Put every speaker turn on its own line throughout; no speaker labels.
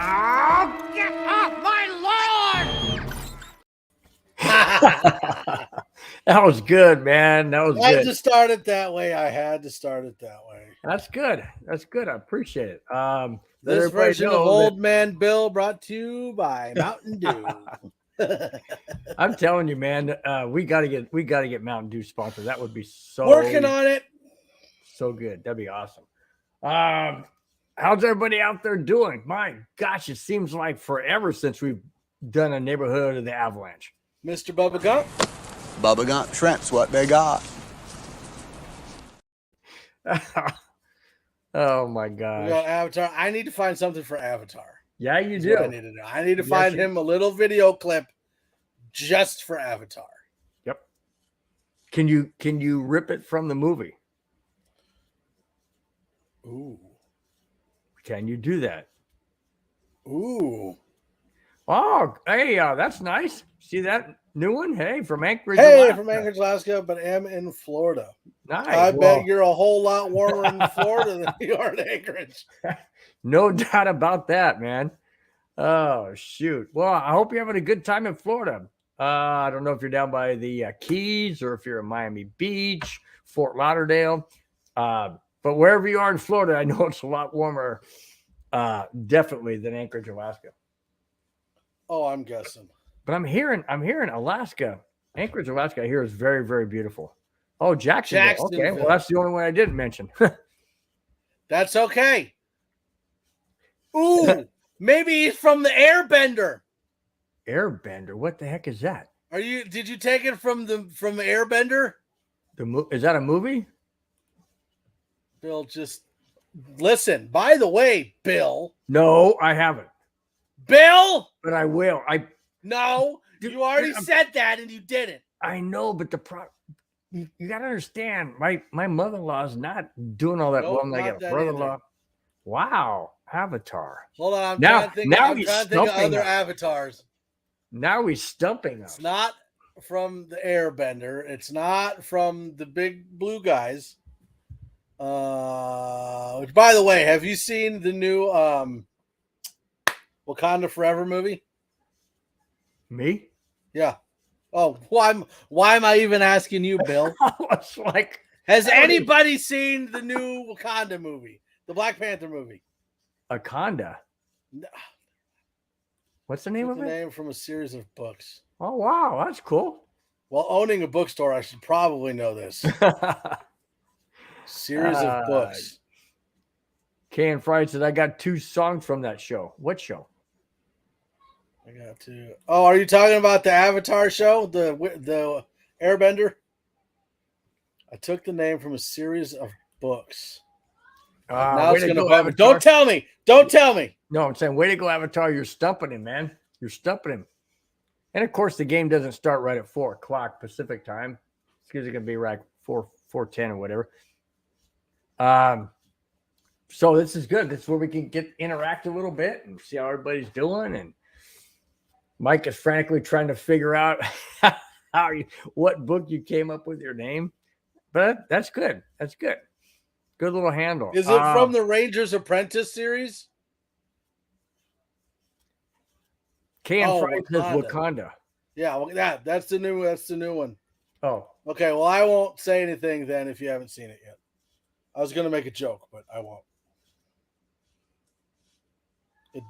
Oh, get off my lawn!
That was good, man. That was
I had
good.
to start it that way.
That's good. That's good. I appreciate it. Let
This
everybody
version of
know
Old
that-
Man Bill brought to you by Mountain Dew.
I'm telling you, man. We gotta get Mountain Dew sponsored. That would be so
Working on it.
so good. That'd be awesome. How's everybody out there doing? My gosh, it seems like forever since we've done a neighborhood of the Avalanche.
Mr. Bubba Gump.
Bubba Gump shrimp's what they got.
Oh my
We
gosh.
got Avatar. I need to find something for Avatar.
Yeah, you
That's
do.
what I need to do. I need to
Yes,
find
you-
him a little video clip just for Avatar.
Yep. Can you rip it from the movie?
Ooh.
Can you do that?
Ooh.
Oh, hey, that's nice. See that new one? Hey, from Anchorage.
Hey,
Alaska.
from Anchorage, Alaska, but am in Florida.
Nice.
I
Well,
bet you're a whole lot warmer in Florida than you are in Anchorage.
no doubt about that, man. Oh, shoot. Well, I hope you're having a good time in Florida. I don't know if you're down by the Keys or if you're in Miami Beach, Fort Lauderdale. But wherever you are in Florida, I know it's a lot warmer, definitely, than Anchorage, Alaska.
Oh, I'm guessing.
But I'm hearing Alaska, Anchorage, Alaska, I hear is very, very beautiful. Oh, Jacksonville. Okay,
Jacksonville.
well, that's the only one I didn't mention.
That's okay. Ooh, maybe he's from the Airbender.
Airbender. What the heck is that?
Did you take it from the Airbender?
Is that a movie?
Bill, just listen. By the way, Bill.
No, I haven't.
Bill?
But I will.
No, you already said that and you didn't.
I know, but you got to understand, my mother-in-law is not doing all that
Nope,
well. And I
not
got a
that
brother-in-law.
either.
Wow, Avatar.
Hold on. I'm
Now-
trying to think,
now
I'm
he's
trying to think of
stumping
other
us.
avatars.
Now he's stumping us.
It's not from the Airbender. It's not from the big blue guys. Which, by the way, have you seen the new Wakanda Forever movie?
Me?
Yeah. Oh, why am I even asking you, Bill?
I was like,
Has
I don't
anybody seen the new Wakanda movie, the Black Panther movie?
Akonda. What's the name
It's
of
a
it?
name from a series of books.
Oh, wow, that's cool.
Well, owning a bookstore, I should probably know this. Series of books.
Kay and Friday said, I got 2 songs from that show. What show?
I got to. Oh, are you talking about the Avatar show, the Airbender? I took the name from a series of books. Now
Way
it's
to
gonna
go,
bug me.
Avatar.
Don't tell me. Don't tell me.
No, I'm saying, way to go, Avatar. You're stumping him, man. You're stumping him. And of course, the game doesn't start right at 4:00 Pacific time. It's going to be right 4:10 or whatever. So this is good. This is where we can interact a little bit and see how everybody's doing. And Mike is frantically trying to figure out what book you came up with your name. But that's good. That's good. Good little handle.
Is it from the Ranger's Apprentice series?
K and Friday says
Wakanda.
Wakanda.
Yeah, well, that's the new one.
Oh,
Okay, well, I won't say anything then if you haven't seen it yet. I was gonna make a joke, but I won't.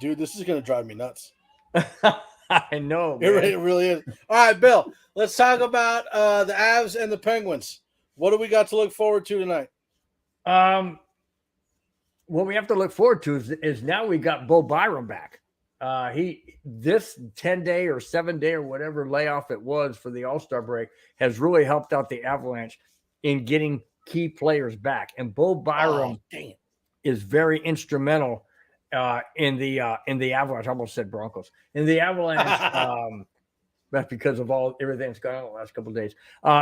Dude, this is gonna drive me nuts.
I know.
It really is. All right, Bill, let's talk about the Avs and the Penguins. What do we got to look forward to tonight?
What we have to look forward to is now we got Bo Byram back. This 10-day or 7-day or whatever layoff it was for the All-Star break has really helped out the Avalanche in getting key players back. And Bo Byram is very instrumental in the Avalanche. I almost said Broncos. In the Avalanche, that's because of everything that's gone on the last couple of days.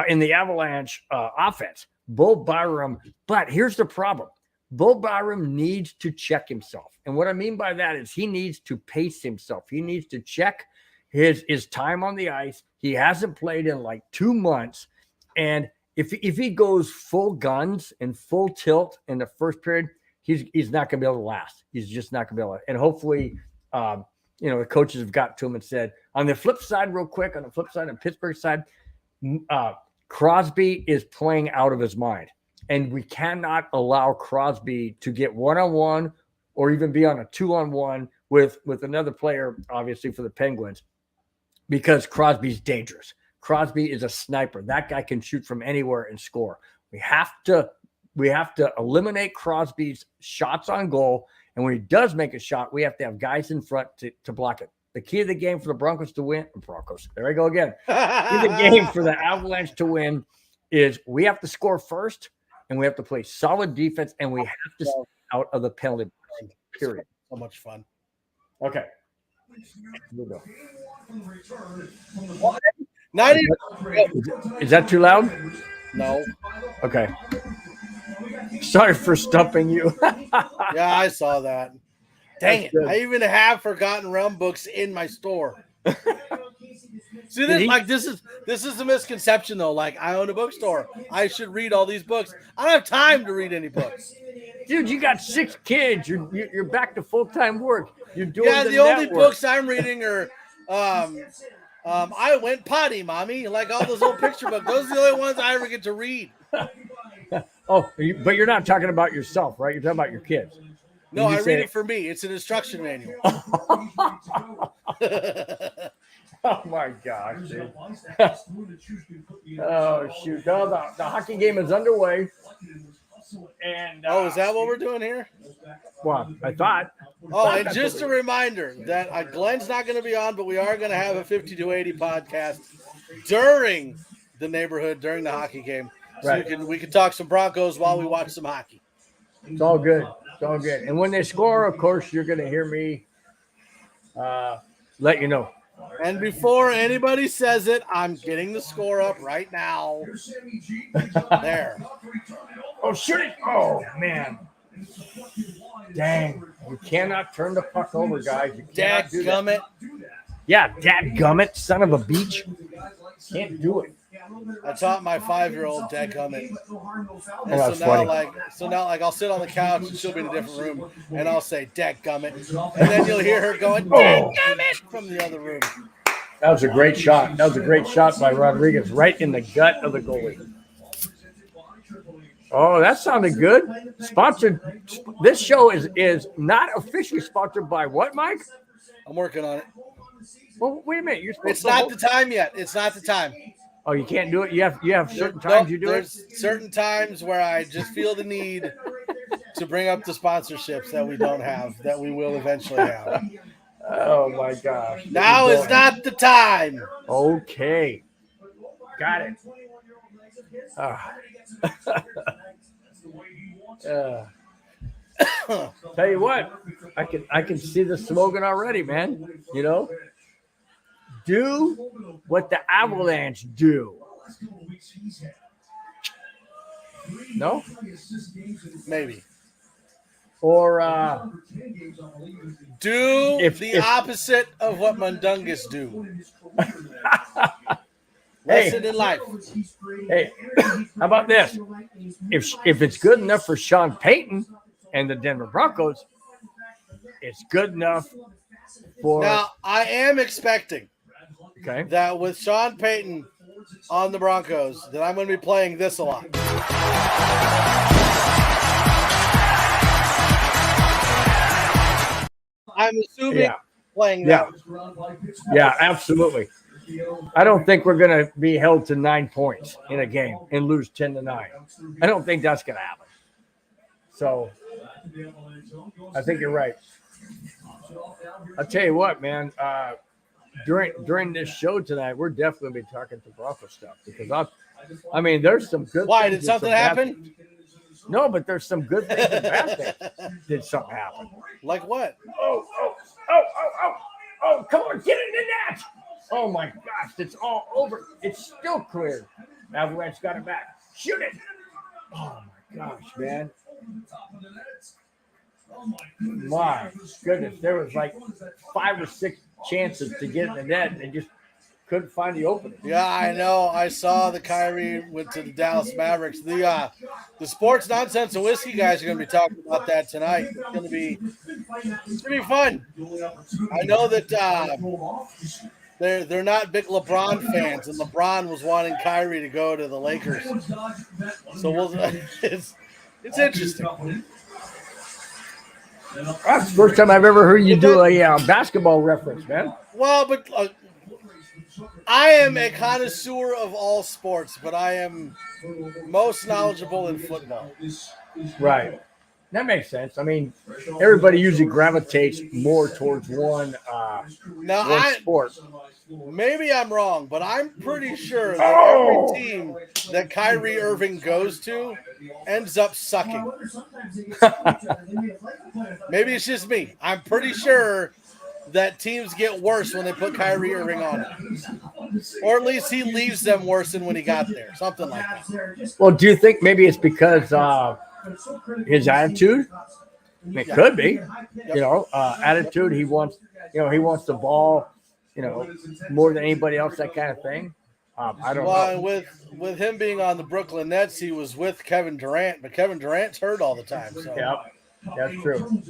In the Avalanche offense, Bo Byram. But here's the problem. Bo Byram needs to check himself. And what I mean by that is he needs to pace himself. He needs to check his time on the ice. He hasn't played in like 2 months. And if he goes full guns and full tilt in the first period, he's not going to be able to last. He's just not going to be able to. And hopefully The coaches have got to him and said, on the flip side, real quick, on the Pittsburgh side, Crosby is playing out of his mind. And we cannot allow Crosby to get one-on-one or even be on a 2-on-1 with another player, obviously, for the Penguins, because Crosby's dangerous. Crosby is a sniper. That guy can shoot from anywhere and score. We have to eliminate Crosby's shots on goal. And when he does make a shot, we have to have guys in front to block it. The key of the game for the Broncos to win, there I go again. The key of the game for the Avalanche to win is we have to score first, and we have to play solid defense, and we have to stay out of the penalty box, period.
So much fun.
Okay. Here we go. Is that too loud?
No.
Okay. Sorry for stumping you.
Yeah, I saw that. Dang it. I even have Forgotten Realm books in my store. See, this is a misconception though. Like, I own a bookstore. I should read all these books. I don't have time to read any books.
Dude, you got 6 kids. You're back to full-time work. You're doing
the only books I'm reading are I Went Potty, Mommy. Like all those old picture books. Those are the only ones I ever get to read.
Oh, but you're not talking about yourself, right? You're talking about your kids.
No, I read it for me. It's an instruction manual.
Oh my gosh, dude. Oh shoot. No, the hockey game is underway. And
is that what we're doing here?
Well, I thought.
And just a reminder that Glenn's not going to be on, but we are going to have a 5280 podcast during the hockey game. So
Right.
we can talk some Broncos while we watch some hockey.
It's all good. It's all good. And when they score, of course, you're going to hear me let you know.
And before anybody says it, I'm getting the score up right now. There.
Oh, shoot it. Oh, man. Dang. You cannot turn the puck over, guys. You cannot do that.
Dadgummit.
Yeah, dadgummit, son of a beach. Can't do it.
I taught my 5-year-old dadgummit.
Oh,
So now I'll sit on the couch and she'll be in a different room and I'll say dadgummit. And then you'll hear her going, dadgummit, from the other room.
That was a great shot. That was a great shot by Rodriguez, right in the gut of the goalie. Oh, that sounded good. Sponsored. This show is not officially sponsored by what, Mike?
I'm working on it.
Well, wait a minute.
It's not the time yet. It's not the time.
Oh, you can't do it? You have certain times you do it?
There's certain times where I just feel the need to bring up the sponsorships that we don't have, that we will eventually have.
Oh, my gosh.
Now is not the time.
Okay. Got it. Tell you what, I can see the slogan already, man. You know, do what the Avalanche do. No?
Maybe.
Or
do the opposite of what Mundungus do. Lesson in life.
Hey, how about this? If it's good enough for Sean Payton and the Denver Broncos, it's good enough for.
Now, I am expecting that with Sean Payton on the Broncos, that I'm going to be playing this a lot. I'm assuming playing that.
Yeah, absolutely. I don't think we're going to be held to 9 points in a game and lose 10-9. I don't think that's going to happen. So I think you're right. I'll tell you what, man. During this show tonight, we're definitely going to be talking to Bronco stuff because I mean, there's some good.
Why did something happen?
No, but there's some good things and bad things. Did something happen?
Like what?
Oh! Come on, get in the net! Oh my gosh, it's all over. It's still clear. Avalanche got it back. Shoot it! Oh my gosh, man. My goodness, there was like 5 or 6 chances to get in the net and just couldn't find the opening.
Yeah, I know. I saw the Kyrie went to the Dallas Mavericks. The sports nonsense and whiskey guys are going to be talking about that tonight. It's going to be fun. I know that they're not big LeBron fans, and LeBron was wanting Kyrie to go to the Lakers. So it's interesting.
That's the first time I've ever heard you do a basketball reference, man.
Well, but I am a connoisseur of all sports, but I am most knowledgeable in football.
Right. That makes sense. I mean, everybody usually gravitates more towards one sport.
Maybe I'm wrong, but I'm pretty sure that every team that Kyrie Irving goes to ends up sucking. Maybe it's just me. I'm pretty sure that teams get worse when they put Kyrie Irving on it. Or at least he leaves them worse than when he got there. Something like that.
Well, do you think maybe it's because his attitude? It could be.
Yep.
Attitude. He wants the ball, more than anybody else, that kind of thing. I don't know.
With him being on the Brooklyn Nets, he was with Kevin Durant, but Kevin Durant's hurt all the time. So.
Yeah, that's true.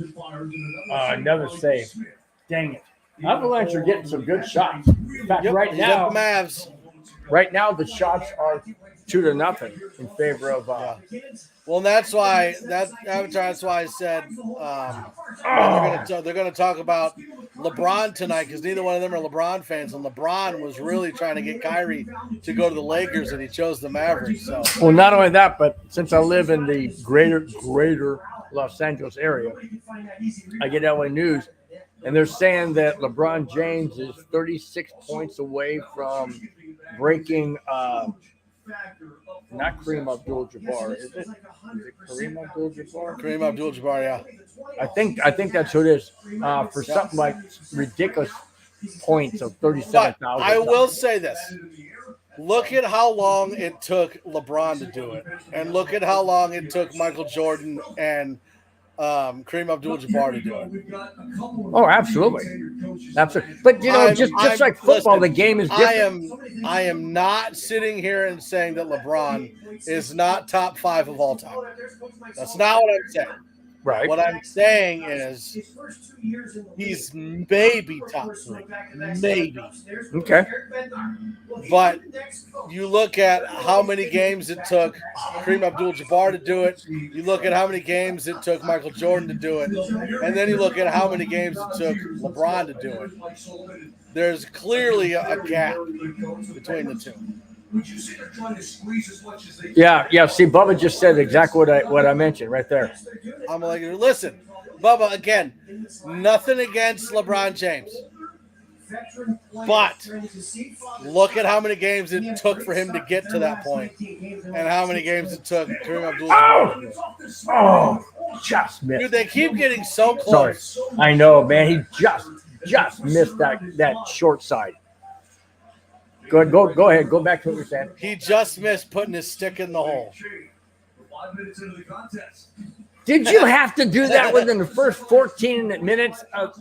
Another save. Dang it. Avalanche are getting some good shots. In fact, right now,
the Mavs.
Right now, the shots are 2-0 in favor of.
Well, that's why I said they're going to talk about LeBron tonight because neither one of them are LeBron fans, and LeBron was really trying to get Kyrie to go to the Lakers, and he chose the Mavericks. So.
Well, not only that, but since I live in the greater Los Angeles area, I get LA News. And they're saying that LeBron James is 36 points away from breaking, not Kareem Abdul-Jabbar, is it? Is it Kareem Abdul-Jabbar?
Kareem Abdul-Jabbar, yeah.
I think that's who it is. For something like ridiculous points of 37,000.
I will say this. Look at how long it took LeBron to do it. And look at how long it took Michael Jordan and Kareem Abdul-Jabbar to do it.
Oh, absolutely. But just like football, the game is different.
I am not sitting here and saying that LeBron is not top 5 of all time. That's not what I'm saying.
Right.
What I'm saying is he's maybe top 3. Maybe.
Okay.
But you look at how many games it took Kareem Abdul-Jabbar to do it. You look at how many games it took Michael Jordan to do it. And then you look at how many games it took LeBron to do it. There's clearly a gap between the two.
Yeah. See, Bubba just said exactly what I mentioned right there.
I'm like, listen, Bubba, again, nothing against LeBron James. But look at how many games it took for him to get to that point, and how many games it took Kareem Abdul-Jabbar.
Oh, just missed.
Dude, they keep getting so close.
Sorry. I know, man. He just missed that short side. Go ahead. Go back to what you're saying.
He just missed putting his stick in the hole.
Did you have to do that within the first 14 minutes of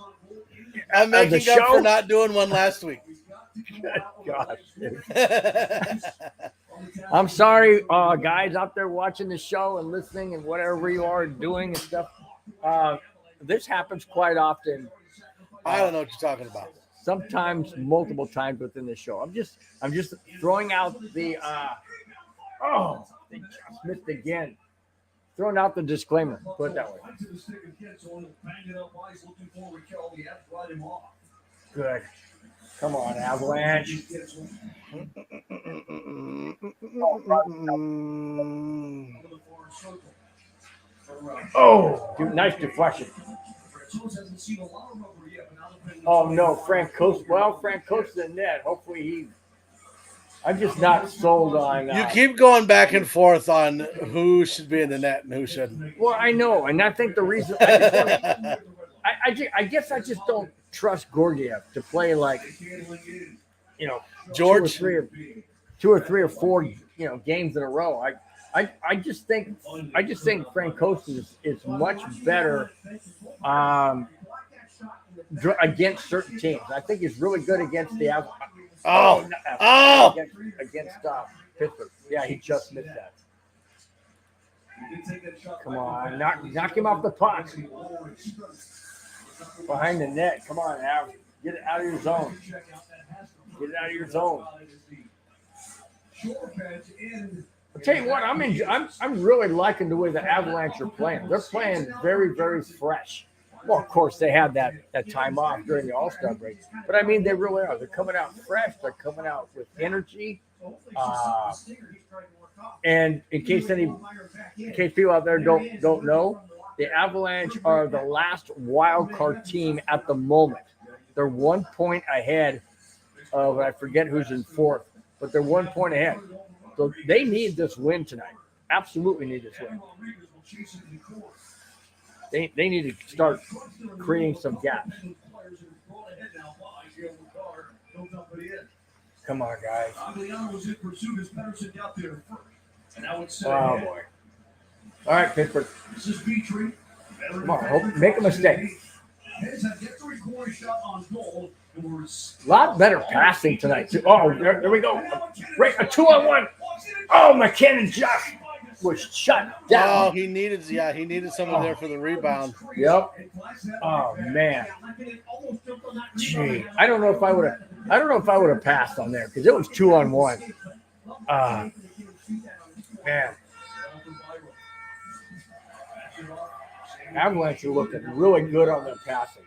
I'm
the
making
show?
up for not doing one last week.
Gosh. I'm sorry, guys out there watching the show and listening and whatever you are doing and stuff. This happens quite often.
I don't know what you're talking about.
Sometimes multiple times within the show. I'm just throwing out the they just missed again. Throwing out the disclaimer. Put it that way. Good. Come on, Avalanche. Oh, dude, nice deflection. Oh no, Frank Costa. Well, Frank Costa in net. Hopefully I'm just not sold on.
You keep going back and forth on who should be in the net and who shouldn't.
Well, I know, and I think the reason I guess I just don't trust Gorgiev to play like
George,
two or three or four games in a row. I just think Frank Costa is much better against certain teams. I think he's really good against the
Oh,
no,
oh!
against Pittsburgh. Yeah, he just missed that. Come on, knock him off the puck. Behind the net. Come on, Av. Get it out of your zone. Get it out of your zone. I'll tell you what, I'm really liking the way the Avalanche are playing. They're playing very, very fresh. Well, of course, they had that time off during the All-Star break. But, I mean, they really are. They're coming out fresh. They're coming out with energy. And in case people out there don't know, the Avalanche are the last wild card team at the moment. They're 1 point ahead of, I forget who's in fourth, but they're 1 point ahead. So they need this win tonight. Absolutely need this win. They need to start creating some gaps. Come on, guys. Oh, boy. All right, Pittsburgh. Come on, make a mistake. A lot better passing tonight, too. Oh, there we go. Right, a 2-on-1. Oh, McKinnon just was shut down.
Oh, he needed someone there for the rebound.
Yep. Oh, man. Gee, I don't know if I would have passed on there because it was 2-on-1. Man. Avalanche are looking really good on their passing.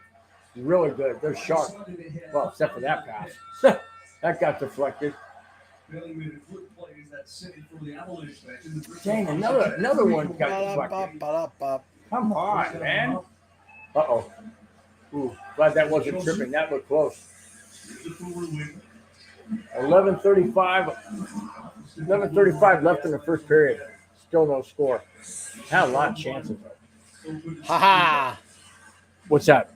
Really good. They're sharp. Well, except for that pass. That got deflected. Dang, another one got deflected. Come on, man. Uh-oh. Ooh, glad that wasn't tripping. That looked close. 11:35 left in the first period. Still no score. Had a lot of chances, though.
Ha-ha.
What's that?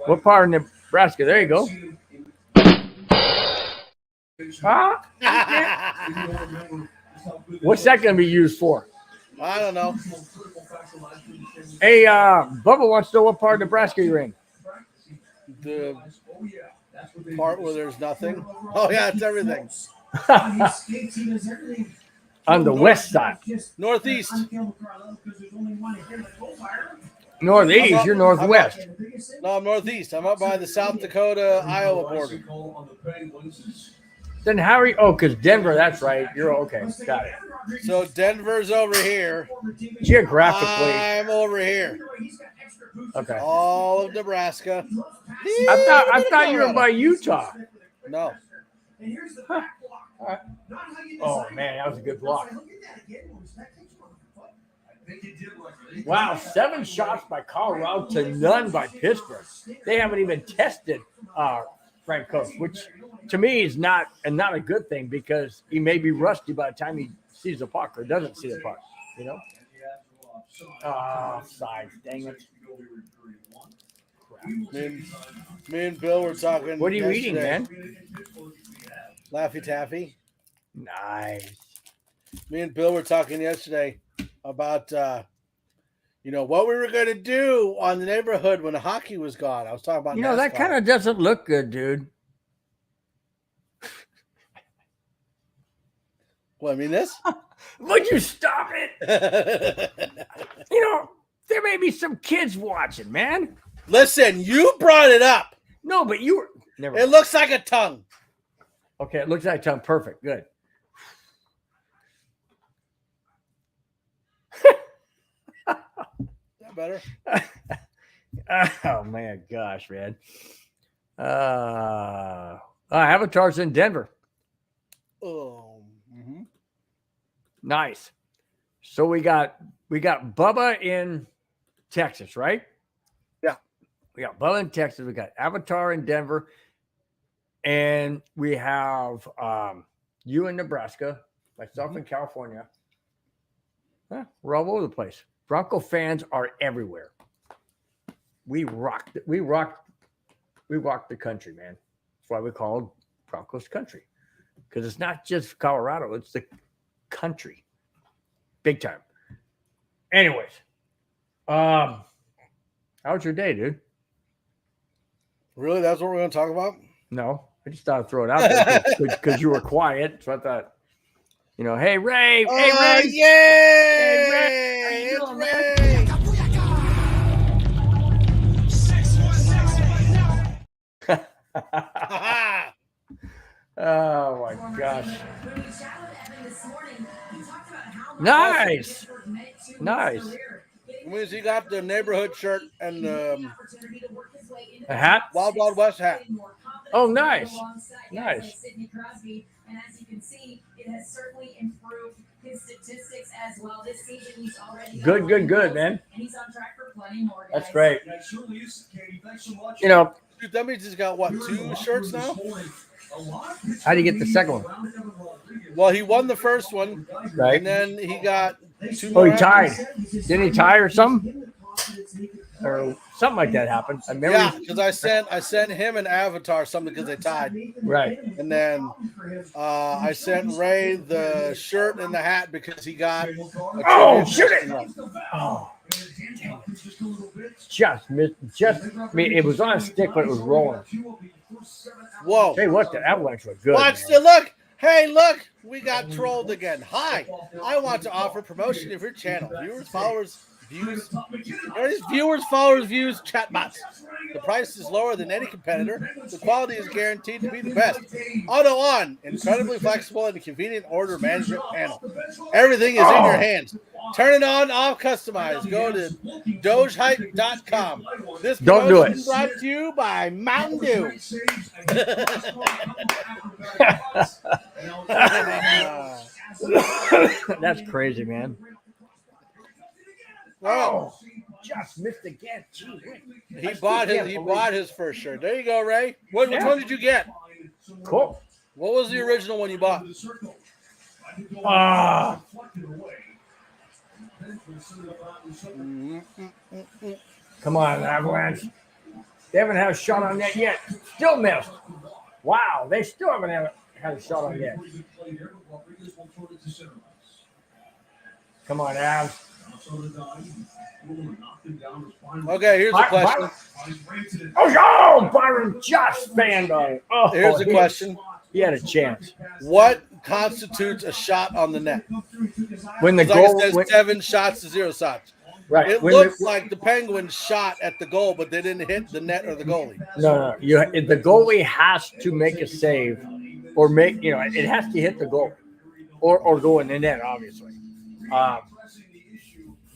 What part of Nebraska? There you go. Huh? What's that going to be used for?
I don't know.
Hey, Bubba wants to know what part of Nebraska you're in.
The part where there's nothing. Oh, yeah, it's everything.
On the west side.
Northeast.
Northeast, you're northwest.
No, I'm northeast. I'm up by the South Dakota, Iowa border.
Then how are you? Oh, because Denver, that's right. You're okay. Got it.
So Denver's over here.
Geographically.
I'm over here.
Okay.
All of Nebraska.
I thought you were by Utah.
No.
Huh. All right. Oh, man, that was a good block. Wow, 7 shots by Colorado to none by Pittsburgh. They haven't even tested Frank Cook, which to me is not a good thing because he may be rusty by the time he sees the puck or doesn't see the puck, you know? Sides, dang it.
Me and Bill were talking.
What are you eating, man?
Laffy Taffy.
Nice.
Me and Bill were talking yesterday about what we were going to do on the neighborhood when the hockey was gone. I was talking about NASCAR.
That kind of doesn't look good, dude.
Well, I mean this.
Would you stop it? There may be some kids watching, man.
Listen, you brought it up.
No, but you were never.
It looks like a tongue.
Okay, it looks like a tongue. Perfect. Good.
That better?
Oh man, gosh, man. Avatar's in Denver.
Oh. Mm-hmm.
Nice. So we got Bubba in Texas, right?
Yeah.
We got Bubba in Texas. We got Avatar in Denver. And we have you in Nebraska, myself in California. We're all over the place. Bronco fans are everywhere. We rock the country, man. That's why we call Broncos country. Because it's not just Colorado, it's the country. Big time. Anyways, how was your day, dude?
Really? That's what we're going to talk about?
No. I just thought I'd throw it out there because you were quiet. So I thought, hey, Ray.
Oh,
hey, Ray.
yay!
Hey, Ray.
It's
How you
Ray.
Oh, my gosh. Nice.
Means he got the neighborhood shirt and
A hat?
Wild Wild West hat.
Oh, nice. Nice.
And as you can see, it has certainly improved his statistics as well. This season, he's already
Good, man.
And he's on track for plenty more, guys.
That's great.
Dude, that means he's got, what, 2 shirts now?
How do you get the second one?
Well, he won the first one,
Right.
and then he got 2
Oh,
more.
he tied. Didn't he tie or something? Or something like that happened. I remember.
Yeah, because I sent him an avatar something because they tied,
Right.
and then I sent Ray the shirt and the hat because he got.
Oh, shoot it! Oh, just missed. I mean, it was on a stick, but it was rolling.
Whoa!
Hey, what? The Avalanche was good.
Watch
man.
the look. Hey, look, we got trolled again. Hi, I want to offer promotion of your channel. Viewers, followers, views. Viewers, followers, views, chatbots. The price is lower than any competitor. The quality is guaranteed to be the best. Auto on, incredibly flexible and convenient order management panel. Everything is in your hands. Turn it on, off, customize. Go to dogehype.com. This
Don't do
promotion
it.
brought to you by Mountain Dew.
That's crazy, man.
Oh,
Just missed again.
he bought his first shirt. There you go, Ray. Which one did you get?
Cool.
What was the original one you bought?
Come on, Avalanche. They haven't had a shot on net yet. Still missed. Wow, they still haven't had a shot on net. Come on, Avs.
Okay, here's a question.
Oh, Byron just fanned on it. Oh,
Here's a question.
He had a chance.
What constitutes a shot on the net?
When the
Like
goal,
it says 7 shots to 0 shots.
right?
It
when
looks
the,
like the Penguins shot at the goal, but they didn't hit the net or the goalie.
no. The goalie has to make a save, or make it has to hit the goal, or go in the net. Obviously,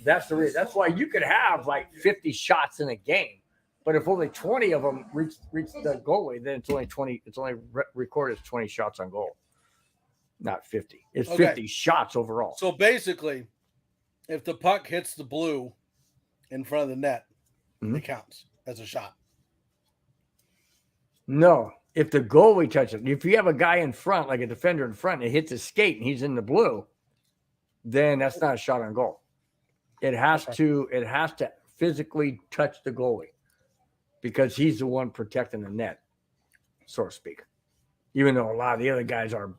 that's the reason. That's why you could have like 50 shots in a game, but if only 20 of them reach the goalie, then it's only 20. It's only recorded as 20 shots on goal, not 50. It's 50 shots overall.
So basically, if the puck hits the blue in front of the net, it counts as a shot.
No, if the goalie touches it, if you have a guy in front, like a defender in front, and it hits his skate and he's in the blue, then that's not a shot on goal. It has to physically touch the goalie because he's the one protecting the net, so to speak. Even though a lot of the other guys are,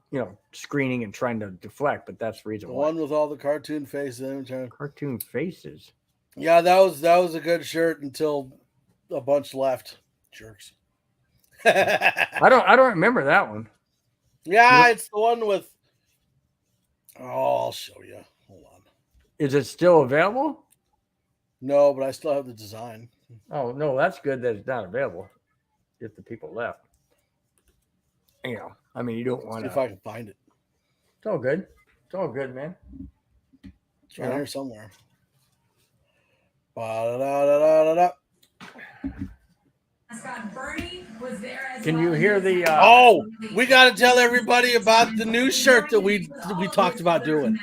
screening and trying to deflect, but that's the reason
The
why.
one with all the cartoon faces.
Cartoon faces.
Yeah, that was a good shirt until a bunch left. Jerks.
I don't remember that one.
Yeah, it's the one with. Oh, I'll show you. Hold on.
Is it still available?
No, but I still have the design.
Oh no, that's good that it's not available. If the people left. I mean, you don't want
See if
to.
I can find it.
It's all good. It's all good, man.
It's right here somewhere. Ba-da-da-da-da-da.
Can you hear the?
Oh, we got to tell everybody about the new shirt that we talked about doing.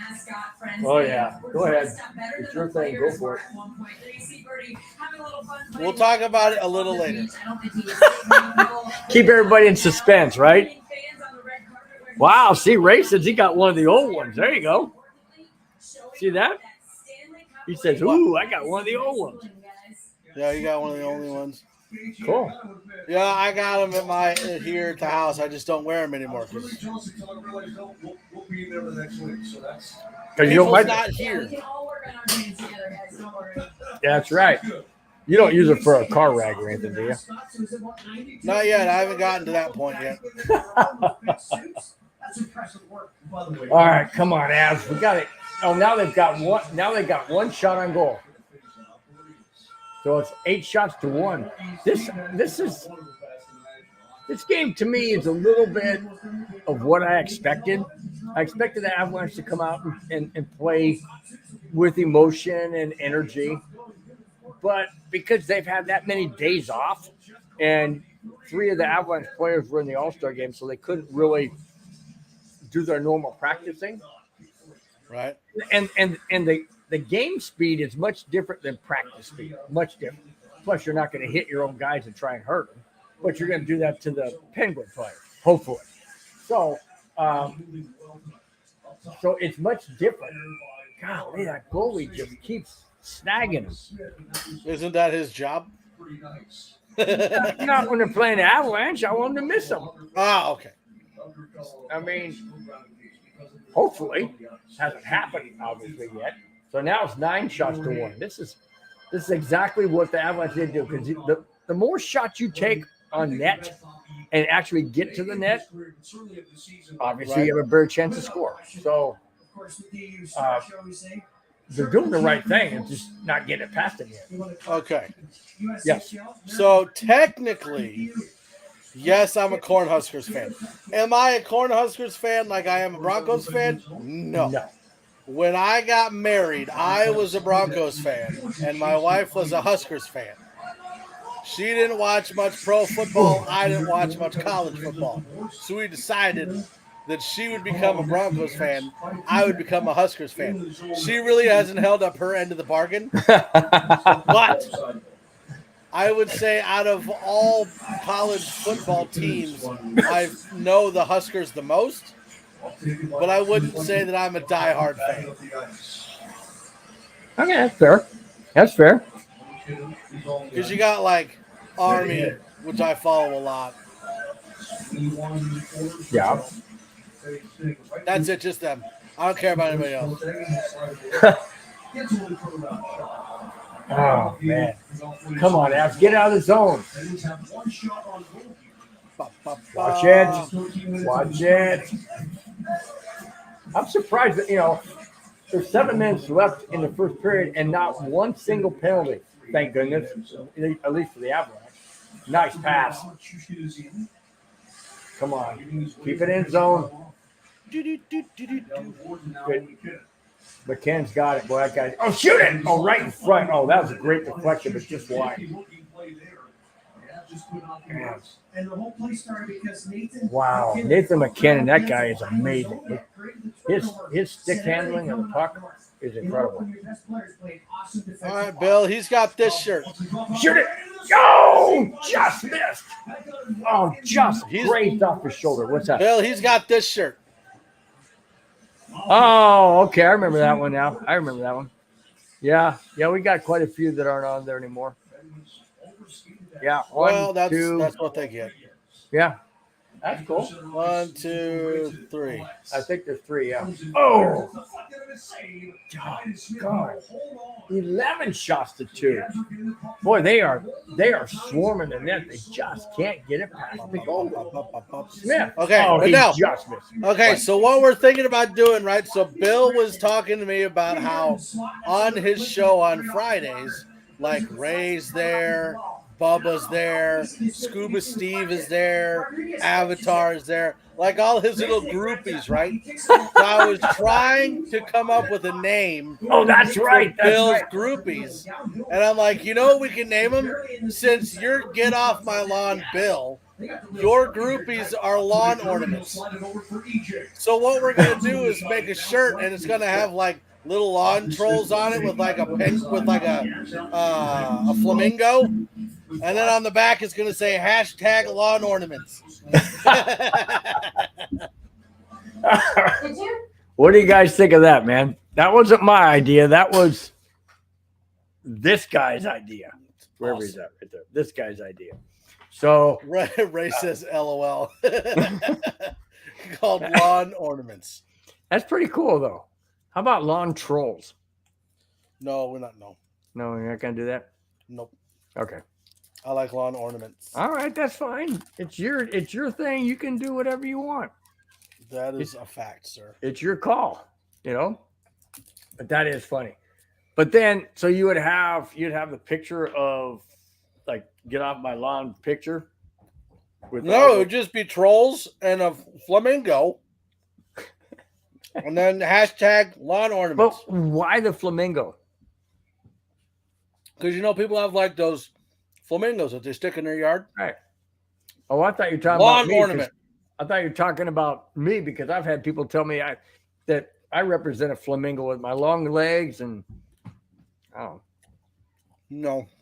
Oh yeah, go ahead. It's your thing. Go for it.
We'll talk about it a little later.
Keep everybody in suspense, right? Wow. See, Ray says he got one of the old ones. There you go. See that? He says, "Ooh, I got one of the old ones."
Yeah, you got one of the only ones.
Cool.
Yeah, I got them here at the house. I just don't wear them anymore because
you don't like.
not here.
That's right. You don't use it for a car rag or anything, do you?
Not yet. I haven't gotten to that point yet.
All right, come on, Avs. We got it. Oh, now they've got one. Now they got one shot on goal. So it's 8 shots to 1. This game to me is a little bit of what I expected. I expected the Avalanche to come out and play with emotion and energy. But because they've had that many days off, and 3 of the Avalanche players were in the All-Star game, so they couldn't really do their normal practicing.
Right.
And the game speed is much different than practice speed. Much different. Plus, you're not going to hit your own guys and try and hurt them, but you're going to do that to the Penguin player, hopefully. So, so it's much different. Golly, that goalie just keeps snagging him.
Isn't that his job?
Not when they're playing the Avalanche. I want them to miss them.
Ah, okay.
I mean, hopefully, hasn't happened obviously yet. So now it's 9 shots to 1. This is exactly what the Avalanche did do, because the more shots you take on net and actually get to the net, obviously you have a better chance to score. So they're doing the right thing and just not getting it past them yet.
Okay.
Yes.
So technically, yes, I'm a Cornhuskers fan. Am I a Cornhuskers fan like I am a Broncos fan? No. When I got married, I was a Broncos fan, and my wife was a Huskers fan. She didn't watch much pro football. I didn't watch much college football. So we decided that she would become a Broncos fan. I would become a Huskers fan. She really hasn't held up her end of the bargain. But I would say out of all college football teams, I know the Huskers the most. But I wouldn't say that I'm a diehard fan.
Okay, that's fair. That's fair.
Because you got like Army, which I follow a lot.
Yeah.
That's it, just them. I don't care about anybody else.
Oh, man. Come on, Avs. Get out of the zone. Watch it. Watch it. I'm surprised that, there's 7 minutes left in the first period and not one single penalty. Thank goodness, at least for the Avalanche. Nice pass. Come on. Keep it in zone. Good. McKenn's got it. Boy, that guy. Oh, shoot it. Oh, right in front. Oh, that was a great deflection, but just wide. Wow. Nathan McKinnon, that guy is amazing. His stick handling of the puck is incredible.
All right, Bill, he's got this shirt.
Shoot it. Oh, just missed. Oh, just grazed off his shoulder. What's that?
Bill, he's got this shirt.
Oh, okay. I remember that one now. I remember that one. Yeah, we got quite a few that aren't on there anymore. Yeah.
That's what they get.
Yeah. That's cool.
1, 2, 3.
I think there's 3, yeah. Oh! God. 11 shots to 2. Boy, they are swarming the net. They just can't get it past the goal. Smith.
Okay,
oh,
but
he
now,
just missed.
Okay, so what we're thinking about doing, right? So Bill was talking to me about how on his show on Fridays, like Ray's there, Bubba's there, Scuba Steve is there, Avatar is there, like all his little groupies, right? So I was trying to come up with a name.
Oh, that's right. That's
Bill's
right.
groupies. And I'm like, you know what we can name them? Since you're Get Off My Lawn Bill, your groupies are lawn ornaments. So what we're going to do is make a shirt, and it's going to have like little lawn trolls on it with like a flamingo. And then on the back, it's going to say #lawn ornaments.
What do you guys think of that, man? That wasn't my idea. That was this guy's idea. Wherever he's at right there. This guy's idea. So
Ray says LOL. Called lawn ornaments.
That's pretty cool, though. How about lawn trolls?
No, we're not. No.
No, you're not going to do that?
Nope.
Okay.
I like lawn ornaments.
All right, that's fine. It's your thing. You can do whatever you want.
That is a fact, sir.
It's your call, But that is funny. But then, so you'd have the picture of like get off my lawn picture.
No, it would just be trolls and a flamingo, and then hashtag lawn ornaments.
But why the flamingo?
Because people have like those flamingos that they stick in their yard.
Right. Oh, I thought you were talking
Lawn
about me.
ornament.
I thought you were talking about me because I've had people tell me that I represent a flamingo with my long legs and
No,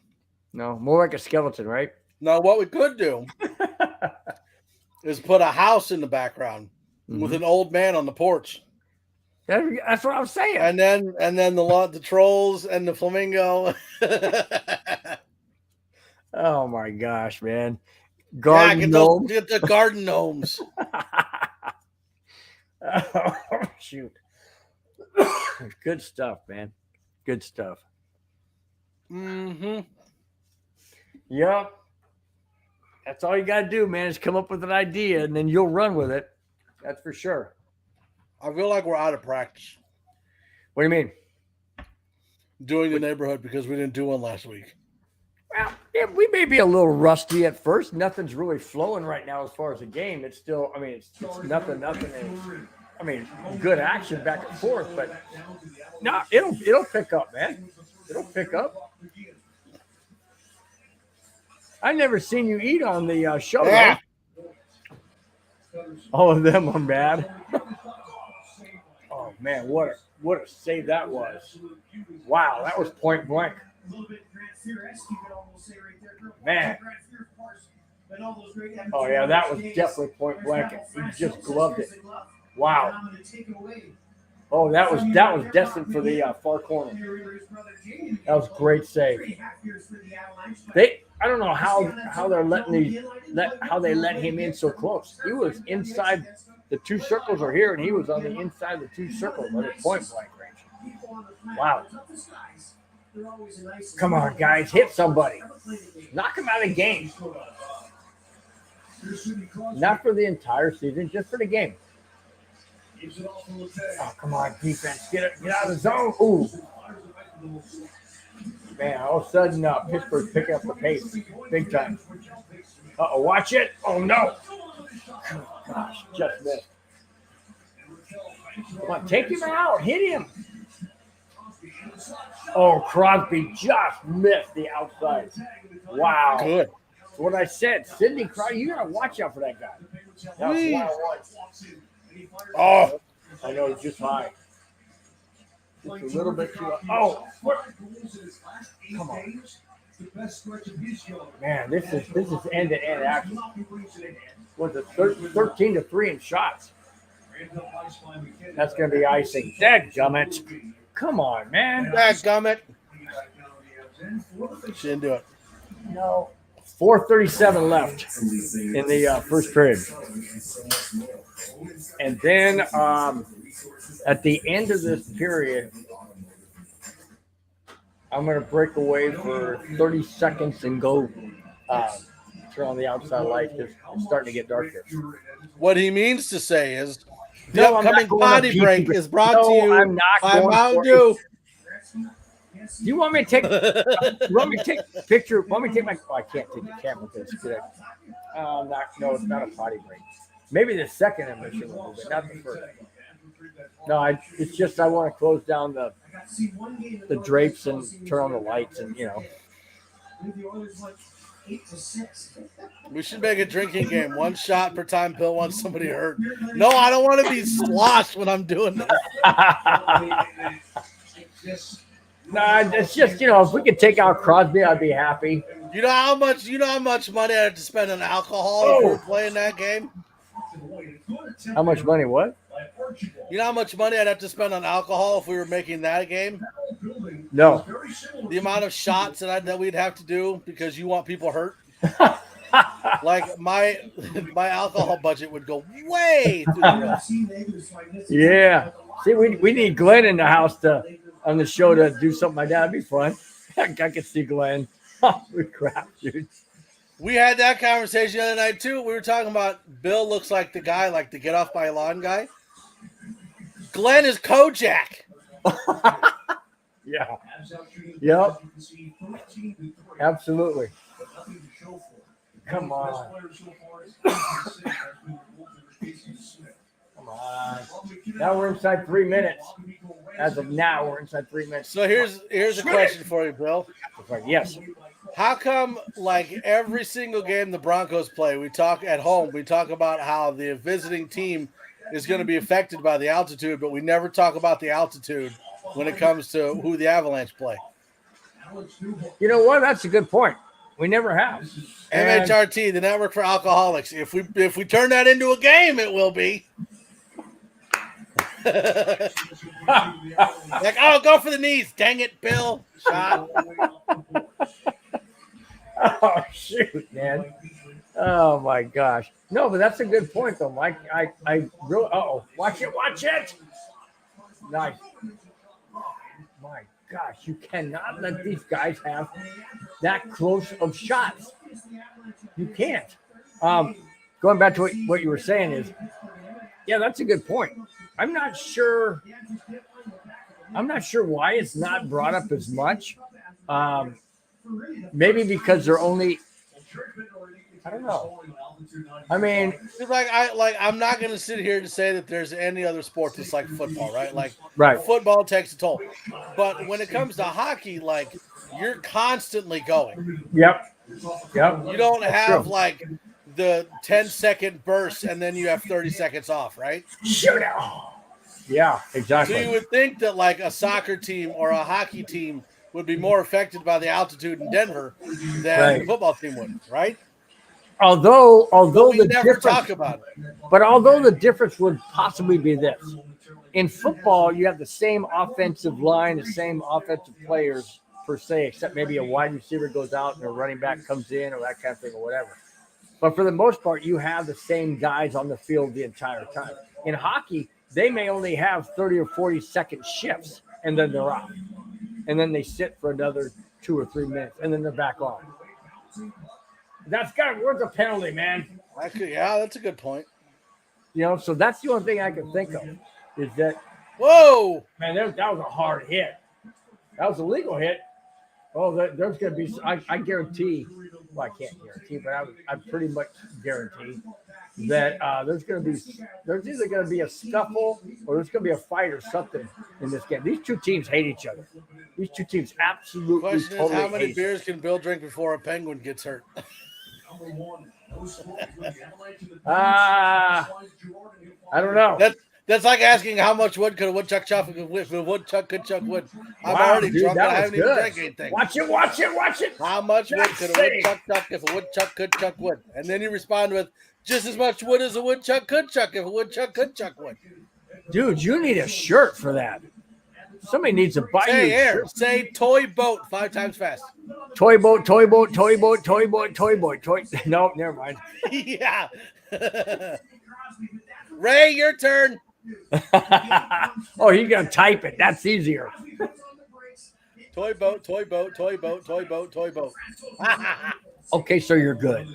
more like a skeleton, right?
no. What we could do is put a house in the background with an old man on the porch,
That's what I was saying.
and then the trolls and the flamingo.
Oh my gosh, man!
Get the garden gnomes.
Oh shoot! Good stuff, man. Good stuff.
Mm-hmm.
Yep. That's all you got to do, man, is come up with an idea, and then you'll run with it. That's for sure.
I feel like we're out of practice
What do you mean?
doing the neighborhood because we didn't do one last week.
Well, yeah, we may be a little rusty at first. Nothing's really flowing right now as far as the game. It's still, it's nothing. And, good action back and forth, but no, it'll pick up, man. It'll pick up. I never seen you eat on the show.
Yeah.
Right? All of them are mad. Oh man, what a save that was! Wow, that was point blank. Man. Oh yeah, that was definitely point blank. He just gloved it. Wow. Oh, that was destined for the far corner. That was a great save. I don't know how they're how they let him in so close. He was inside the two circles are here, and he was on the inside of the two circles at a point blank range. Wow. Come on, guys, hit somebody. Knock him out of the game. Not for the entire season, just for the game. Oh, come on, defense. Get out of the zone. Ooh. Man, all of a sudden, Pittsburgh picking up the pace. Big time. Uh-oh, watch it. Oh, no. Gosh, just missed. Come on, take him out. Hit him. Oh, Crosby just missed the outside. Wow.
Good.
That's what I said. Sidney Crosby, you got to watch out for that guy. That was 1-1. Oh, I know, just high. Just a little bit too high. Oh, come on. Man, this is end-to-end action. Was it 13-3 in shots? That's going to be icing. Dadgummit. Come on, man.
Dadgummit. She didn't do it.
No. 4:37 left in the first period. And then at the end of this period, I'm going to break away for 30 seconds and go turn on the outside lights because it's starting to get dark here.
What he means to say is the
No, I'm
upcoming
not going
potty
to
break
PT.
is brought
No,
to you
I'm not
by
going
Mountain
for
Dew.
Do you want me to take? You want me to take a picture? Want me to take my? Oh, I can't take the camera because it's good. No, it's not a potty break. Maybe the second emission will be, but not the first. No, it's just I want to close down the drapes and turn on the lights and
We should make a drinking game. 1 shot per time Bill wants somebody hurt. No, I don't want to be sloshed when I'm doing this.
Nah, it's just if we could take out Crosby, I'd be happy.
You know how much money I have to spend on alcohol if we're playing that game?
How much money? What?
You know how much money I'd have to spend on alcohol if we were making that game?
No.
The amount of shots that we'd have to do because you want people hurt. Like my alcohol budget would go way through the roof.
Yeah. See, we need Glenn in the house on the show to do something like that. That'd be fun. I could see Glenn. Holy crap, dude.
We had that conversation the other night too. We were talking about Bill looks like the guy, like the get off my lawn guy. Glenn is Kojak.
Yeah. Yep. Absolutely. Come on. Come on. Now we're inside 3 minutes. As of now, we're inside 3 minutes.
So here's a question for you, Bill.
Yes.
How come, like every single game the Broncos play, we talk at home, we talk about how the visiting team is going to be affected by the altitude, but we never talk about the altitude when it comes to who the Avalanche play?
You know what? That's a good point. We never have. And
MHRT, the Network for Alcoholics. If we turn that into a game, it will be. Like, oh, go for the knees. Dang it, Bill. Shot.
oh, shoot, man. Oh, my gosh. No, but that's a good point, though, Mike. I really, watch it. Nice. My gosh, you cannot let these guys have that close of shots. You can't. Going back to what you were saying is, yeah, that's a good point. I'm not sure why it's not brought up as much. Maybe because they're only, I don't know. I mean,
I'm not going to sit here to say that there's any other sport that's like football, right? Like,
right.
Football takes a toll. But when it comes to hockey, like, you're constantly going.
Yep.
You don't
That's
have
true.
like the 10-second burst and then you have 30 seconds off, right?
Shoot out. Yeah, exactly.
So you would think that like a soccer team or a hockey team would be more affected by the altitude in Denver than the football team would, right?
Although
we
the
never
difference,
talk about it.
But although the difference would possibly be this. In football, you have the same offensive line, the same offensive players per se, except maybe a wide receiver goes out and a running back comes in or that kind of thing or whatever. But for the most part, you have the same guys on the field the entire time. In hockey, they may only have 30 or 40-second shifts, and then they're off. And then they sit for another 2 or 3 minutes, and then they're back on. That's got to worth a penalty, man.
Yeah, that's a good point.
You know, so that's the only thing I can think of is that.
Whoa,
man, that was a hard hit. That was a legal hit. Oh, there's going to be. I guarantee. Well, I can't guarantee, but I pretty much guarantee that there's either going to be a scuffle or there's going to be a fight or something in this game. These two teams hate each other. These two teams absolutely
question
totally
is, how many
hate
beers can Bill drink before a Penguin gets hurt?
I don't know.
That's like asking how much wood could a woodchuck chop if a woodchuck could chuck wood. I'm
Wow,
already
dude,
drunk,
that
but I
was
haven't even
good.
drank anything.
Watch it.
How much wood could a woodchuck chuck if a woodchuck could chuck wood? And then you respond with just as much wood as a woodchuck could chuck if a woodchuck could chuck wood.
Dude, you need a shirt for that. Somebody needs to buy you a shirt.
Say toy boat 5 times fast.
Toy boat. No, never mind.
Yeah. Ray, your turn.
Oh, you got to type it. That's easier.
Toy boat.
Okay, so you're good.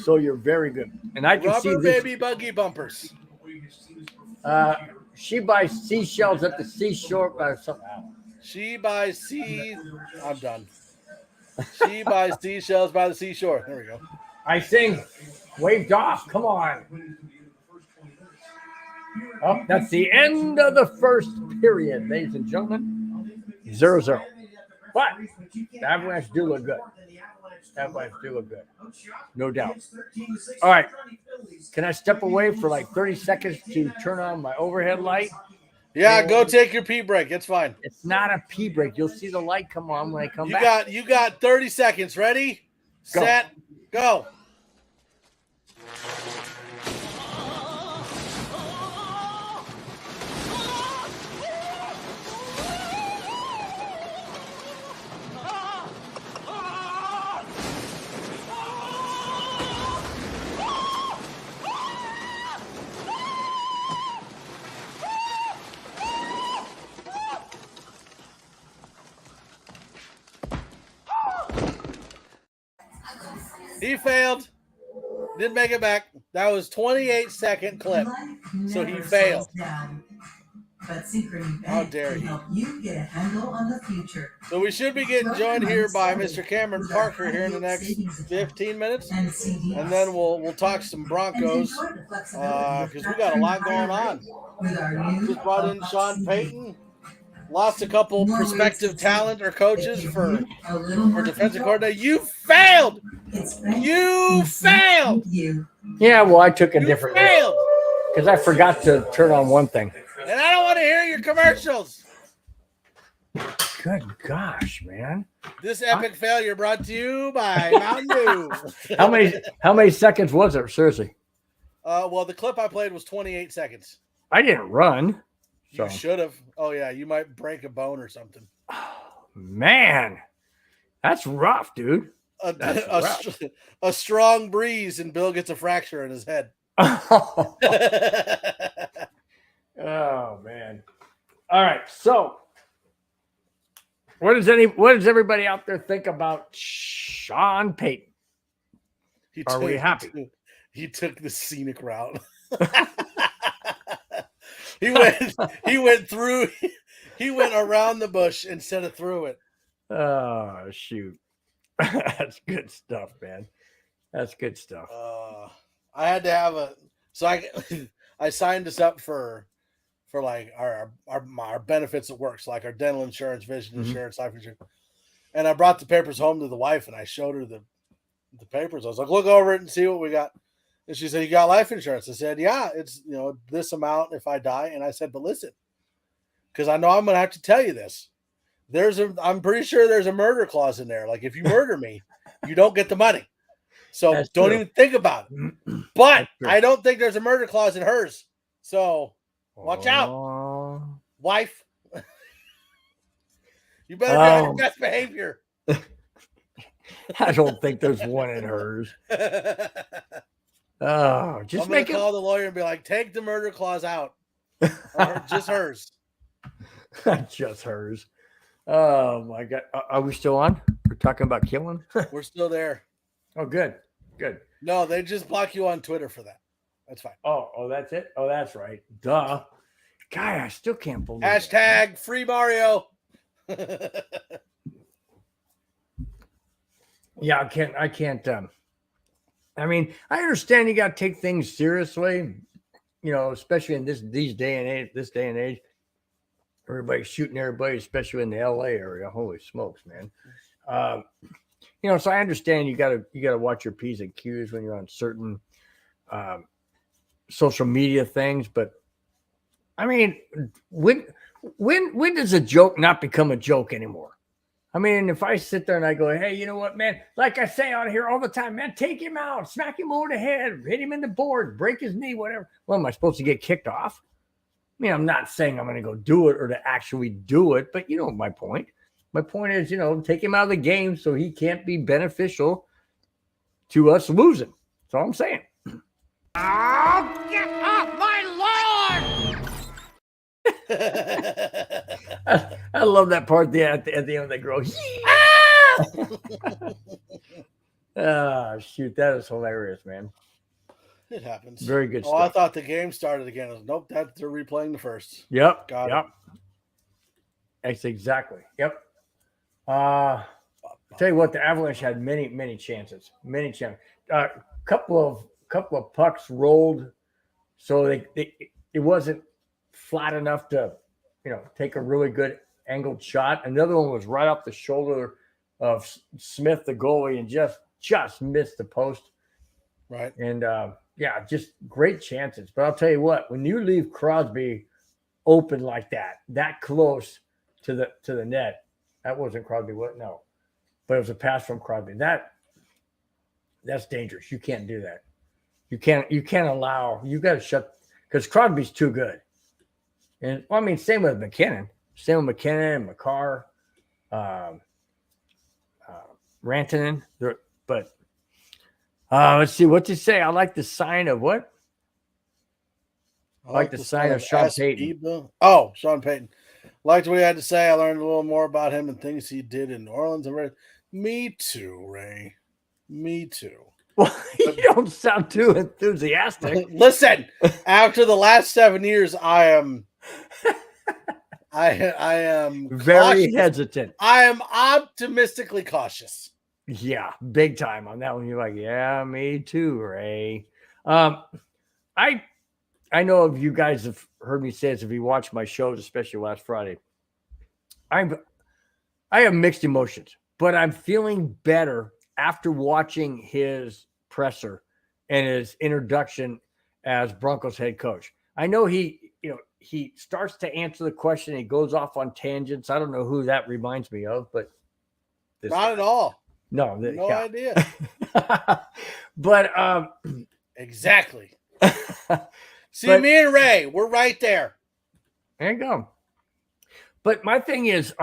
So you're very good. And I can see
Rubber
this.
baby buggy bumpers.
She buys seashells at the seashore.
She buys I'm done. She buys seashells by the seashore. There we go.
I sing. Waved off. Come on. Oh, that's the end of the first period, ladies and gentlemen. 0-0. But the Avalanche do look good. No doubt. All right. Can I step away for like 30 seconds to turn on my overhead light?
Yeah, go take your pee break. It's fine.
It's not a pee break. You'll see the light come on when I come back.
You got 30 seconds. Ready?
Go.
Set, go. He failed. Didn't make it back. That was 28-second clip. So he failed.
But Synchrony
How
Bank
dare
can
he?
help you get a handle on the future.
So we should be getting joined here by Mr. Cameron Parker here in the next 15 minutes. And then we'll talk some Broncos because we got a lot going on. Just brought in Sean Payton. Lost a couple prospective talent or coaches for defensive coordinator. You failed! You failed!
Yeah, well, I took a
You
different
failed!
because I forgot to turn on one thing.
And I don't want to hear your commercials.
Good gosh, man.
This epic failure brought to you by Mountain Dew.
How many seconds was it? Seriously.
Well, the clip I played was 28 seconds.
I didn't run.
You should have. Oh, yeah. You might break a bone or something.
Man, that's rough, dude.
A strong breeze and Bill gets a fracture in his head.
Oh, man. All right. So what does everybody out there think about Sean Payton? Are we happy?
He took the scenic route. He went around the bush instead of through it.
Oh, shoot. That's good stuff, man. That's good stuff.
I had to have I signed us up for like our benefits at work, so like our dental insurance, vision insurance, life insurance. And I brought the papers home to the wife and I showed her the papers. I was like, look over it and see what we got. And she said, you got life insurance? I said, yeah, it's this amount if I die. And I said, but listen, because I know I'm gonna have to tell you this. I'm pretty sure there's a murder clause in there. Like if you murder me, you don't get the money. So
That's
don't
true.
even think about it. But I don't think there's a murder clause in hers. So watch out, wife. You better be on your best behavior.
I don't think there's one in hers. Oh,
I'm gonna call the lawyer and be like, take the murder clause out. Or just hers.
Just hers. Oh my God. Are we still on? We're talking about killing?
We're still there.
Oh, good. Good.
No, they just block you on Twitter for that. That's fine.
Oh, that's it? Oh, that's right. Duh. God, I still can't believe
Hashtag free Mario.
Yeah, I can't. I mean, I understand you got to take things seriously, especially in this day and age. Everybody's shooting everybody, especially in the LA area. Holy smokes, man. So I understand you gotta watch your P's and Q's when you're on certain social media things, but I mean, when does a joke not become a joke anymore? I mean, if I sit there and I go, hey, you know what, man? Like I say out here all the time, man, take him out, smack him over the head, hit him in the board, break his knee, whatever. Well, am I supposed to get kicked off? I mean, I'm not saying I'm going to go do it or to actually do it, but you know my point. My point is, take him out of the game so he can't be beneficial to us losing. That's all I'm saying.
Oh, get off my lawn!
I love that part at the end they grow. Ah, shoot, that is hilarious, man.
It happens.
Very good
stuff. I thought the game started again. Nope, they're replaying the first.
Yep.
Got
it. That's exactly. Yep. Tell you what, the Avalanche had many chances. Many chances. Couple of pucks rolled, so it wasn't flat enough to, take a really good angled shot. Another one was right off the shoulder of Smith, the goalie, and just missed the post.
Right.
And just great chances. But I'll tell you what, when you leave Crosby open like that close to the net, that wasn't Crosby. What? No, but it was a pass from Crosby. That's dangerous. You can't do that. You can't allow. You got to shut because Crosby's too good. And well, I mean, same with McKinnon. Same with McKinnon and McCarr, Rantanen. But let's see what you say. I like the sign of what? I like the sign of Sean Payton.
Oh, Sean Payton. Liked what he had to say. I learned a little more about him and things he did in New Orleans. Me too, Ray. Me too.
Well, you don't sound too enthusiastic.
Listen, after the last 7 years, I am
Very
cautious.
hesitant.
I am optimistically cautious.
Yeah, big time on that one. You're like, yeah, me too, Ray. I know if you guys have heard me say this, if you watch my shows, especially last Friday, I have mixed emotions, but I'm feeling better after watching his presser and his introduction as Broncos head coach. I know he starts to answer the question. He goes off on tangents. I don't know who that reminds me of, but
Not at all.
No,
No idea.
But
exactly. See,
but,
me and Ray, we're right there.
There you go. But my thing is,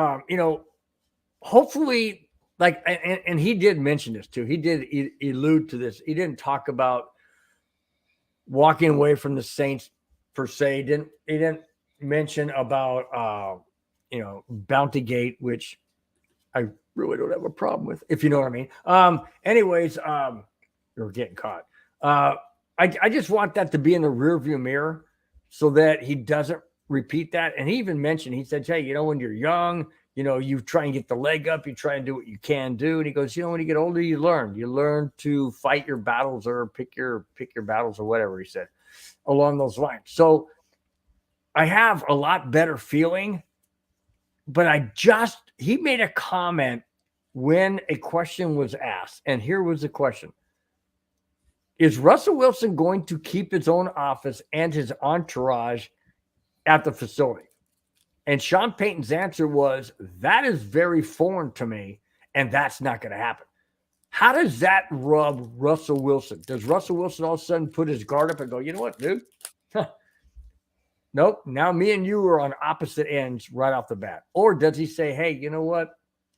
hopefully, like, and he did mention this too. He did allude to this. He didn't talk about walking away from the Saints per se. He didn't mention about Bountygate, which I really don't have a problem with, if you know what I mean. Anyways, you're getting caught. I just want that to be in the rearview mirror so that he doesn't repeat that. And he even mentioned, he said, hey, when you're young, you try and get the leg up, you try and do what you can do. And he goes, when you get older, you learn to fight your battles or pick your battles or whatever he said along those lines. So I have a lot better feeling, but he made a comment when a question was asked. And here was the question. Is Russell Wilson going to keep his own office and his entourage at the facility? And Sean Payton's answer was, that is very foreign to me, and that's not going to happen. How does that rub Russell Wilson? Does Russell Wilson all of a sudden put his guard up and go, you know what, dude? Nope, now me and you are on opposite ends right off the bat. Or does he say, hey, you know what?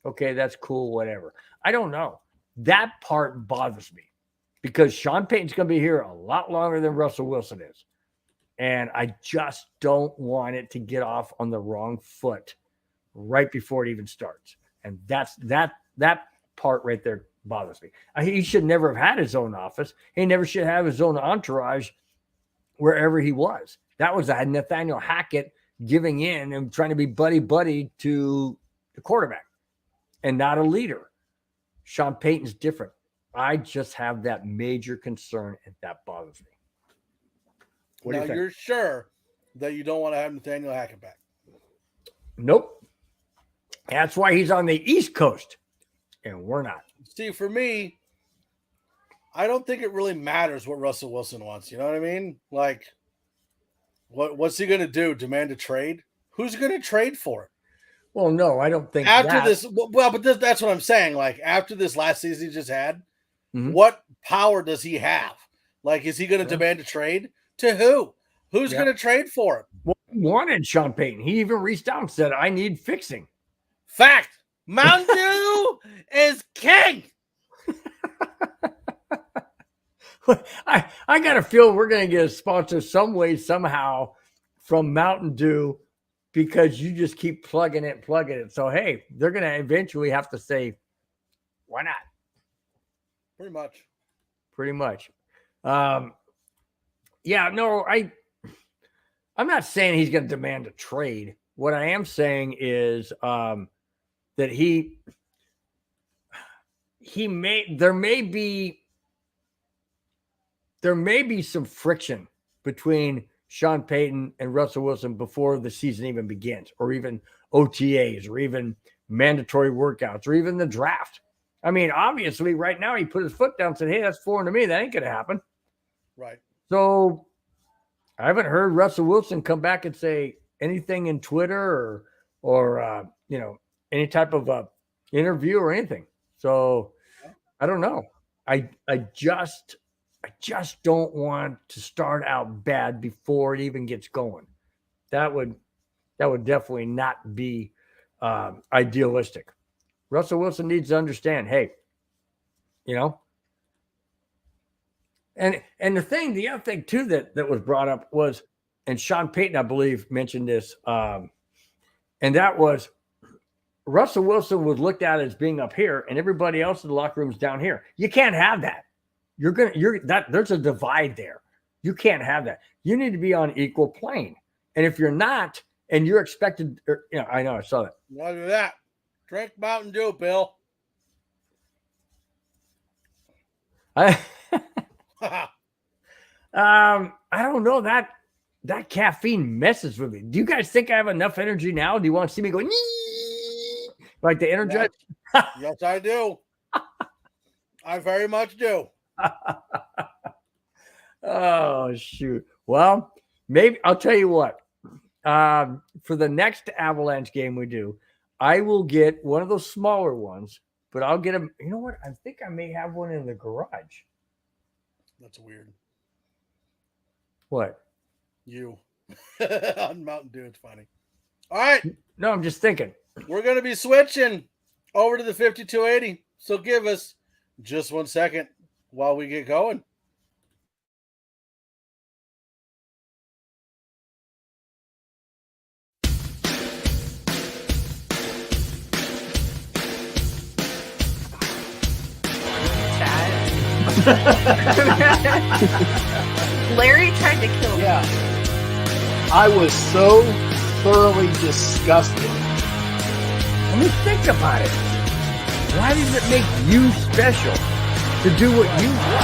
Okay, that's cool, whatever. I don't know. That part bothers me because Sean Payton's going to be here a lot longer than Russell Wilson is. And I just don't want it to get off on the wrong foot right before it even starts. And that part right there bothers me. He should never have had his own office. He never should have his own entourage wherever he was. That was Nathaniel Hackett giving in and trying to be buddy to the quarterback and not a leader. Sean Payton's different. I just have that major concern, and that bothers me. What do you think?
You're sure that you don't want to have Nathaniel Hackett back?
Nope. That's why he's on the East Coast, and we're not.
See, for me, I don't think it really matters what Russell Wilson wants. You know what I mean? Like, what's he going to do? Demand a trade? Who's going to trade for it?
Well, no, I don't think
after this. Well, but that's what I'm saying. Like, after this last season he just had, what power does he have? Like, is he going to demand a trade? To who? Who's going to trade for him?
Well, he wanted Sean Payton. He even reached out and said, I need fixing.
Fact. Mountain Dew is king.
I got to feel we're going to get a sponsor some way, somehow from Mountain Dew because you just keep plugging it. So, hey, they're going to eventually have to say, why not? Pretty much. Yeah, no, I'm not saying he's going to demand a trade. What I am saying is that there may be some friction between Sean Payton and Russell Wilson before the season even begins, or even OTAs, or even mandatory workouts, or even the draft. I mean, obviously, right now he put his foot down and said, hey, that's foreign to me. That ain't going to happen.
Right.
So I haven't heard Russell Wilson come back and say anything in Twitter or any type of interview or anything. So I don't know. I just don't want to start out bad before it even gets going. That would definitely not be idealistic. Russell Wilson needs to understand, hey, and the other thing too that was brought up was, and Sean Payton, I believe, mentioned this, and that was Russell Wilson was looked at as being up here, and everybody else in the locker room is down here. You can't have that. There's a divide there. You can't have that. You need to be on equal plane. And if you're not, and you're expected, I know, I saw that.
Look at that. Drink Mountain Dew, Bill.
I don't know, that caffeine messes with me. Do you guys think I have enough energy now? Do you want to see me go like the Energize?
Yes, I do. I very much do.
Oh, shoot. Well, maybe I'll tell you what. For the next Avalanche game we do, I will get one of those smaller ones, but I'll get them. You know what? I think I may have one in the garage.
That's weird.
What?
You. On Mountain Dew, it's funny. All right.
No, I'm just thinking.
We're going to be switching over to the 5280. So give us just 1 second while we get going.
Larry tried to kill me.
Yeah. I was so thoroughly disgusted.
I mean, think about it. Why does it make you special to do what you do?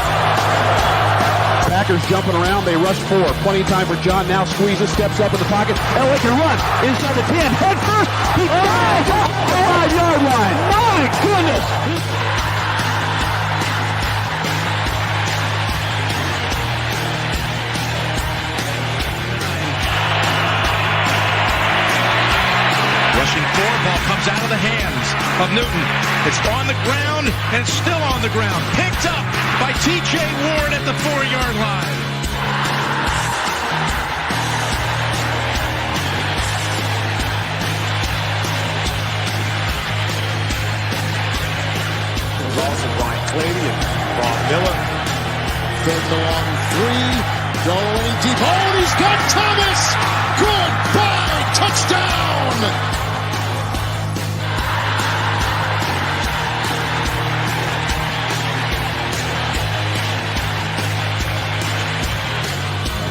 Packers jumping around. They rush 4. Plenty of time for John. Now squeezes, steps up in the pocket. LA can run. Inside the 10. Head first. He dives off the 5-yard line. My goodness.
Rushing 4, ball comes out of the hands of Newton. It's on the ground, and it's still on the ground. Picked up by T.J. Ward at the 4-yard line.
There's also Brian Clady and Bob Miller. Third and long 3. Going deep. Oh, and he's got Thomas. Goodbye. Touchdown.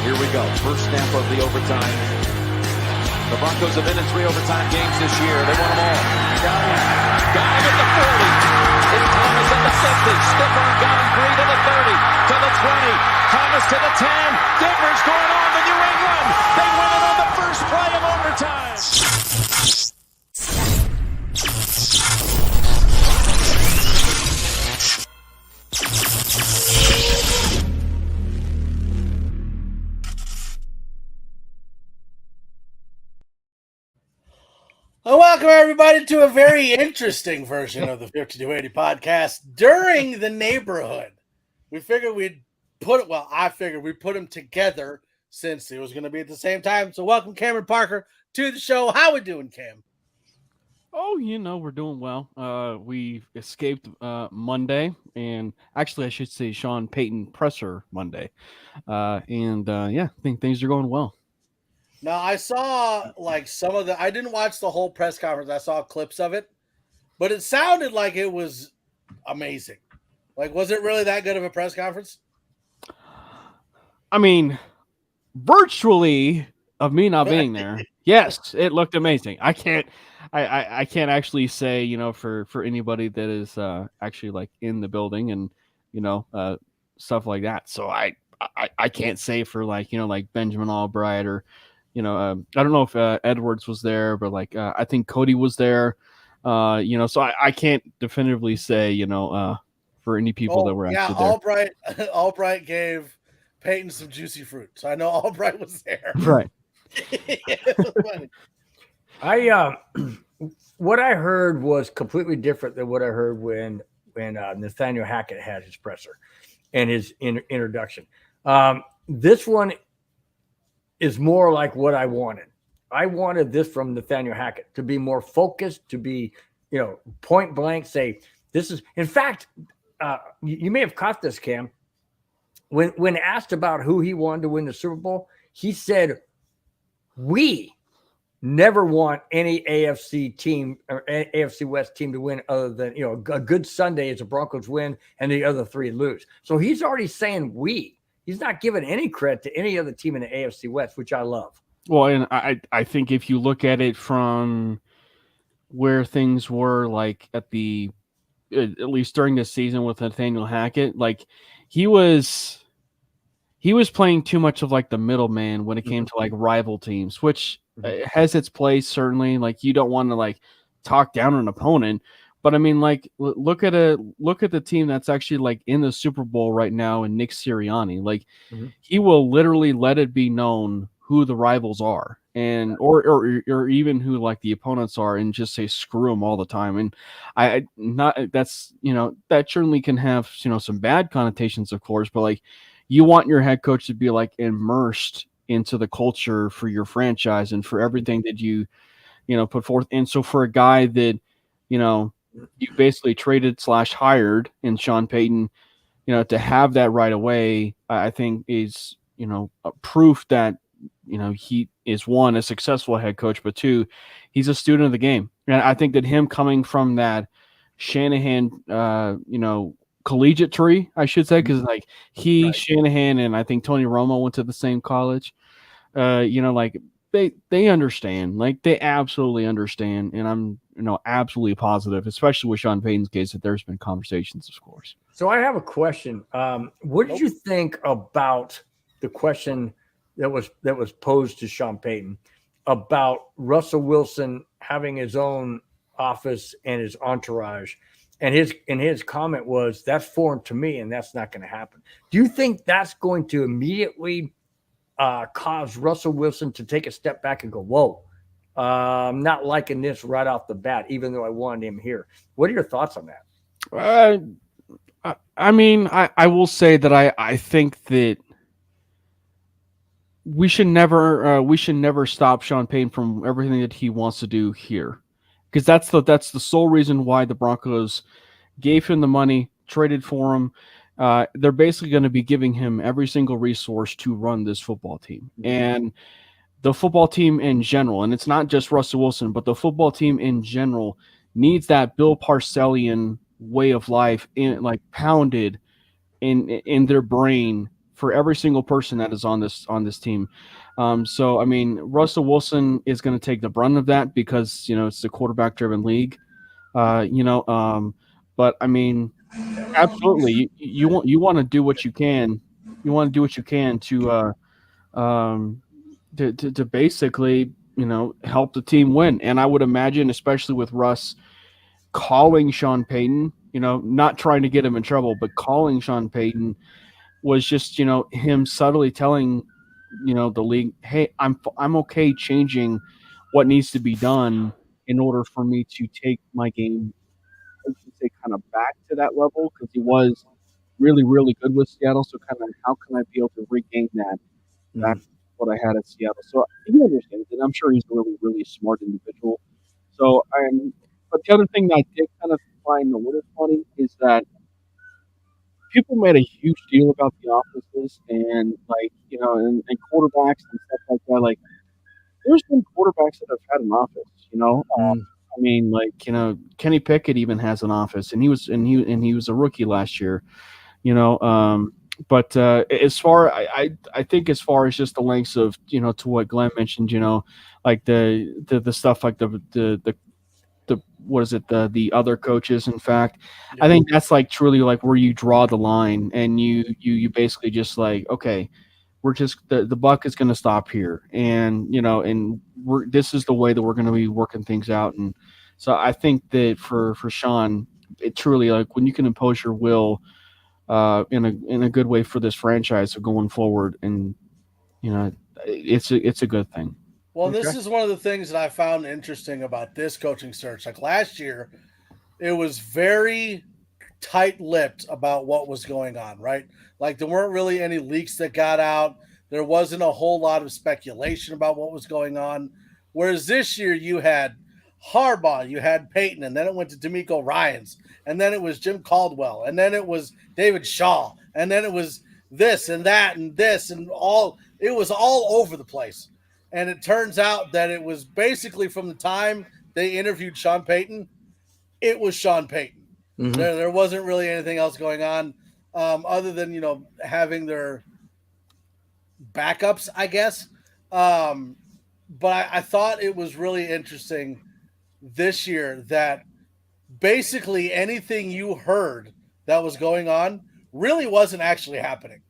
Here we go. First snap of the overtime. The Broncos have been in 3 overtime games this year. They won them all. Got him at the 40. It's Thomas at the 50. Stifford got him 3 to the 30, to the 20. Thomas to the 10. Denver's going on to New England. They win it on the first play of overtime.
Well, welcome everybody to a very interesting version of the 5280 podcast. During the neighborhood, we figured we'd I figured we'd put them together since it was going to be at the same time. So welcome Cameron Parker to the show. How we doing, Cam?
Oh, we're doing well. We escaped Monday, and actually I should say Sean Payton presser Monday. I think things are going well.
Now, I saw some of I didn't watch the whole press conference. I saw clips of it, but it sounded like it was amazing. Was it really that good of a press conference?
I mean, virtually of me not being there. Yes, it looked amazing. I can't actually say, for anybody that is actually in the building and, stuff like that. So I can't say for Benjamin Albright or, I don't know if Edwards was there, but I think Cody was there, so I can't definitively say, for any people that were actually there.
Albright gave Peyton some juicy fruit. So I know Albright was there.
Right.
What I heard was completely different than what I heard when Nathaniel Hackett had his presser and his introduction. This one is more like what I wanted. I wanted this from Nathaniel Hackett to be more focused, to be, point blank, say, this is, in fact, you may have caught this, Cam. When asked about who he wanted to win the Super Bowl, he said, we never want any AFC team or AFC West team to win other than, a good Sunday is the Broncos win and the other three lose. So he's already saying he's not giving any credit to any other team in the AFC West, which I love.
Well, and I think if you look at it from where things were like at least during the season with Nathaniel Hackett, like he was playing too much of like the middleman when it came to like rival teams, which has its place certainly. Like you don't want to like talk down an opponent, but I mean, like look at the team that's actually like in the Super Bowl right now, and Nick Sirianni, like he will literally let it be known who the rivals are, and or even who like the opponents are, and just say screw them all the time. And that certainly can have some bad connotations, of course, but like you want your head coach to be like immersed into the culture for your franchise and for everything that you put forth. And so for a guy that you basically traded / hired in Sean Payton, to have that right away, I think is a proof that he is, one, a successful head coach, but two, he's a student of the game. And I think that him coming from that Shanahan, collegiate tree, I should say, because like Shanahan and I think Tony Romo went to the same college. Like they understand, like they absolutely understand, and I'm absolutely positive, especially with Sean Payton's case, that there's been conversations, of course.
So I have a question. What did you think about the question that was posed to Sean Payton about Russell Wilson having his own office and his entourage? And his comment was, that's foreign to me, and that's not going to happen. Do you think that's going to immediately cause Russell Wilson to take a step back and go, whoa, I'm not liking this right off the bat, even though I wanted him here? What are your thoughts on that?
I mean, I will say that I think that we should never stop Sean Payton from everything that he wants to do here, because that's the sole reason why the Broncos gave him the money, traded for him. They're basically going to be giving him every single resource to run this football team. And the football team in general, and it's not just Russell Wilson, but the football team in general needs that Bill Parcellian way of life pounded in their brain for every single person that is on this team. So I mean, Russell Wilson is going to take the brunt of that because it's a quarterback-driven league. But I mean, absolutely, you want to do what you can. You want to do what you can to basically help the team win. And I would imagine, especially with Russ calling Sean Payton, not trying to get him in trouble, but calling Sean Payton was just him subtly telling the league, hey, I'm okay changing what needs to be done in order for me to take my game, I should say, kind of back to that level, because he was really, really good with Seattle. So kind of how can I be able to regain that back what I had at Seattle? So he understands it. I'm sure he's a really, really smart individual. So but the other thing that I did kind of find a little funny is that people made a huge deal about the offices and and quarterbacks and stuff like that. Like, there's been quarterbacks that have had an office, I mean, Kenny Pickett even has an office, and he was a rookie last year, But as far I think as far as just the lengths of to what Glenn mentioned, like the stuff like the what is it, the other coaches, in fact, I think that's like truly like where you draw the line, and you basically just like, okay, we're just the buck is going to stop here, and and this is the way that we're going to be working things out. And so I think that for Sean, it truly, like, when you can impose your will in a good way for this franchise going forward, and it's a good thing.
Well, this is one of the things that I found interesting about this coaching search. Like last year, it was very tight-lipped about what was going on, right? Like there weren't really any leaks that got out. There wasn't a whole lot of speculation about what was going on. Whereas this year you had Harbaugh, you had Peyton, and then it went to DeMeco Ryans, and then it was Jim Caldwell, and then it was David Shaw, and then it was this and that and this and all. It was all over the place. And it turns out that it was basically from the time they interviewed Sean Payton, it was Sean Payton.
Mhm.
There wasn't really anything else going on other than, having their backups, I guess. But I thought it was really interesting this year that basically anything you heard that was going on really wasn't actually happening.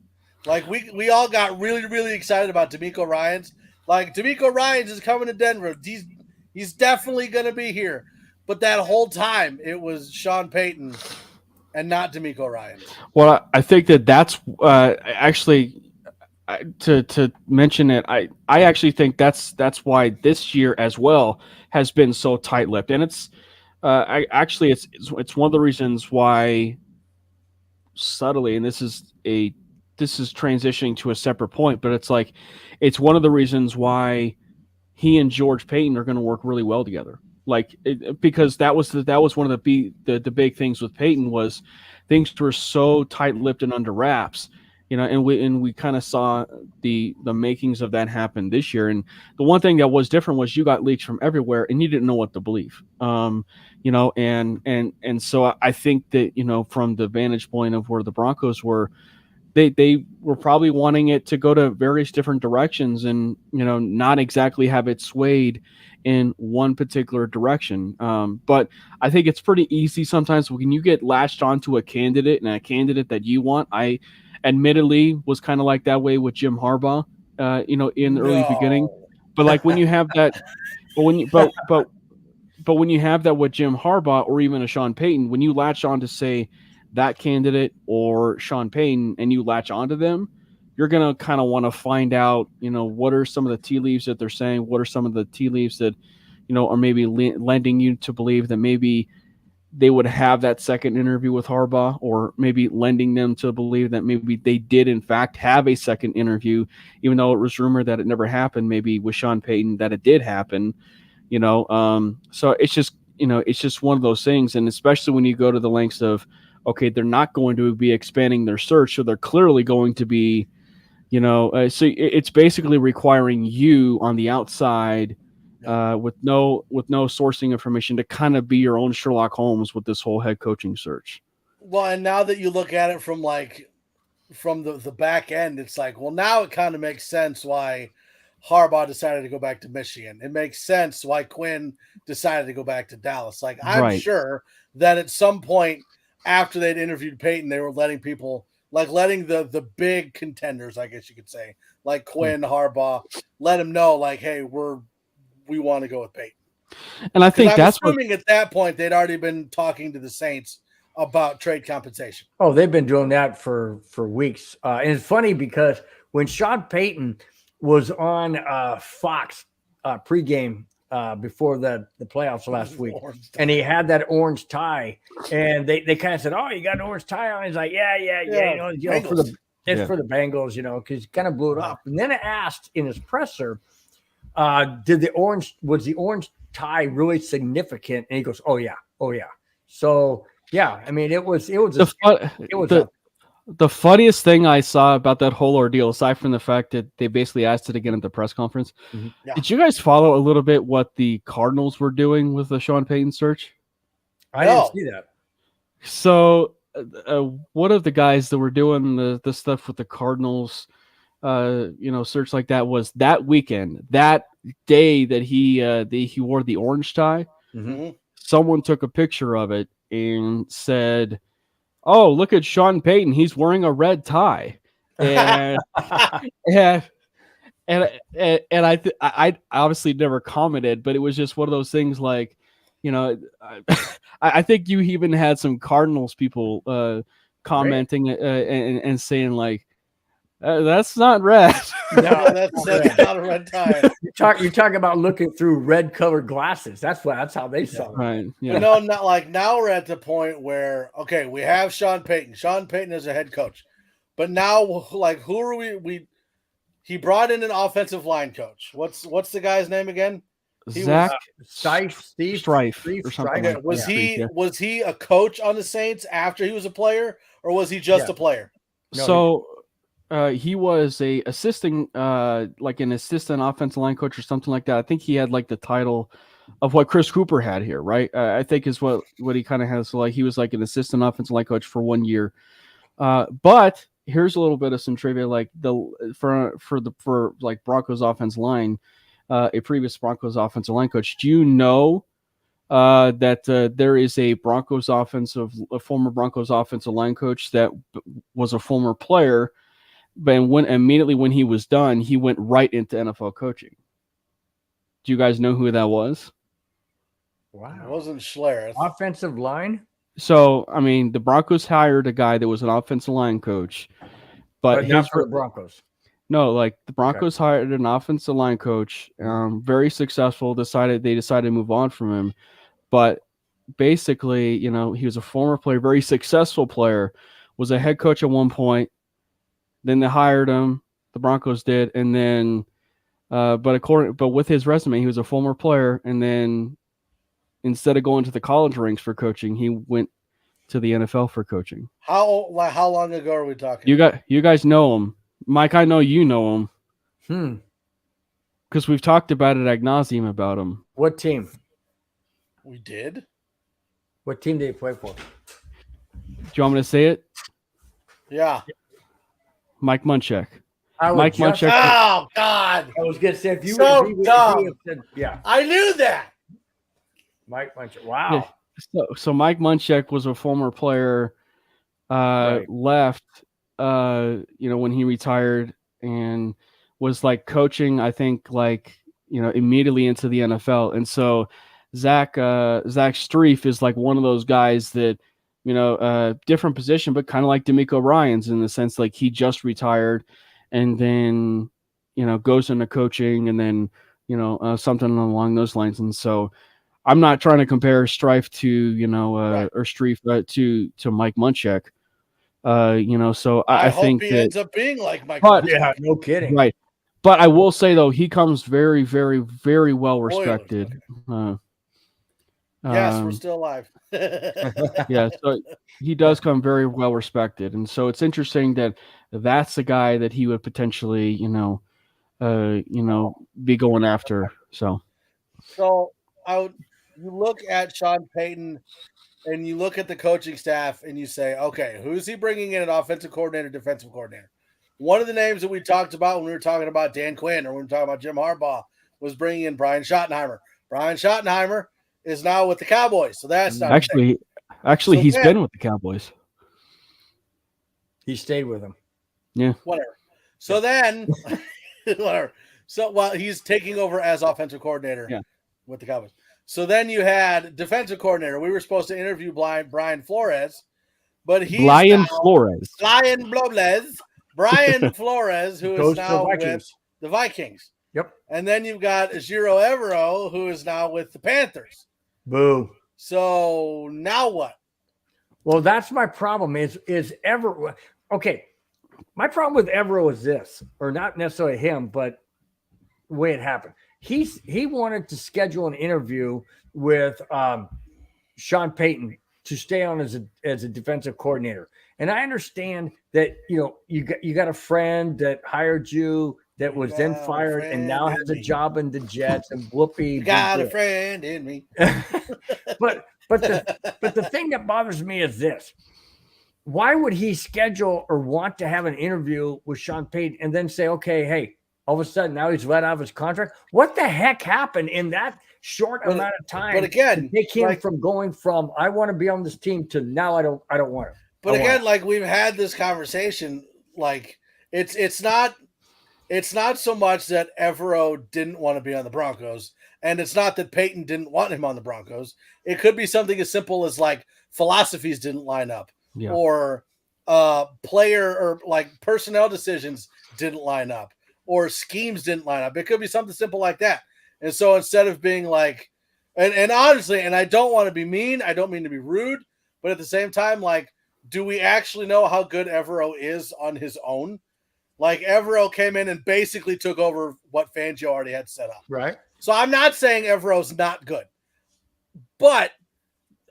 Like we all got really, really excited about D'Amico Ryans. Like D'Amico Ryans is coming to Denver. He's definitely going to be here. But that whole time it was Sean Payton and not D'Amico Ryans.
Well, I think that's actually to mention it. I actually think that's why this year as well has been so tight-lipped, and it's it's one of the reasons why subtly, and this is transitioning to a separate point, but it's one of the reasons why he and George Payton are going to work really well together. Because that was one of the big things with Payton was things were so tight-lipped and under wraps, and we kind of saw the makings of that happen this year. And the one thing that was different was you got leaks from everywhere and you didn't know what to believe. And so I think that, from the vantage point of where the Broncos were, they were probably wanting it to go to various different directions and, not exactly have it swayed in one particular direction. But I think it's pretty easy sometimes when you get latched onto a candidate and a candidate that you want. I admittedly was kind of like that way with Jim Harbaugh, in the early beginning. But when you have that, but when you have that with Jim Harbaugh or even a Sean Payton, when you latch on to say that candidate or Sean Payton and you latch onto them, you're going to kind of want to find out, what are some of the tea leaves that they're saying? What are some of the tea leaves that, are maybe lending you to believe that maybe they would have that second interview with Harbaugh, or maybe lending them to believe that maybe they did in fact have a second interview, even though it was rumored that it never happened, maybe with Sean Payton that it did happen, so it's just one of those things. And especially when you go to the lengths of, okay, they're not going to be expanding their search, so they're clearly going to be, so it's basically requiring you on the outside, with no sourcing information, to kind of be your own Sherlock Holmes with this whole head coaching search.
Well, and now that you look at it from the back end, it's like, well, now it kind of makes sense why Harbaugh decided to go back to Michigan. It makes sense why Quinn decided to go back to Dallas. I'm sure that at some point after they'd interviewed Payton, they were letting people, letting the big contenders, I guess you could say, like Quinn, Harbaugh, let them know, hey, we want to go with Payton.
And I think that's
assuming at that point they'd already been talking to the Saints about trade compensation.
Oh, they've been doing that for weeks. And it's funny because when Sean Payton was on Fox pregame before the playoffs last week, and he had that orange tie, and they kind of said, "Oh, you got an orange tie on?" He's like, "Yeah, for the Bengals, because he kind of blew it up." And then I asked in his presser, was the orange tie really significant? And he goes, "Oh yeah." So yeah, I mean, it was
the funniest thing I saw about that whole ordeal, aside from the fact that they basically asked it again at the press conference.
Mm-hmm.
Yeah.
Did you guys follow a little bit what the Cardinals were doing with the Sean Payton search?
I didn't see that.
So one of the guys that were doing the stuff with the Cardinals, search like that, was that weekend, that day that he wore the orange tie.
Mm-hmm.
Someone took a picture of it and said, "Oh, look at Sean Payton. He's wearing a red tie." And I obviously never commented, but it was just one of those things I think you even had some Cardinals people commenting and saying that's not red.
No, that's not a red tie.
You're talking about looking through red colored glasses. That's how they saw it.
Right. Yeah.
Now we're at the point where, okay, we have Sean Payton. Sean Payton is a head coach. But now, who are we? He brought in an offensive line coach. What's the guy's name again?
Steve
Strife
or something.
Was he a coach on the Saints after he was a player, or was he just a player?
No, He was a assistant, like an assistant offensive line coach or something like that. I think he had like the title of what Chris Cooper had here, right? I think is what he kind of has. So like he was like an assistant offensive line coach for 1 year. But here's a little bit of some trivia, like for like Broncos offensive line, a previous Broncos offensive line coach. Do you know that there is a former Broncos offensive line coach that was a former player? But immediately when he was done, he went right into NFL coaching. Do you guys know who that was?
Wow. It wasn't Schlereth.
Offensive line?
So, I mean, the Broncos hired a guy that was an offensive line coach. But
not for the Broncos.
No, like the Broncos hired an offensive line coach, very successful, they decided to move on from him. But basically, you know, he was a former player, very successful player, was a head coach at one point. Then they hired him, the Broncos did, and then, but with his resume, he was a former player, and then instead of going to the college ranks for coaching, he went to the NFL for coaching.
How long ago are we talking?
You guys know him, Mike. I know you know him. Because we've talked about it ad nauseum about him.
What team?
We did.
What team did he play for?
Do you want me to say it?
Yeah.
Mike Munchak.
Munchak. Oh God!
I was gonna say if you
so dumb.
Said, yeah,
I knew that.
Mike Munchak. Wow.
Yeah. So Mike Munchak was a former player. Left. When he retired and was like coaching. I think immediately into the NFL, and so Zach Strief is like one of those guys that. Different position, but kind of like D'Amico Ryans in the sense like he just retired and then, goes into coaching and then, something along those lines. And so I'm not trying to compare Strife to, or Strief to Mike Munchak. So I think
he
that
ends up being like Mike Munchak.
Yeah, no kidding.
Right. But I will say though, he comes very, very, very well respected.
Yes, we're still alive.
Yeah, so he does come very well respected, and so it's interesting that that's the guy that he would potentially, be going after. So
you look at Sean Payton, and you look at the coaching staff, and you say, okay, who's he bringing in an offensive coordinator, defensive coordinator? One of the names that we talked about when we were talking about Dan Quinn or when we were talking about Jim Harbaugh was bringing in Brian Schottenheimer. Brian Schottenheimer is now with the Cowboys, so that's not
actually he's been with the Cowboys.
He stayed with them.
Yeah.
Whatever. So then, whatever. So while he's taking over as offensive coordinator with the Cowboys. So then you had defensive coordinator. We were supposed to interview Brian Flores, but he's Brian Flores, who is now with the Vikings.
Yep.
And then you've got Ejiro Evero, who is now with the Panthers.
Boo.
So now what?
Well, that's my problem is Evero. Okay. My problem with Evero is this, or not necessarily him, but the way it happened. He wanted to schedule an interview with Sean Payton to stay on as a defensive coordinator. And I understand that, you got a friend that hired you that was then fired and now has a job in the Jets and whoopee.
Got a friend in me.
But the thing that bothers me is this. Why would he schedule or want to have an interview with Sean Payton and then say, okay, hey, all of a sudden now he's let out of his contract? What the heck happened in that short amount of time?
But again,
to take him from going from I want to be on this team to now I don't want him.
But again, like we've had this conversation, like it's not so much that Evero didn't want to be on the Broncos, and it's not that Peyton didn't want him on the Broncos. It could be something as simple as like philosophies didn't line up, or player or like personnel decisions didn't line up, or schemes didn't line up. It could be something simple like that. And so instead of being like, and honestly, and I don't want to be mean, I don't mean to be rude, but at the same time, like, do we actually know how good Evero is on his own? Like Evero came in and basically took over what Fangio already had set up.
Right.
So I'm not saying Evero's not good, but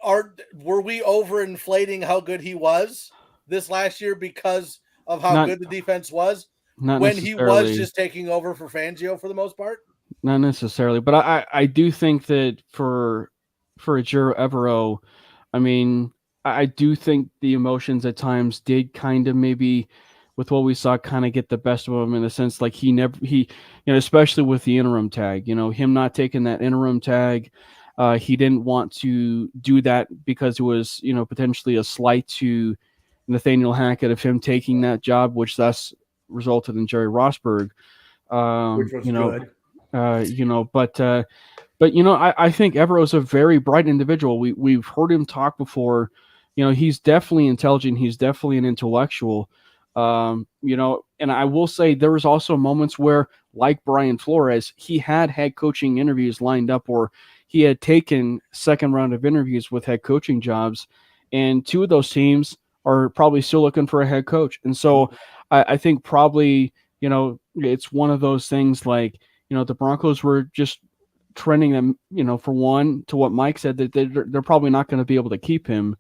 were we overinflating how good he was this last year because of how good the defense was when he was just taking over for Fangio for the most part?
Not necessarily, but I do think that for Ejiro Evero, I mean, I do think the emotions at times did kind of maybe with what we saw kind of get the best of him in a sense, like he especially with the interim tag, him not taking that interim tag. He didn't want to do that because it was, potentially a slight to Nathaniel Hackett of him taking that job, which thus resulted in Jerry Rosberg,
which was good.
But I think Evero is a very bright individual. We've heard him talk before. He's definitely intelligent. He's definitely an intellectual. And I will say there was also moments where, like Brian Flores, he had head coaching interviews lined up, or he had taken second round of interviews with head coaching jobs, and two of those teams are probably still looking for a head coach. And so I think probably, it's one of those things like, the Broncos were just trending them, for one, to what Mike said, that they're probably not going to be able to keep him,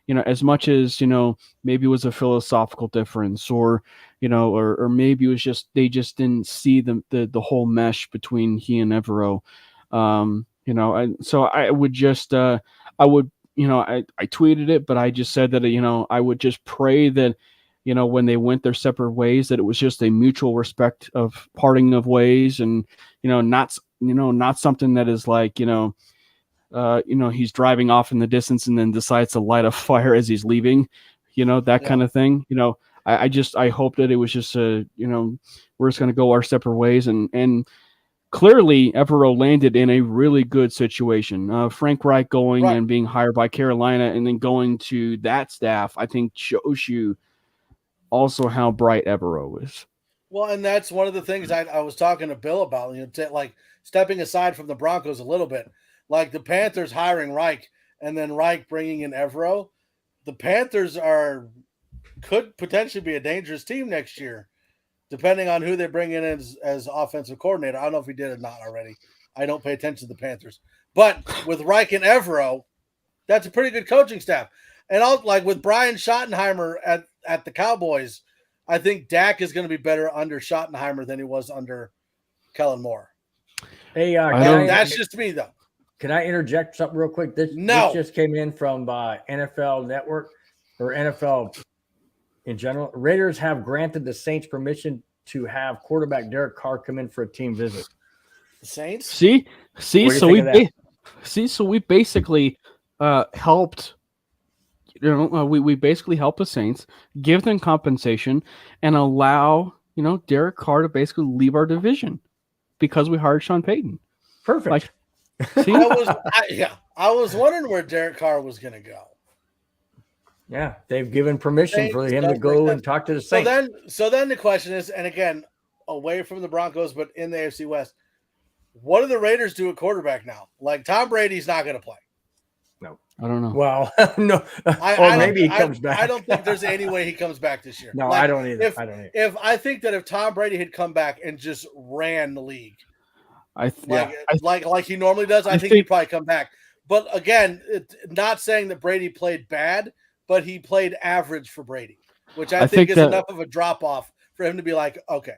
as much as, maybe it was a philosophical difference, or, or maybe it was just, they just didn't see the whole mesh between he and Evero. So I would just, I tweeted it, but I just said that, I would just pray that, when they went their separate ways, that it was just a mutual respect of parting of ways, and, not something that is like, he's driving off in the distance and then decides to light a fire as he's leaving, kind of thing. I hope that it was just we're just going to go our separate ways, and clearly Evero landed in a really good situation. Frank Reich going and being hired by Carolina and then going to that staff, I think shows you also how bright Evero is.
Well, and that's one of the things I was talking to Bill about, like stepping aside from the Broncos a little bit, like the Panthers hiring Reich and then Reich bringing in Evero. The Panthers could potentially be a dangerous team next year, depending on who they bring in as offensive coordinator. I don't know if he did or not already. I don't pay attention to the Panthers. But with Reich and Evero, that's a pretty good coaching staff. And like with Brian Schottenheimer at the Cowboys, I think Dak is going to be better under Schottenheimer than he was under Kellen Moore.
Hey,
that's just me, though.
Can I interject something real quick? This just came in from NFL Network, or NFL in general. Raiders have granted the Saints permission to have quarterback Derek Carr come in for a team visit.
The Saints?
See, so we basically helped. We basically help the Saints, give them compensation, and allow Derek Carr to basically leave our division because we hired Sean Payton.
Perfect.
See?
I was wondering where Derek Carr was going to go.
Yeah, they've given permission for him to go and talk to the Saints.
So then the question is, and again, away from the Broncos, but in the AFC West, what do the Raiders do at quarterback now? Like Tom Brady's not going to play.
No,
I don't know.
Well, no, maybe he comes back.
I don't think there's any way he comes back this year.
No, I don't either.
I think that if Tom Brady had come back and just ran the league, like he normally does, I think he'd probably come back. But again, not saying that Brady played bad, but he played average for Brady, which I think is enough of a drop off for him to be like, okay.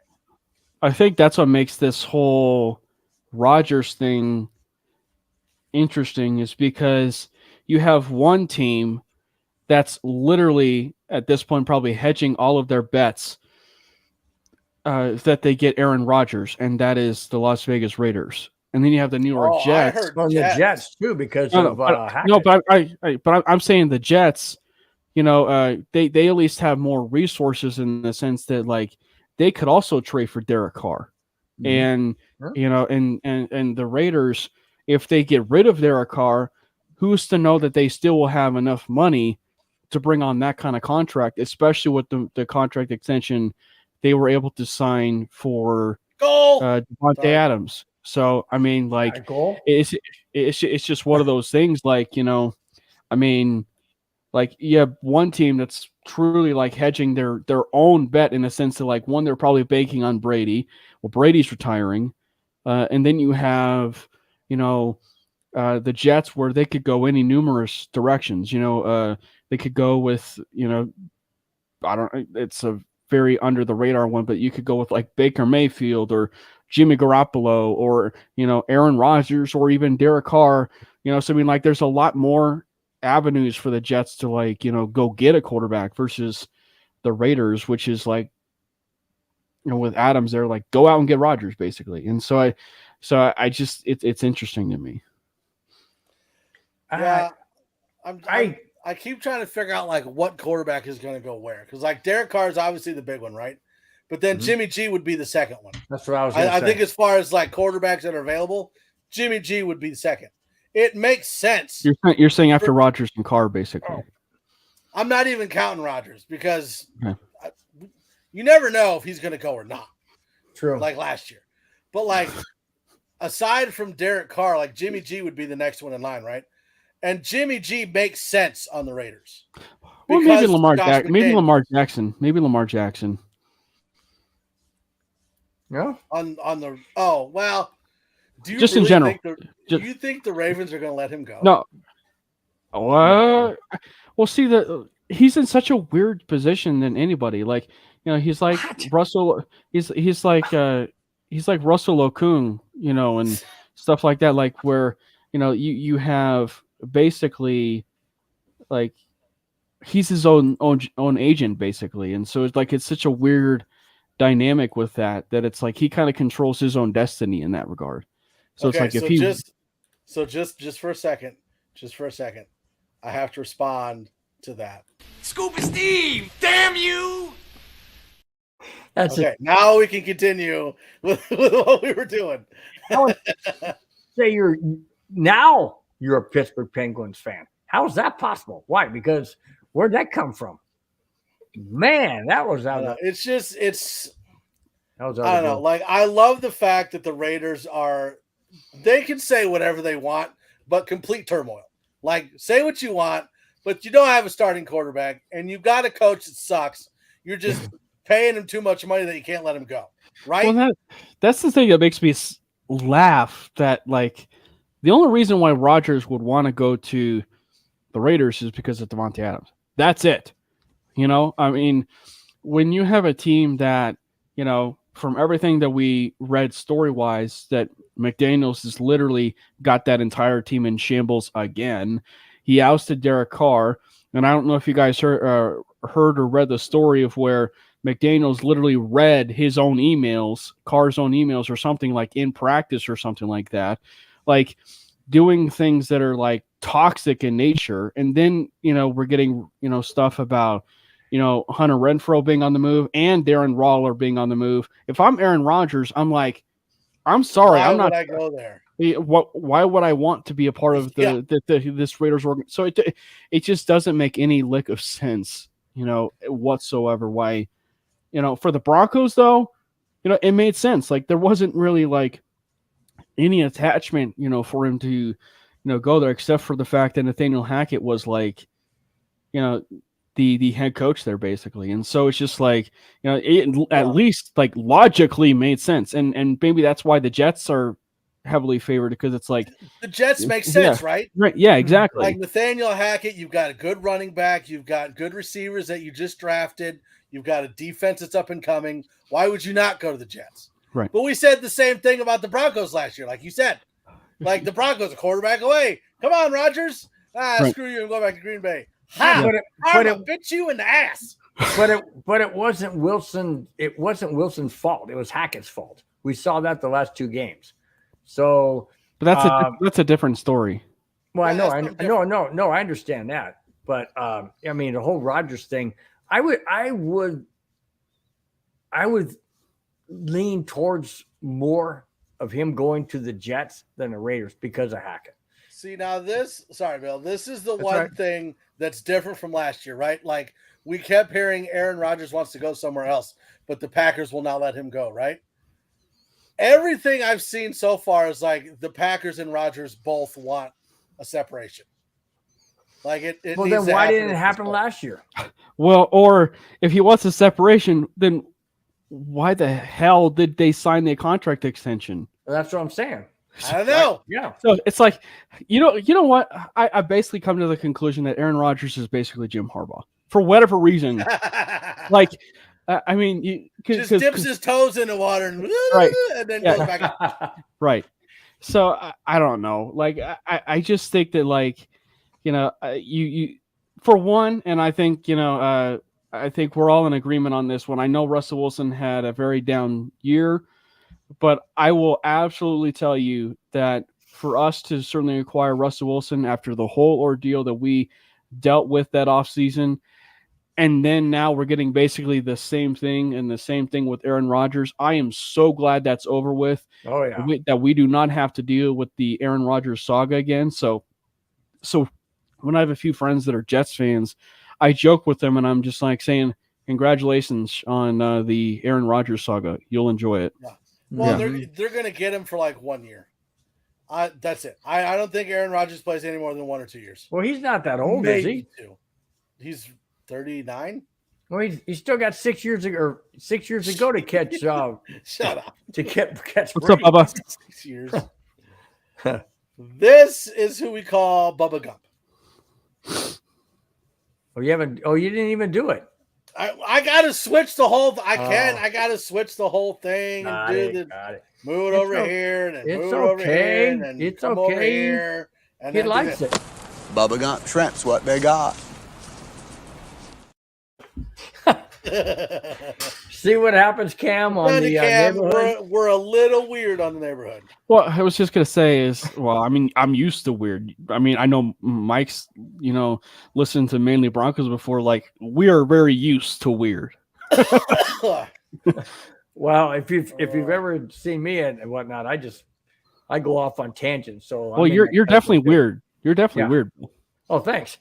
I think that's what makes this whole Rodgers thing interesting, is because you have one team that's literally at this point probably hedging all of their bets that they get Aaron Rodgers, and that is the Las Vegas Raiders. And then you have the New York Jets.
I heard the Jets too, because of
but I'm saying the Jets, they at least have more resources in the sense that like they could also trade for Derek Carr. And and the Raiders, if they get rid of Derek Carr, who's to know that they still will have enough money to bring on that kind of contract, especially with the contract extension they were able to sign for Devontae Adams. So I mean, like it's just one of those things. Like I mean, like you have one team that's truly like hedging their own bet in a sense that like one, they're probably banking on Brady. Well, Brady's retiring, and then you have the Jets where they could go any numerous directions. They could go with I don't. It's a very under the radar one, but you could go with like Baker Mayfield or Jimmy Garoppolo or, Aaron Rodgers or even Derek Carr, so I mean, like, there's a lot more avenues for the Jets to like, go get a quarterback versus the Raiders, which is like, with Adams, they're like, go out and get Rodgers basically. And so I just, it's interesting to me.
Yeah. I keep trying to figure out like what quarterback is going to go where. Because like Derek Carr is obviously the big one, right? But then Jimmy G would be the second one.
That's what I was going to say.
I think as far as like quarterbacks that are available, Jimmy G would be the second. It makes sense.
You're saying after Rodgers and Carr, basically.
I'm not even counting Rodgers because you never know if he's going to go or not.
True.
Like last year. But like aside from Derek Carr, like Jimmy G would be the next one in line, right? And Jimmy G makes sense on the Raiders.
Well, maybe Lamar Jackson. Maybe Lamar Jackson.
Yeah.
Do you
just
really
in general?
Do you think the Ravens are going to let him go?
No. Well, see, he's in such a weird position than anybody. Like, he's like Russell. He's like Russell Okung, and stuff like that. Like where you have basically like he's his own agent basically, and so it's such a weird dynamic with that it's like he kind of controls his own destiny in that regard. So it's like if he
just for a second, I have to respond to that.
Scuba Steve, damn you!
That's
okay. Now we can continue with what we were doing.
Say you're a Pittsburgh Penguins fan. How is that possible? Why? Because where'd that come from? Man, that was out of
I don't know. Like, I love the fact that the Raiders they can say whatever they want, but complete turmoil. Like, say what you want, but you don't have a starting quarterback, and you've got a coach that sucks. You're just paying him too much money that you can't let him go. Right?
Well, that's the thing that makes me laugh, that like the only reason why Rodgers would want to go to the Raiders is because of Davante Adams. That's it. I mean, when you have a team that, from everything that we read story-wise, that McDaniels has literally got that entire team in shambles again. He ousted Derek Carr, and I don't know if you guys heard or read the story of where McDaniels literally read his own emails, Carr's own emails, or something like in practice or something like that, like doing things that are like toxic in nature. And then, we're getting, stuff about, Hunter Renfrow being on the move and Darren Waller being on the move. If I'm Aaron Rodgers, I'm like, I'm sorry,
why
I'm not.
Why would I go there?
Why would I want to be a part of this Raiders organ? So it just doesn't make any lick of sense, whatsoever. Why, for the Broncos though, it made sense. Like there wasn't really like any attachment, for him to, go there, except for the fact that Nathaniel Hackett was like, the head coach there basically. And so it's just like, it at least like logically made sense. And maybe that's why the Jets are heavily favored, because it's like
the Jets make sense, right?
Right. Yeah, exactly.
Like Nathaniel Hackett, you've got a good running back, you've got good receivers that you just drafted, you've got a defense that's up and coming. Why would you not go to the Jets?
Right.
But we said the same thing about the Broncos last year, like you said. Like the Broncos, a quarterback away. Come on, Rodgers.
Right.
Screw you and go back to Green Bay.
But it
bit you in the ass.
But it wasn't Wilson. It wasn't Wilson's fault. It was Hackett's fault. We saw that the last two games. So,
but that's a different story.
Well, I understand that. But I mean, the whole Rodgers thing. I would lean towards more of him going to the Jets than the Raiders because of Hackett.
See, now sorry, Bill, this is the one thing that's different from last year, right? Like we kept hearing Aaron Rodgers wants to go somewhere else, but the Packers will not let him go, right? Everything I've seen so far is like the Packers and Rodgers both want a separation. Like it
well, then why didn't it happen last year?
Well, or if he wants a separation, then why the hell did they sign the contract extension?
Well, that's what I'm saying.
I don't know.
Yeah.
So it's like, you know what? I basically come to the conclusion that Aaron Rodgers is basically Jim Harbaugh for whatever reason. Like I mean,
just dips his toes in the water and,
right.
and then goes back out.
Right. So I don't know. Like I just think that, like, you know, you for one, and I think, you know, I think we're all in agreement on this one. I know Russell Wilson had a very down year, but I will absolutely tell you that for us to certainly acquire Russell Wilson after the whole ordeal that we dealt with that offseason, and then now we're getting basically the same thing and the same thing with Aaron Rodgers. I am so glad that's over with.
Oh, yeah.
That we do not have to deal with the Aaron Rodgers saga again. So when I have a few friends that are Jets fans, I joke with them and I'm just like saying, congratulations on the Aaron Rodgers saga. You'll enjoy it.
Yeah. Well, they're going to get him for like 1 year. That's it. I don't think Aaron Rodgers plays any more than 1 or 2 years.
Well, he's not that old, is he?
Two. He's 39.
Well, he's still got 6 years ago to catch.
Shut up.
To catch.
What's up, Bubba?
6 years. This is who we call Bubba Gump.
Oh, you haven't. Oh, you didn't even do it.
I gotta switch the whole. I gotta switch the whole thing and move it over here and move it over here and
it's
come over here. And
he likes it.
Bubba Gump Shrimp's what they got.
See what happens, Cam, on the neighborhood?
We're a little weird on the neighborhood.
Well, I was just gonna say is, well, I mean, I'm used to weird. I mean, I know Mike's, you know, listened to mainly Broncos before. Like, we are very used to weird.
Well, if you've ever seen me and whatnot, I go off on tangents. So
well, you're definitely weird. You're definitely weird.
Oh, thanks.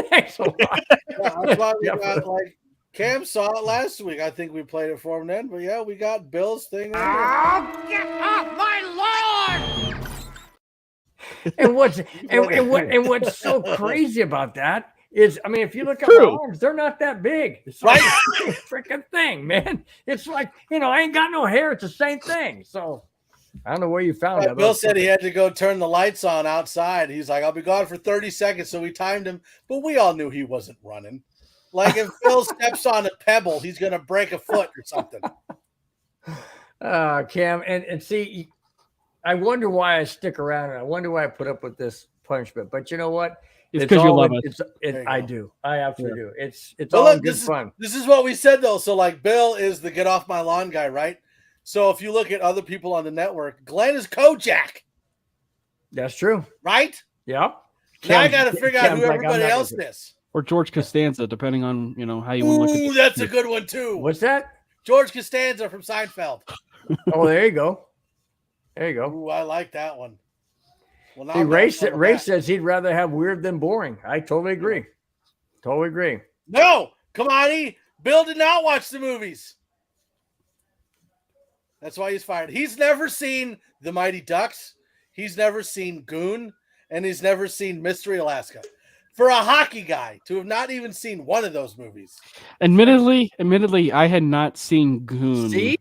Thanks a lot.
That's why we got, like, Cam saw it last week. I think we played it for him then. But yeah, we got Bill's thing.
Oh, get off my lawn!
And what's so crazy about that is, I mean, if you look at my arms, they're not that big. It's like the freaking thing, man. It's like, you know, I ain't got no hair. It's the same thing. So I don't know where you found that.
Bill said he had to go turn the lights on outside. He's like, I'll be gone for 30 seconds. So we timed him, but we all knew he wasn't running. Like, if Phil steps on a pebble, he's going to break a foot or something.
Cam, and see, I wonder why I stick around, and I wonder why I put up with this punishment. But you know what?
It's because you love it.
I do. I absolutely do. It's all good fun.
This is what we said, though. So, like, Bill is the get off my lawn guy, right? So if you look at other people on the network, Glenn is Kojak.
That's true.
Right?
Yep.
Now I got to figure out who everybody else is.
Or George Costanza, depending on, you know, how you want to look at it.
That's a good one, too.
What's that?
George Costanza from Seinfeld.
Oh, there you go. There you go.
Ooh, I like that one. Well, now
Ray says he'd rather have weird than boring. I totally agree. Totally agree.
No, come on, Bill did not watch the movies. That's why he's fired. He's never seen The Mighty Ducks. He's never seen Goon, and he's never seen Mystery Alaska. For a hockey guy to have not even seen one of those movies.
Admittedly, I had not seen Goon.
See?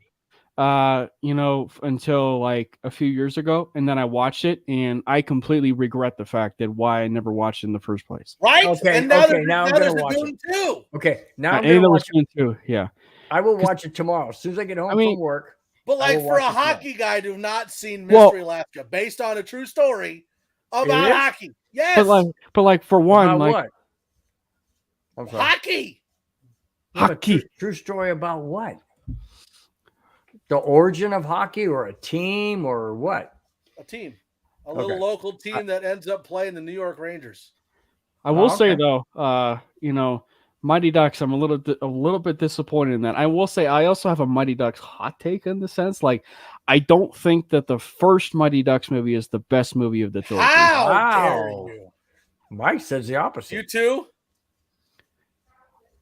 You know, until like a few years ago, and then I watched it, and I completely regret the fact that why I never watched it in the first place.
Right?
Okay.
And now
I'm gonna watch
it too.
Okay. Now I'm
gonna
gonna watch
it too. Yeah.
I will watch it tomorrow as soon as I get home from work.
But like for a hockey guy to have not seen Mystery Alaska, based on a true story about hockey. Yes.
But like for one,
about
like
what? I'm sorry.
Hockey.
True story about what? The origin of hockey, or a team, or what?
A team. A little local team that ends up playing the New York Rangers.
I will say though, you know, Mighty Ducks, I'm a little bit disappointed in that. I will say I also have a Mighty Ducks hot take in the sense, like, I don't think that the first Mighty Ducks movie is the best movie of the trilogy.
How dare you?
Mike says the opposite.
You too?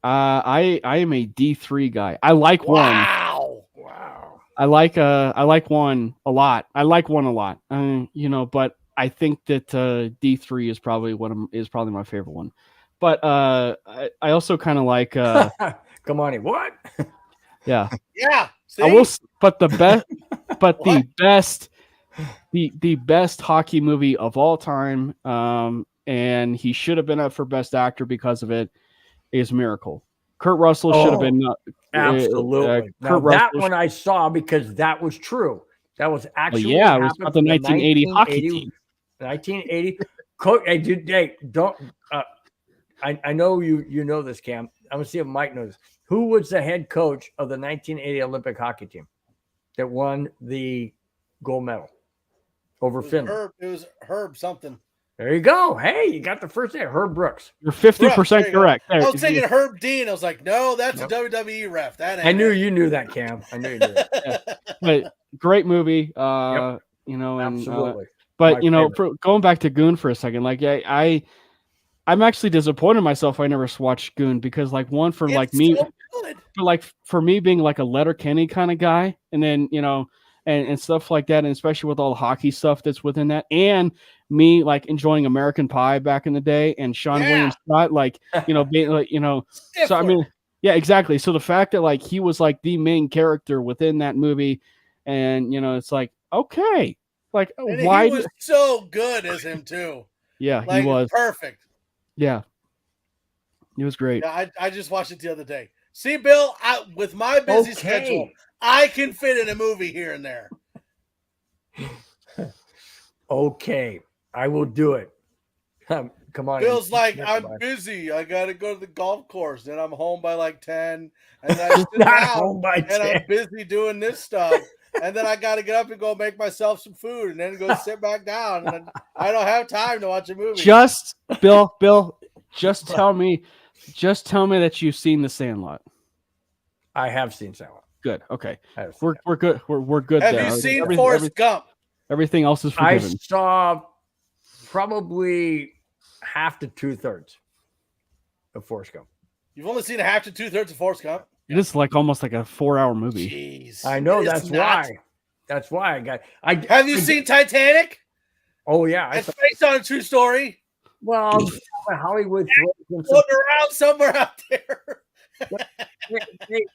I am a D3 guy. I like one.
Wow.
I like one a lot. I like one a lot. You know, but I think that D3 is probably my favorite one. But I also kind of like
come on, what?
Yeah.
Yeah. See?
I will, but the best hockey movie of all time, and he should have been up for Best Actor because of it, is Miracle. Kurt Russell should have been
absolutely. Now, that one I saw because that was true. That was actually
it was about the 1980 hockey team.
1980. Coach, hey, dude, hey, don't. I know you know this, Cam. I'm gonna see if Mike knows. Who was the head coach of the 1980 Olympic hockey team that won the gold medal over Finland?
It was Herb something.
There you go. Hey, you got the first name, Herb Brooks.
You're 50% correct.
I was thinking Herb Dean. I was like, no, that's a WWE ref. That ain't
I knew you knew that, Cam. I knew you knew that.
Yeah. But great movie.
Yep.
You know, and
Absolutely.
but you know, going back to Goon for a second, like I'm actually disappointed in myself I never watched Goon because like one for like me, for me being like a Letterkenny kind of guy, and then you know, and stuff like that, and especially with all the hockey stuff that's within that, and me like enjoying American Pie back in the day, and Sean William Scott, like you know, being like you know, so I mean, yeah, exactly. So the fact that like he was like the main character within that movie, and you know, it's like okay, like
and
why
he was so good as him too.
Yeah,
like,
he was
perfect.
Yeah, it was great.
Yeah, I just watched it the other day. See, Bill, with my busy schedule, I can fit in a movie here and there.
Okay, I will do it. Come on.
Bill's like, I'm busy. I got to go to the golf course. Then I'm home by like 10. And I sit down,
home by 10.
And I'm busy doing this stuff. And then I got to get up and go make myself some food and then go sit back down. And I don't have time to watch a movie.
Bill, just tell me that you've seen The Sandlot.
I have seen Sandlot.
Good. Okay. We're good. We're good.
Have
there.
you seen Forrest Gump?
Everything else is forgiven.
I saw probably half to 2/3 of Forrest Gump.
You've only seen a half to 2/3 of Forrest Gump?
It is like almost like a 4-hour movie.
Jeez.
I know that's why. That's why I got.
Have you seen Titanic?
Oh yeah,
it's based on a true story.
Well, Hollywood
floating around somewhere out there.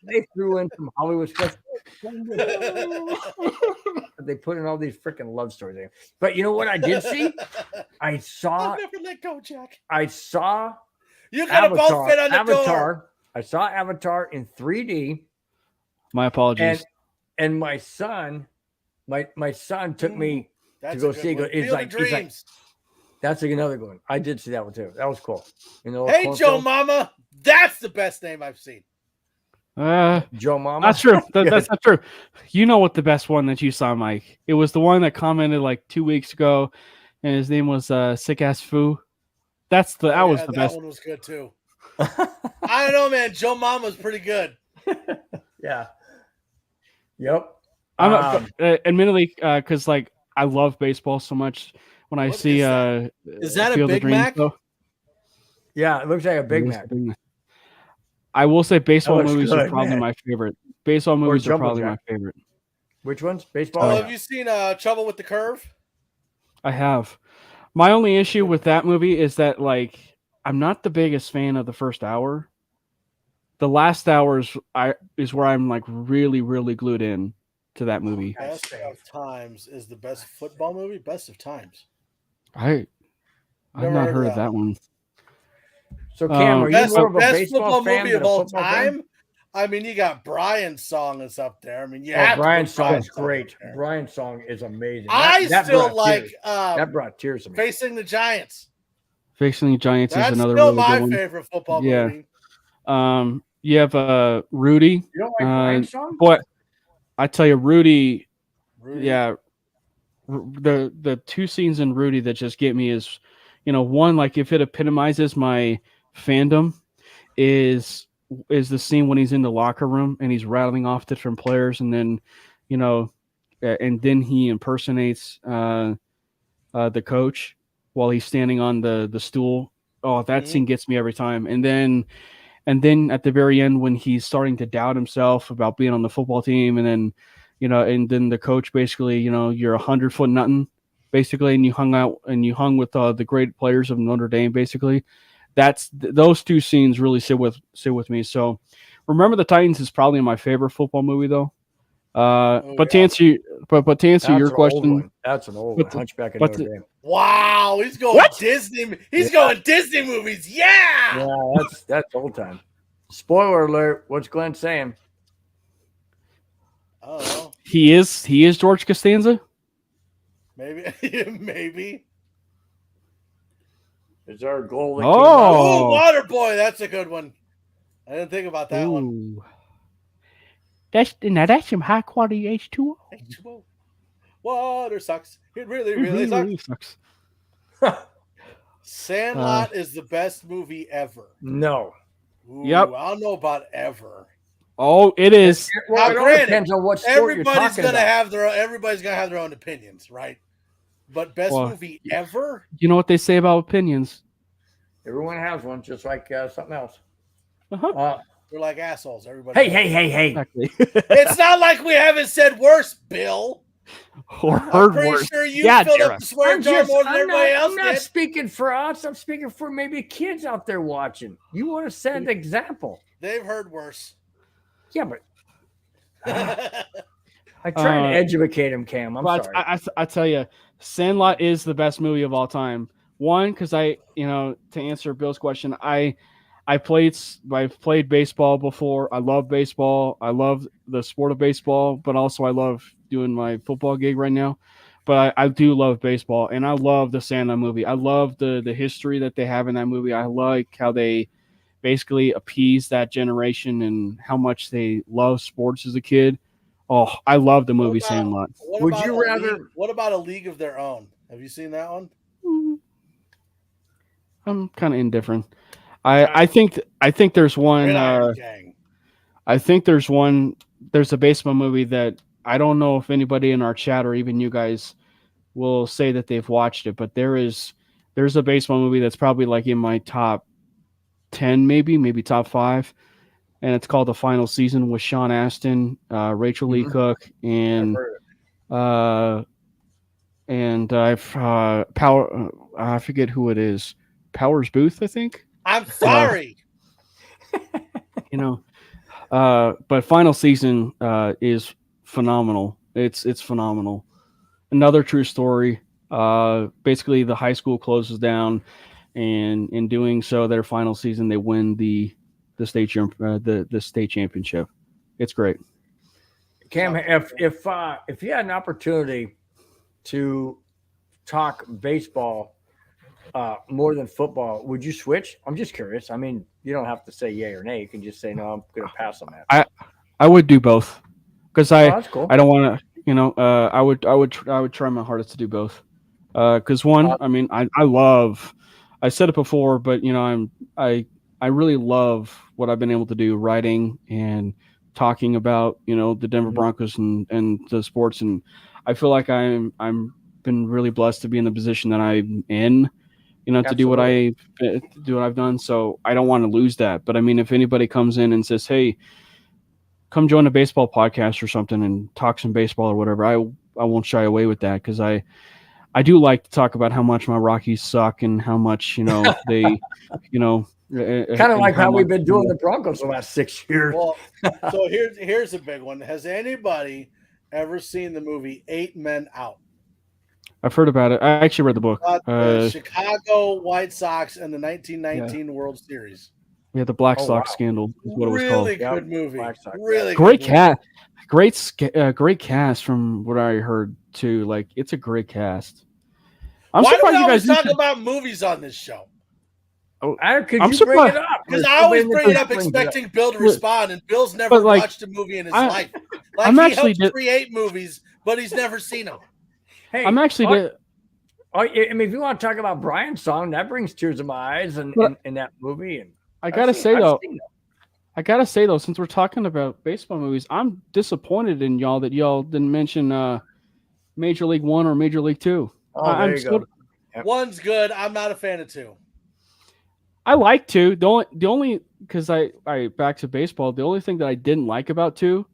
they threw in some Hollywood stuff. They put in all these freaking love stories there. But you know what I did see? I saw.
I'll never let go, Jack.
I saw.
You gotta both fit on the door.
I saw Avatar in 3D.
My apologies.
And my son took me to go see it. He's like, that's another good one. I did see that one too. That was cool. You know,
hey, Joe Mama. That's the best name I've seen.
Joe Mama.
That's true. That's not true. You know what the best one that you saw, Mike? It was the one that commented like 2 weeks ago, and his name was Sick Ass Foo. That was the best.
That one was good too. I don't know, man. Joe Mama's pretty good.
Yeah. Yep.
Admittedly, because like I love baseball so much. When I see,
is that a Big Mac?
Yeah, it looks like a Big Mac.
I will say baseball movies are probably my favorite. Baseball movies are probably my favorite.
Which ones? Baseball.
Have you seen Trouble with the Curve?
I have. My only issue with that movie is that like I'm not the biggest fan of the first hour. The last hour is where I'm like really, really glued in to that movie.
Best of Times is the best football movie. Best of Times.
I've not heard of that one.
So Cam, are you more of a
best
baseball
football movie
fan
of all
time?
Fan? I mean, you got Brian's song is up there. I mean,
Brian's song is great. Brian's song is amazing.
That still like
that brought tears to me.
Facing the Giants.
Facing the Giants is another
still
really
my
good one.
favorite football movie.
You have Rudy.
You don't like Brian's song?
Boy, I tell you, Rudy. Yeah. The two scenes in Rudy that just get me is, one, like if it epitomizes my fandom is the scene when he's in the locker room and he's rattling off different players, and then, and then he impersonates the coach while he's standing on the stool. Oh, that scene gets me every time. And then at the very end when he's starting to doubt himself about being on the football team, and then and then the coach basically, you're 100-foot nothing, basically, and you hung with the great players of Notre Dame, basically. Those two scenes really sit with me. So, Remember the Titans is probably my favorite football movie, though. But to answer your question,
that's an old one. Hunchback of Notre Dame.
Wow, he's going Disney. He's going Disney movies. Yeah.
Yeah, that's old time. Spoiler alert. What's Glenn saying?
I don't know.
He is George Costanza.
Maybe. Maybe.
Is there a goal that
Oh, Waterboy. That's a good one. I didn't think about that one.
That's some high quality H2O.
H2O. Water sucks. It really
sucks.
Sandlot is the best movie ever.
No.
Ooh,
Yep.
I don't know about ever.
Oh, it is.
Well,
Now,
it all
granted,
depends on what sport
everybody's
you're talking
gonna
about.
have their own opinions, right? But best movie ever?
You know what they say about opinions?
Everyone has one, just like something else.
We're like assholes. Everybody.
Hey.
Exactly.
It's not like we haven't said worse, Bill.
Or
I'm
heard
pretty
worse.
sure you
Yeah,
filled
Jared.
up the swear jar more than everybody else
I'm not
did.
speaking for us. I'm speaking for maybe kids out there watching. You want to set an example.
They've heard worse.
Yeah, but I try and educate him, Cam. I'm sorry.
I tell you, Sandlot is the best movie of all time. One, because to answer Bill's question, I've played baseball before. I love baseball. I love the sport of baseball, but also I love doing my football gig right now. But I do love baseball, and I love the Sandlot movie. I love the history that they have in that movie. I like how they basically appease that generation and how much they love sports as a kid. Oh, I love the movie Sandlot.
Would you rather?
What about A League of Their Own? Have you seen that one?
I'm kind of indifferent. I think there's one. I think there's one. There's a baseball movie that I don't know if anybody in our chat or even you guys will say that they've watched it, but there's a baseball movie that's probably like in my top 10, maybe top 5, and it's called The Final Season with Sean Astin, Rachel Lee Cook, and I forget who it is. Powers Booth, I think.
I'm sorry.
But Final Season is phenomenal. It's phenomenal. Another true story. Basically, the high school closes down, and in doing so, their final season they win the state championship. It's great.
Cam, if you had an opportunity to talk baseball more than football, would you switch? I'm just curious. I mean, you don't have to say yay or nay. You can just say no. I'm going to pass on that.
I would do both because
that's cool.
I don't want to. I would try my hardest to do both. Because one, I mean, I love. I said it before, but I really love what I've been able to do, writing and talking about the Denver Broncos and the sports, and I feel like I'm been really blessed to be in the position that I'm in. To do what I've done. So I don't want to lose that. But I mean, if anybody comes in and says, "Hey, come join a baseball podcast or something and talk some baseball or whatever," I won't shy away with that because I do like to talk about how much my Rockies suck and how much they kind
of like how we've been doing the Broncos the last 6 years.
Well, so here's a big one. Has anybody ever seen the movie 8 Men Out?
I've heard about it. I actually read the book.
The Chicago White Sox and the 1919 World Series.
Yeah, the Black Sox scandal is what it was called.
Really good movie. Really
great
good
cast. Great cast from what I heard too. Like it's a great cast.
Why do we always talk about movies on this show?
Bring it up?
Because I always bring it up expecting Bill to respond, and Bill's never watched a movie in his life. Like he helped create movies, but he's never seen them.
Hey,
I'm actually.
I mean, if you want to talk about Brian's song, that brings tears to my eyes in that movie. And
I gotta say though, since we're talking about baseball movies, I'm disappointed in y'all that y'all didn't mention Major League 1 or Major League 2.
There you go.
One's good. I'm not a fan of 2.
I like 2. The only because I back to baseball. The only thing that I didn't like about 2,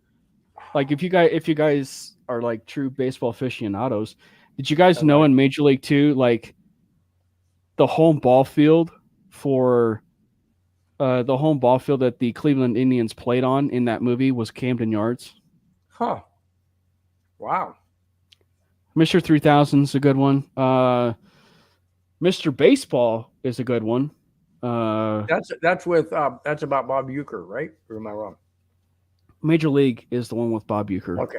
like if you guys are like true baseball aficionados, did you guys know in Major League 2, like the home ball field that the Cleveland Indians played on in that movie was Camden Yards?
Huh. Wow.
Mr. 3000 is a good one. Mr. Baseball is a good one.
That's with that's about Bob Uecker, right? Or am I wrong?
Major League is the one with Bob Uecker.
Okay.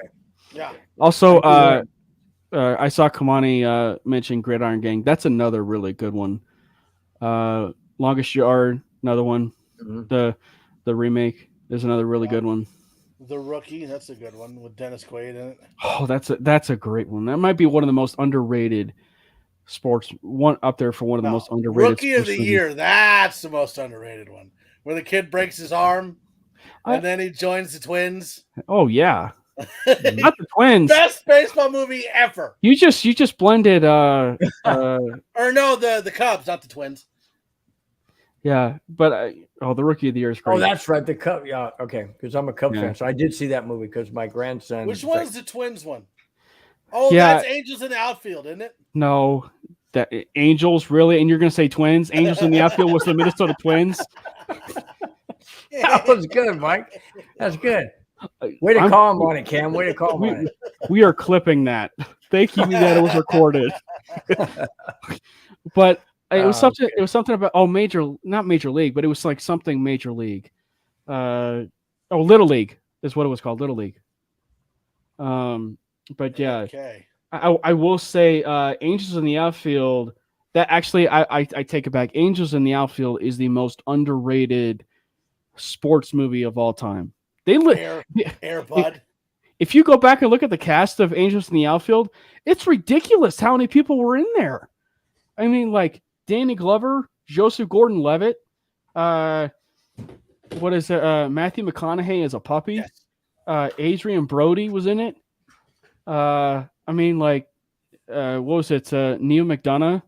Yeah.
Also, I saw Kamani mention Gridiron Gang. That's another really good one. Longest Yard, another one.
Mm-hmm.
The remake is another really good one.
The Rookie, that's a good one with Dennis Quaid in it.
Oh, that's a great one. That might be one of the most underrated sports. One up there for one of the most underrated.
Rookie of the Year. That's the most underrated one. Where the kid breaks his arm, and then he joins the Twins.
Oh yeah. Not the Twins.
Best baseball movie ever.
You just blended
or no, the Cubs, not the Twins.
Yeah, but the Rookie of the Year is great.
Oh, that's right, the Cub. Yeah, okay, because I'm a Cub fan, so I did see that movie because my grandson.
Which one's the Twins one? Oh, that's Angels in the Outfield, isn't it?
No, that Angels really, and you're gonna say Twins? Angels in the Outfield was the Minnesota Twins.
That was good, Mike. That's good. Way to call him on it, Cam. Way to call him on it.
We are clipping that. Thank you that it was recorded. But it was something. Okay. It was something about not Major League, but it was like something Major League. Little League is what it was called. Little League. But yeah. Okay. I will say, Angels in the Outfield. That actually, I take it back. Angels in the Outfield is the most underrated sports movie of all time.
Air Bud.
If you go back and look at the cast of Angels in the Outfield, it's ridiculous how many people were in there. I mean, like Danny Glover, Joseph Gordon-Levitt, what is it? Matthew McConaughey as a puppy. Yes. Adrian Brody was in it. I mean, like, what was it? Neil McDonough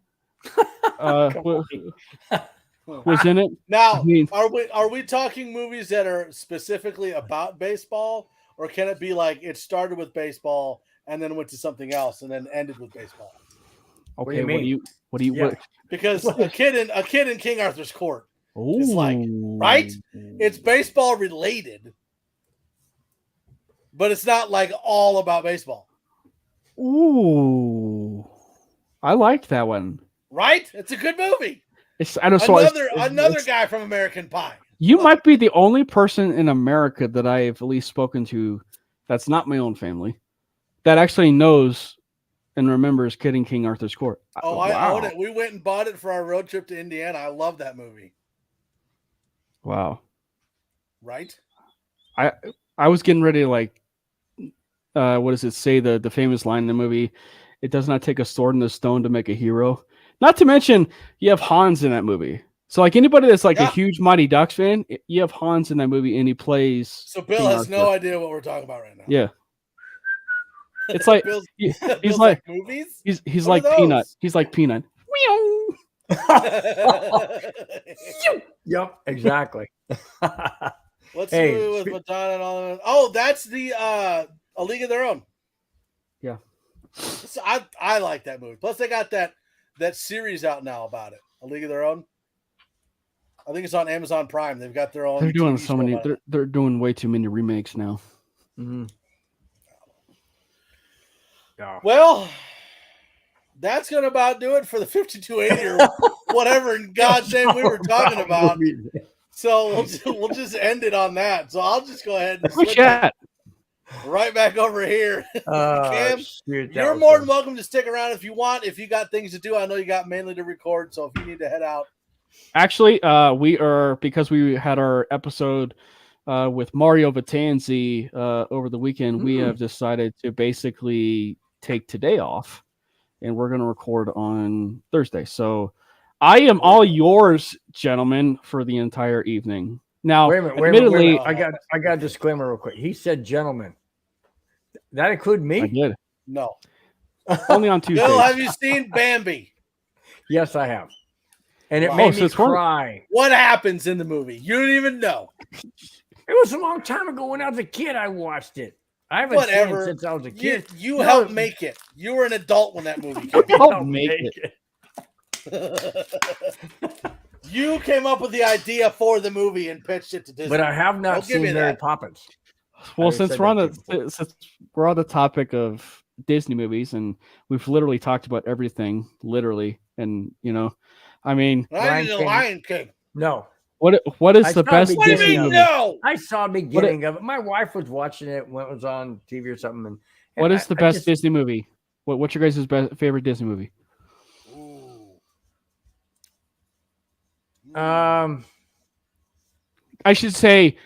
was in it.
Now, I mean, are we talking movies that are specifically about baseball, or can it be like it started with baseball and then went to something else and then ended with baseball?
Okay, what do you?
Because a kid in King Arthur's Court is like, right? It's baseball related, but it's not like all about baseball.
Ooh, I liked that one.
Right? It's a good movie.
Another
guy from American Pie.
You might be the only person in America that I have at least spoken to that's not my own family that actually knows and remembers Kid in King Arthur's Court.
Oh, I own it. We went and bought it for our road trip to Indiana. I love that movie.
Wow.
Right?
I was getting ready to like, what does it say? The famous line in the movie, "It does not take a sword and a stone to make a hero." Not to mention, you have Hans in that movie. So, like anybody that's like a huge Mighty Ducks fan, you have Hans in that movie, and he plays.
So Bill has no idea what we're talking about right now.
Yeah, it's like he's like
movies.
He's like Peanut. He's like Peanut.
Yep, exactly.
Let's move with Madonna and all of it. Oh, that's the A League of Their Own.
Yeah,
so I like that movie. Plus, they got that series out now about it. A League of Their Own. I think it's on Amazon Prime. They've got their own.
They're doing so many. They're doing way too many remakes now.
Mm-hmm.
Yeah. Well, that's gonna about do it for the 5280 or whatever in God's name we were talking about. So we'll just end it on that. So I'll just go ahead and switch right back over here. Cam, you're more than welcome to stick around if you want. If you got things to do, I know you got mainly to record. So if you need to head out.
Actually, we are, because we had our episode with Mario Vitanzi over the weekend, we have decided to basically take today off, and we're going to record on Thursday. So I am all yours, gentlemen, for the entire evening. Now,
wait a minute. I got a disclaimer real quick. He said gentlemen. That include me?
I did.
No.
Only on Tuesday.
Bill, have you seen Bambi?
Yes, I have. And it made me cry.
What happens in the movie? You don't even know.
It was a long time ago when I was a kid. I watched it. I haven't seen it since I was a kid.
You helped make it. You were an adult when that movie came out.
Helped make
it. You came up with the idea for the movie and pitched it to Disney.
But I have not seen Mary Poppins.
Well, since we're on the topic of Disney movies, and we've literally talked about everything, literally, and I mean,
Lion King.
No.
What is
I
the
saw
best
the
What do you
Disney
mean
movie?
no?
I saw the beginning of it. My wife was watching it when it was on TV or something. And
What is the
I
best
just-
Disney movie? What's your guys' favorite Disney movie?
Ooh.
I should say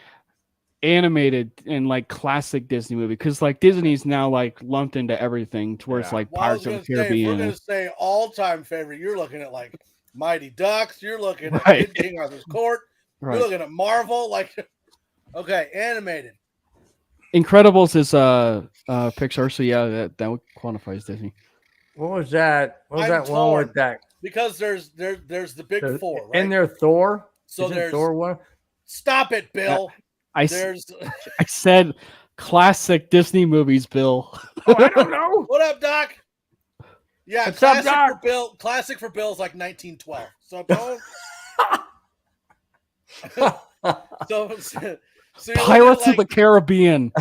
animated and like classic Disney movie, because like Disney's now like lumped into everything to where it's like
Well, I was
Pirates of
gonna
the
say, if we're
Caribbean.
gonna say all-time favorite, you're looking at like Mighty Ducks. You're looking at
Right.
King Arthur's Court.
Right.
You're looking at Marvel. Like, okay, animated.
Incredibles is Pixar, so yeah, that quantifies Disney.
What was that? What was
I'm
that one with
torn.
that?
Because there's the big four, right?
And there Thor.
So
Isn't
there's
Thor one.
Stop it, Bill.
I
There's
I said classic Disney movies, Bill.
Oh, I don't know.
what up, Doc? Yeah,
What's up,
classic
Doc?
for Bill. Classic for Bill's like 1912. So don't. so you're
Pirates
looking
of the Caribbean.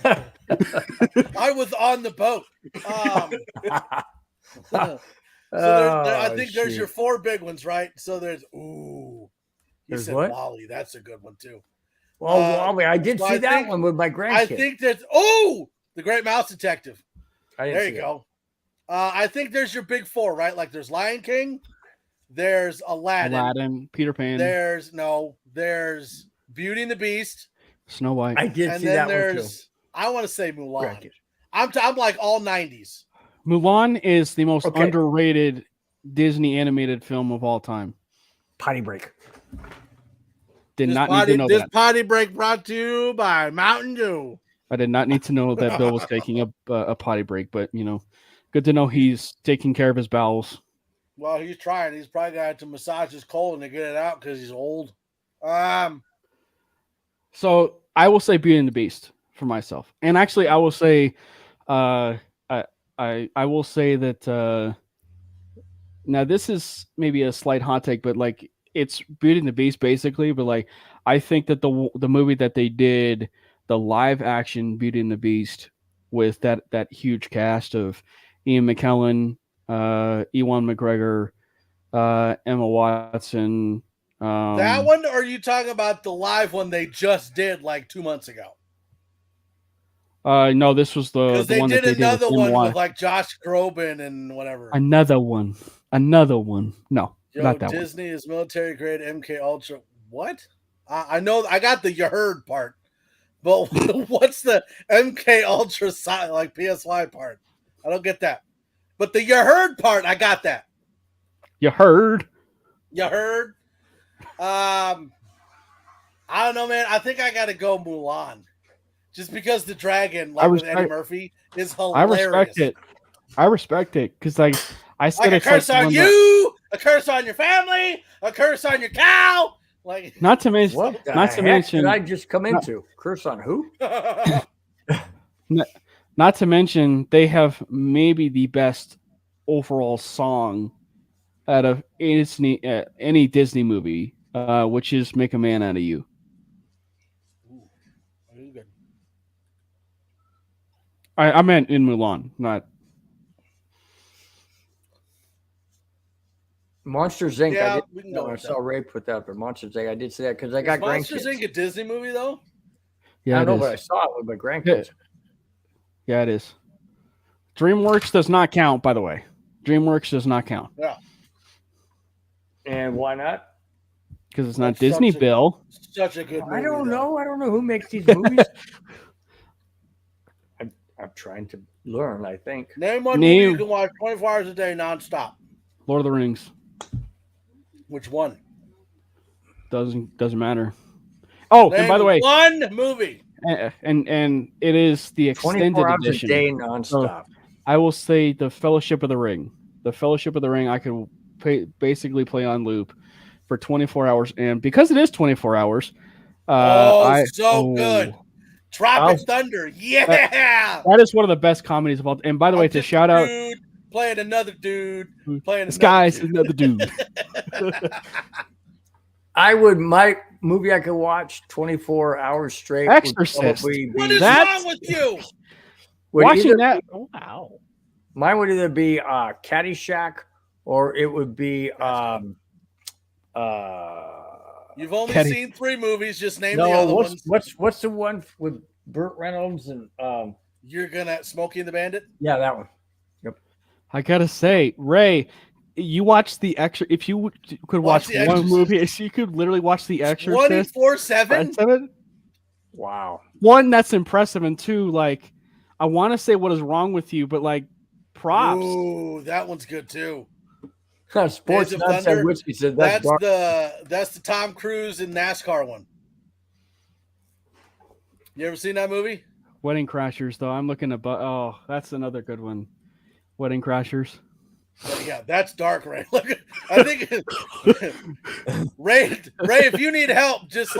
I was on the boat. I think there's your four big ones, right? So there's You
There's
said
what?
Wally. That's a good one too.
Well, Wally, I did
so
see
I
that
think-
one with my grandkids.
I think that's The Great Mouse Detective.
I didn't
There
see
you
it.
go. I think there's your big four, right? Like there's Lion King, there's Aladdin,
Peter Pan,
there's Beauty and the Beast,
Snow White.
I did
and
see
then
that one too.
there's I want to say Mulan.
Grandkids.
I'm like all 90s.
Mulan is the most
Okay.
underrated Disney animated film of all time.
Potty break.
Did
This
not need to know
this
that.
potty break brought to you by Mountain Dew.
I did not need to know that Bill was taking a potty break, but good to know he's taking care of his bowels.
Well, he's trying. He's probably got to massage his colon to get it out because he's old.
So I will say Beauty and the Beast for myself, and actually I will say, I will say that. Now this is maybe a slight hot take, but like it's Beauty and the Beast basically. But like I think that the movie that they did, the live action Beauty and the Beast, with that huge cast of Ian McKellen, Ewan McGregor, Emma Watson.
That one, or are you talking about the live one they just did like 2 months ago?
No, this was the
Because they
one
did
that they
another
did
one
with
with like Josh Groban and whatever.
Another one. No, not that
Disney is military grade MK Ultra. What? I know. I got the you heard part, but what's the MK Ultra like PSY part? I don't get that. But the you heard part, I got that.
You heard?
You heard? I don't know, man. I think I got to go Mulan, just because the dragon, like with Eddie Murphy, is hilarious.
I respect it because like I said,
Like a
it's
curse
like
on you, a curse on your family, a curse on your cow. Like
not to mention,
What the
not to
heck
mention,
did I just come into? Curse on who?
not to mention, they have maybe the best overall song out of any Disney movie, which is "Make a Man Out of You." I meant in Mulan, not
Monsters Inc.
Yeah,
I did.
we can go
I
with
saw
that.
Ray put that, but Monsters Inc. I did see that because I got
Monsters
grandkids.
Inc. a Disney movie though?
yeah,
I
it
know,
is.
but I saw it with my grandkids.
Yeah, it is. DreamWorks does not count, by the way. DreamWorks does not count
Yeah.
And why not?
because it's not
That's
Disney,
such a-
Bill.
Such a good movie.
I don't
though.
know. I don't know who makes these movies. I'm trying to learn. I think.
Name one movie you can watch 24 hours a day nonstop.
Lord of the Rings
Which one?
doesn't matter. Oh,
Name
and by the way,
one movie.
and it is the extended
24 hours
edition.
a day nonstop.
I will say the Fellowship of the Ring. The Fellowship of the Ring I could basically play on loop for 24 hours, and because it is 24 hours,
good. Tropic Thunder, yeah.
That is one of the best comedies of all. And by the way, to shout out,
dude playing another dude, playing
this
another
guy's
dude.
another dude.
My movie I could watch 24 hours straight.
Exorcist.
What is wrong with you?
Watching that, wow.
Mine would either be Caddyshack or it would be
You've only
Kenny.
seen 3 movies. Just name the other ones.
What's the one with Burt Reynolds and
You're gonna Smokey and the Bandit.
yeah, that one.
I gotta say, Ray, you watch The Exorcist. If you could watch
The
one
Exorcist.
movie, if you could literally watch The Exorcist
24/7.
Wow.
One, that's impressive, and two, like, I want to say what is wrong with you, but like, props.
Ooh, that one's good too.
Sports
Days of
Nuts
Thunder.
and Whiskey said that's
That's the Tom Cruise and NASCAR one. You ever seen that movie?
Wedding Crashers, though. I'm looking at, oh, that's another good one. Wedding Crashers.
Yeah, that's dark, Ray. Look, I think Ray, if you need help, just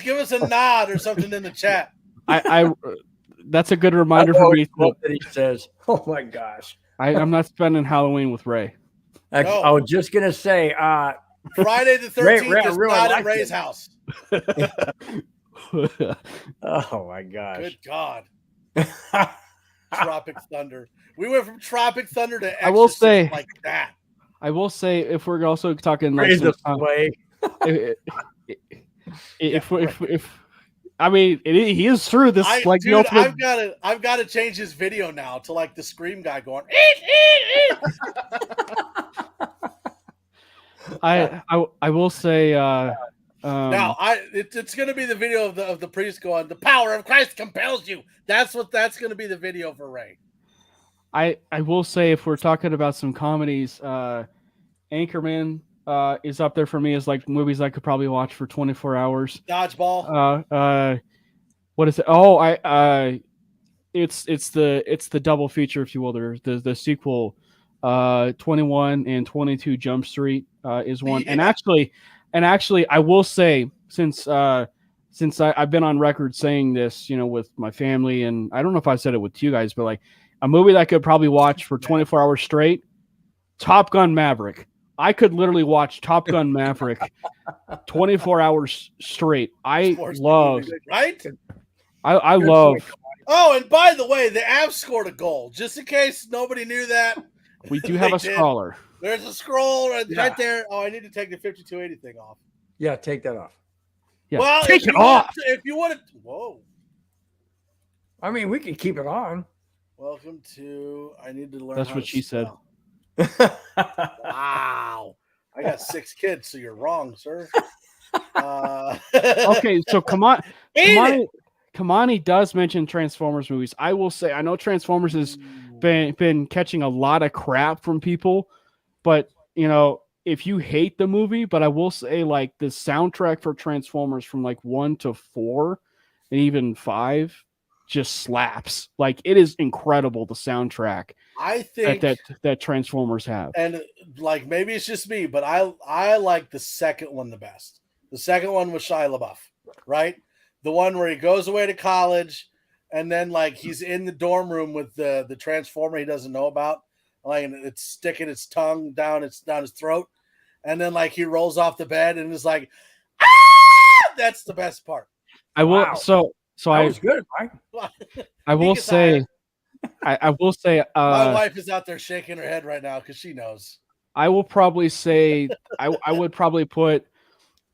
give us a nod or something in the chat.
I that's a good reminder for me.
That he says, "Oh my gosh,
I'm not spending Halloween with Ray."
Actually, I was just gonna say,
Friday the 13th is
really
not
like
at Ray's
it.
house.
Oh my gosh,
Good God. Tropic Thunder. We went from Tropic Thunder to Exorcist
I will say
like that.
I will say, if we're also talking like if I mean, he is true. This like
dude,
the ultimate.
I've got to change his video now to like the Scream guy going.
I will say.
Now it's going to be the video of the priest going, "The power of Christ compels you." That's going to be the video for Ray.
I will say, if we're talking about some comedies, Anchorman is up there for me as like movies I could probably watch for 24 hours.
Dodgeball.
What is it? Oh, it's the double feature, if you will. There's the sequel, 21 and 22 Jump Street is one,
Yeah.
and actually, I will say, since I've been on record saying this, with my family, and I don't know if I said it with you guys, but like a movie that I could probably watch for 24 hours straight, Top Gun Maverick. I could literally watch Top Gun Maverick 24 hours straight. I love.
Oh, and by the way, the Avs scored a goal. Just in case nobody knew that.
We do have a scroller.
There's a scroll right there. Oh, I need to take the 5280 thing off.
Yeah, take that off.
Yeah,
well,
take it off.
If you want to, whoa.
I mean, we can keep it on.
Welcome to. I need to learn.
That's
how
what
to
she
spell. Wow. I got 6 kids, so you're wrong, sir.
Okay, so Kamani does mention Transformers movies. I will say, I know Transformers has been catching a lot of crap from people, but if you hate the movie, but I will say, like, the soundtrack for Transformers from like 1 to 4 and even 5 just slaps. Like, it is incredible, the soundtrack
I think
that Transformers have.
And like, maybe it's just me, but I like the second one the best. The second one was Shia LaBeouf, right? The one where he goes away to college and then like he's in the dorm room with the Transformer he doesn't know about, like, and it's sticking its tongue down his throat, and then like he rolls off the bed and is like, ah! That's the best part.
I will.
Wow.
So
That was good, Mike.
I will say, I will say,
my wife is out there shaking her head right now because she knows.
I will probably say, I would probably put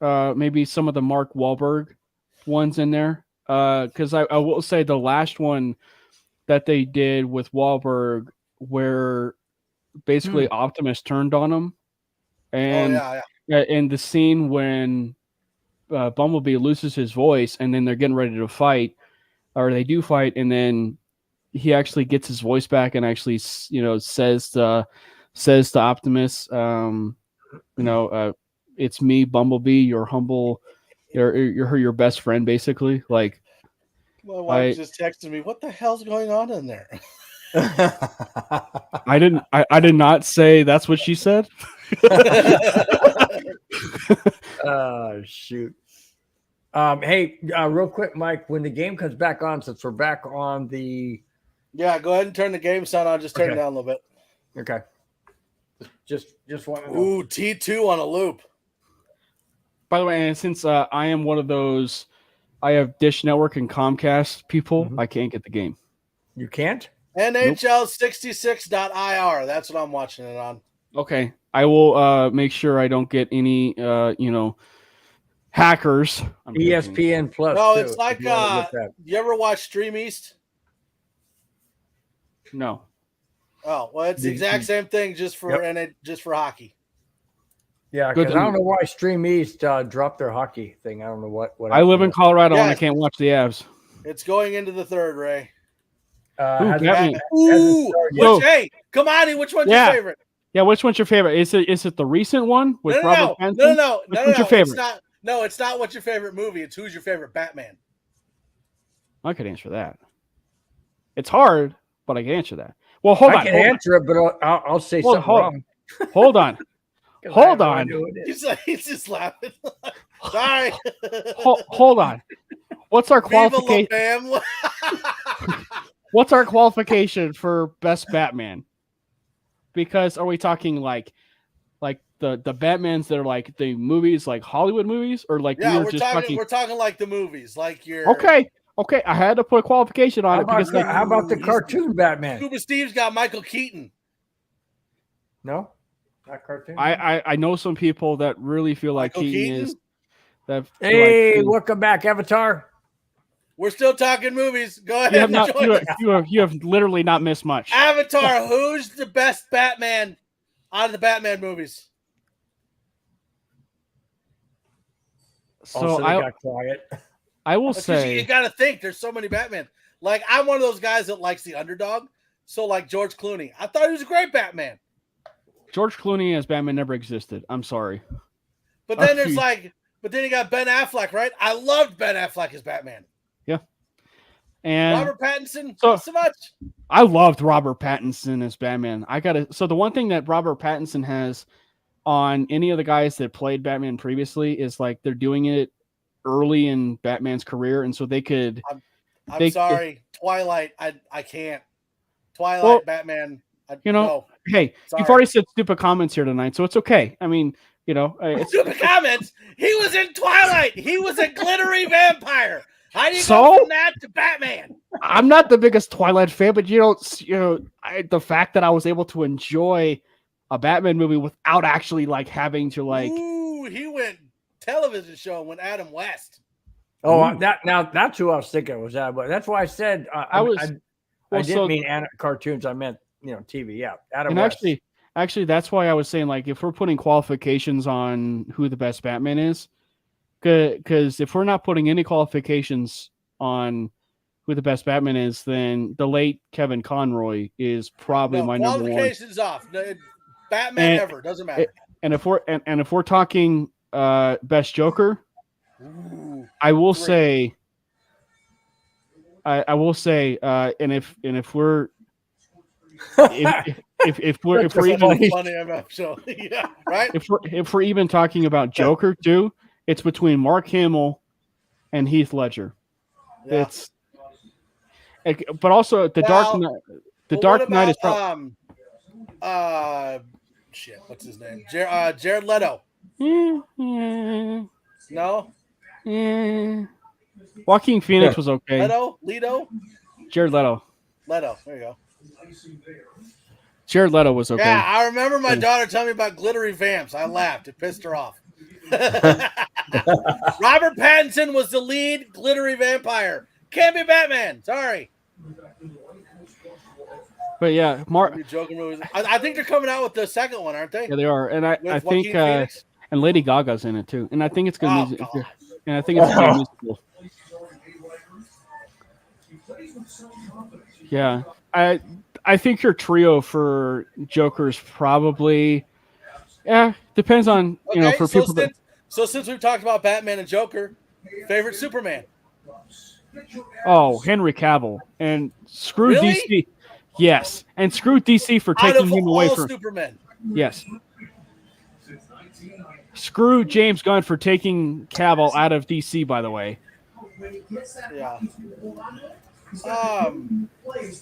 maybe some of the Mark Wahlberg ones in there, because I will say the last one that they did with Wahlberg, where basically Optimus turned on him, and and the scene when Bumblebee loses his voice, and then they're getting ready to fight, or they do fight, and then he actually gets his voice back and actually says to Optimus, it's me, Bumblebee, your humble, your best friend, basically. Like,
my wife just texted me, what the hell's going on in there?
I did not say that's what she said.
Oh, shoot. Hey, real quick, Mike, when the game comes back on, since we're back on the...
Yeah, go ahead and turn the game sound on. Just turn it down a little bit.
Okay. Just want to know.
Ooh, T2 on a loop.
By the way, and since I am one of those, I have Dish Network and Comcast people, I can't get the game.
You can't?
NHL66.ir. That's what I'm watching it on.
Okay. I will make sure I don't get any hackers.
ESPN Plus.
No,
too,
it's like you ever watch Stream East?
No.
Oh, well, it's the exact same thing just for just for hockey.
Yeah, because I don't know why Stream East dropped their hockey thing. I don't know what
I live in Colorado and I can't watch the Avs.
It's going into the third, Ray.
Hey,
come on, which one's your favorite?
Yeah, which one's your favorite? Is it the recent one with Robert Pattinson?
No.
What's your favorite?
It's not what's your favorite movie. It's who's your favorite Batman.
I could answer that. It's hard, but I can answer that. Well, hold on.
I can answer it, but I'll say something wrong.
Hold on. Hold on.
He's just laughing. Sorry.
Hold on. What's our qualification? What's our qualification for best Batman? Because are we talking like the Batmans that are like the movies, like Hollywood movies, or like
we're talking like the movies, like your
Okay, I had to put a qualification on it because
how about the cartoon Batman?
Scuba Steve's got Michael Keaton.
No, not cartoon.
I know some people that really feel like Keaton is that.
Hey, welcome back, Avatar.
We're still talking movies. Go ahead.
You have literally not missed much.
Avatar. Who's the best Batman out of the Batman movies?
So
got quiet.
I will say
you got to think. There's so many Batman. Like I'm one of those guys that likes the underdog. So like George Clooney, I thought he was a great Batman.
George Clooney as Batman never existed. I'm sorry.
But then then you got Ben Affleck, right? I loved Ben Affleck as Batman.
Yeah. And
Robert Pattinson, not so much.
I loved Robert Pattinson as Batman. So the one thing that Robert Pattinson has on any of the guys that played Batman previously is like they're doing it early in Batman's career, and so they could.
I'm sorry, Twilight. I can't. Twilight, Batman.
No. Hey, you've already said stupid comments here tonight, so it's okay. I mean,
stupid comments. He was in Twilight. He was a glittery vampire. How do you go from that to Batman?
I'm not the biggest Twilight fan, but the fact that I was able to enjoy a Batman movie without actually like having to like.
Ooh, he went television show and went Adam West.
Oh, that's who I was thinking was that, but that's why I said I didn't mean cartoons. I meant TV. Yeah, Adam West.
Actually, that's why I was saying like if we're putting qualifications on who the best Batman is. Because if we're not putting any qualifications on who the best Batman is, then the late Kevin Conroy is probably my number one.
Qualifications off. Batman ever doesn't matter.
And if we're talking best Joker, I will say, and if we're if we're even talking about Joker too. It's between Mark Hamill and Heath Ledger. Yeah. But also the Dark Knight. The Dark Knight is probably.
What's his name? Jared Leto. No.
Joaquin Phoenix was okay.
Leto.
Jared Leto.
There you go.
Jared Leto was okay.
Yeah, I remember my daughter telling me about glittery vamps. I laughed. It pissed her off. Robert Pattinson was the lead glittery vampire. Can't be Batman. Sorry.
But yeah,
Joker movies. I think they're coming out with the second one, aren't they?
Yeah, they are. And I think and Lady Gaga's in it too. And I think it's going to be musical. Yeah. I think your trio for Joker's probably depends on for people
So since we've talked about Batman and Joker, favorite Superman?
Oh, Henry Cavill. And screw DC. Yes. And screw DC for taking him away from
Superman.
Yes. Screw James Gunn for taking Cavill out of DC, by the way.
Yeah.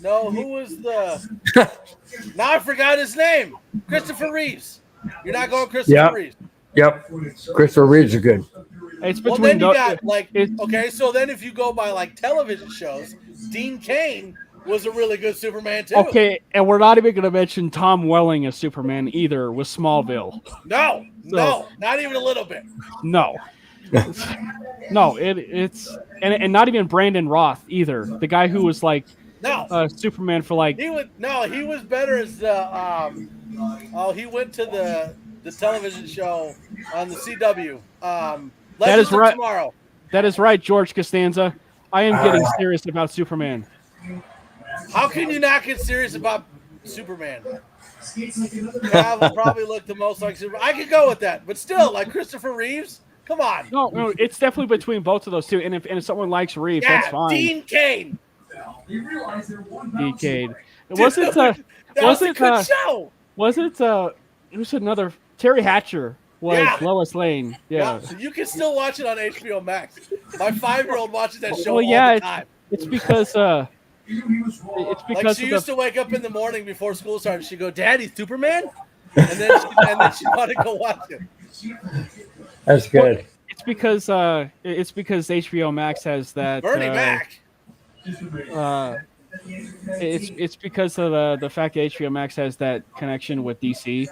No, who was the now I forgot his name. Christopher Reeves. You're not going Christopher Reeves.
Yep. Christopher Reeves are good.
It's
well, then you got so then if you go by like television shows, Dean Cain was a really good Superman too.
Okay, and we're not even going to mention Tom Welling as Superman either with Smallville.
No, not even a little bit.
No. No, it's not even Brandon Roth either. The guy who was like Superman for like
he was better as the he went to the television show on the CW.
That is right.
Tomorrow.
That is right, George Costanza. I am getting serious about Superman.
How can you not get serious about Superman? Cav will probably look the most like Superman. I could go with that, but still, like Christopher Reeves. Come on.
No, it's definitely between both of those two. And if someone likes Reeves, that's fine.
Dean Cain.
Dean Cain. It was another Terry Hatcher was Lois Lane. Yeah.
So you can still watch it on HBO Max. My 5-year-old watches that show
all the time. It's because
she used to wake up in the morning before school started. She'd go, "Daddy, Superman?" And then she wanted to go watch it.
That's good.
It's because HBO Max has that.
Bernie Mac.
It's because of the fact that HBO Max has that connection with DC,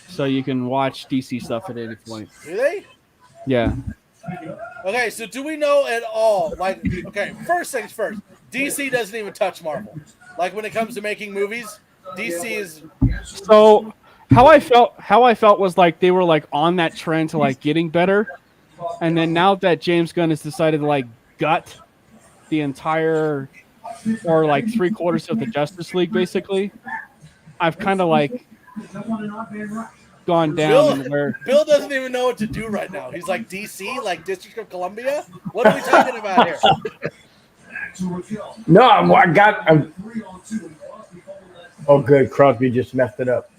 so you can watch DC stuff at any point.
Do they?
Yeah.
Okay, so do we know at all? Like, okay, first things first. DC doesn't even touch Marvel. Like when it comes to making movies, DC is.
So how I felt was like they were like on that trend to like getting better, and then now that James Gunn has decided to like gut the entire or like 3/4 of the Justice League, basically, I've kind of like gone down.
Bill doesn't even know what to do right now. He's like DC, like District of Columbia. What are we talking about here?
No, oh, good. Crosby just messed it up.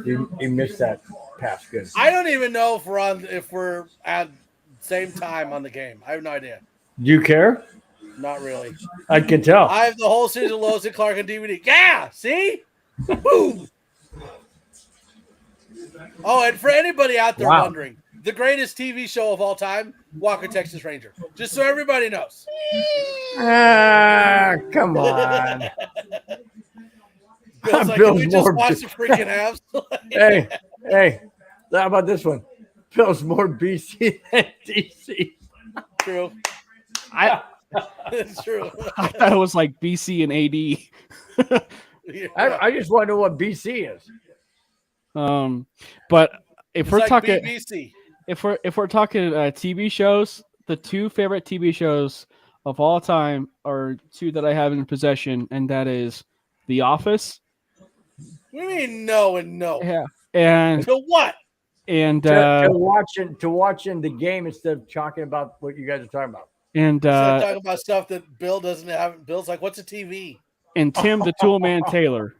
He missed that pass. Good.
I don't even know if we're at same time on the game. I have no idea.
Do you care?
Not really.
I can tell.
I have the whole series of Lois and Clark on DVD. Yeah, see? Boom. Oh, and for anybody out there wondering, the greatest TV show of all time, Walker, Texas Ranger. Just so everybody knows.
Come on.
Bill's like, can we just watch the freaking Avs?
hey, how about this one? Bill's more BC than DC.
True. It's true.
I thought it was like BC and AD.
I just want to know what BC is.
But if
it's
we're
like
talking
BBC.
if we're talking TV shows, the two favorite TV shows of all time are two that I have in possession, and that is The Office.
What do you mean no and no?
Yeah. And
so what?
And
to watching the game instead of talking about what you guys are talking about.
And
talking about stuff that Bill doesn't have. Bill's like, "What's a TV?"
And Tim the Toolman Taylor.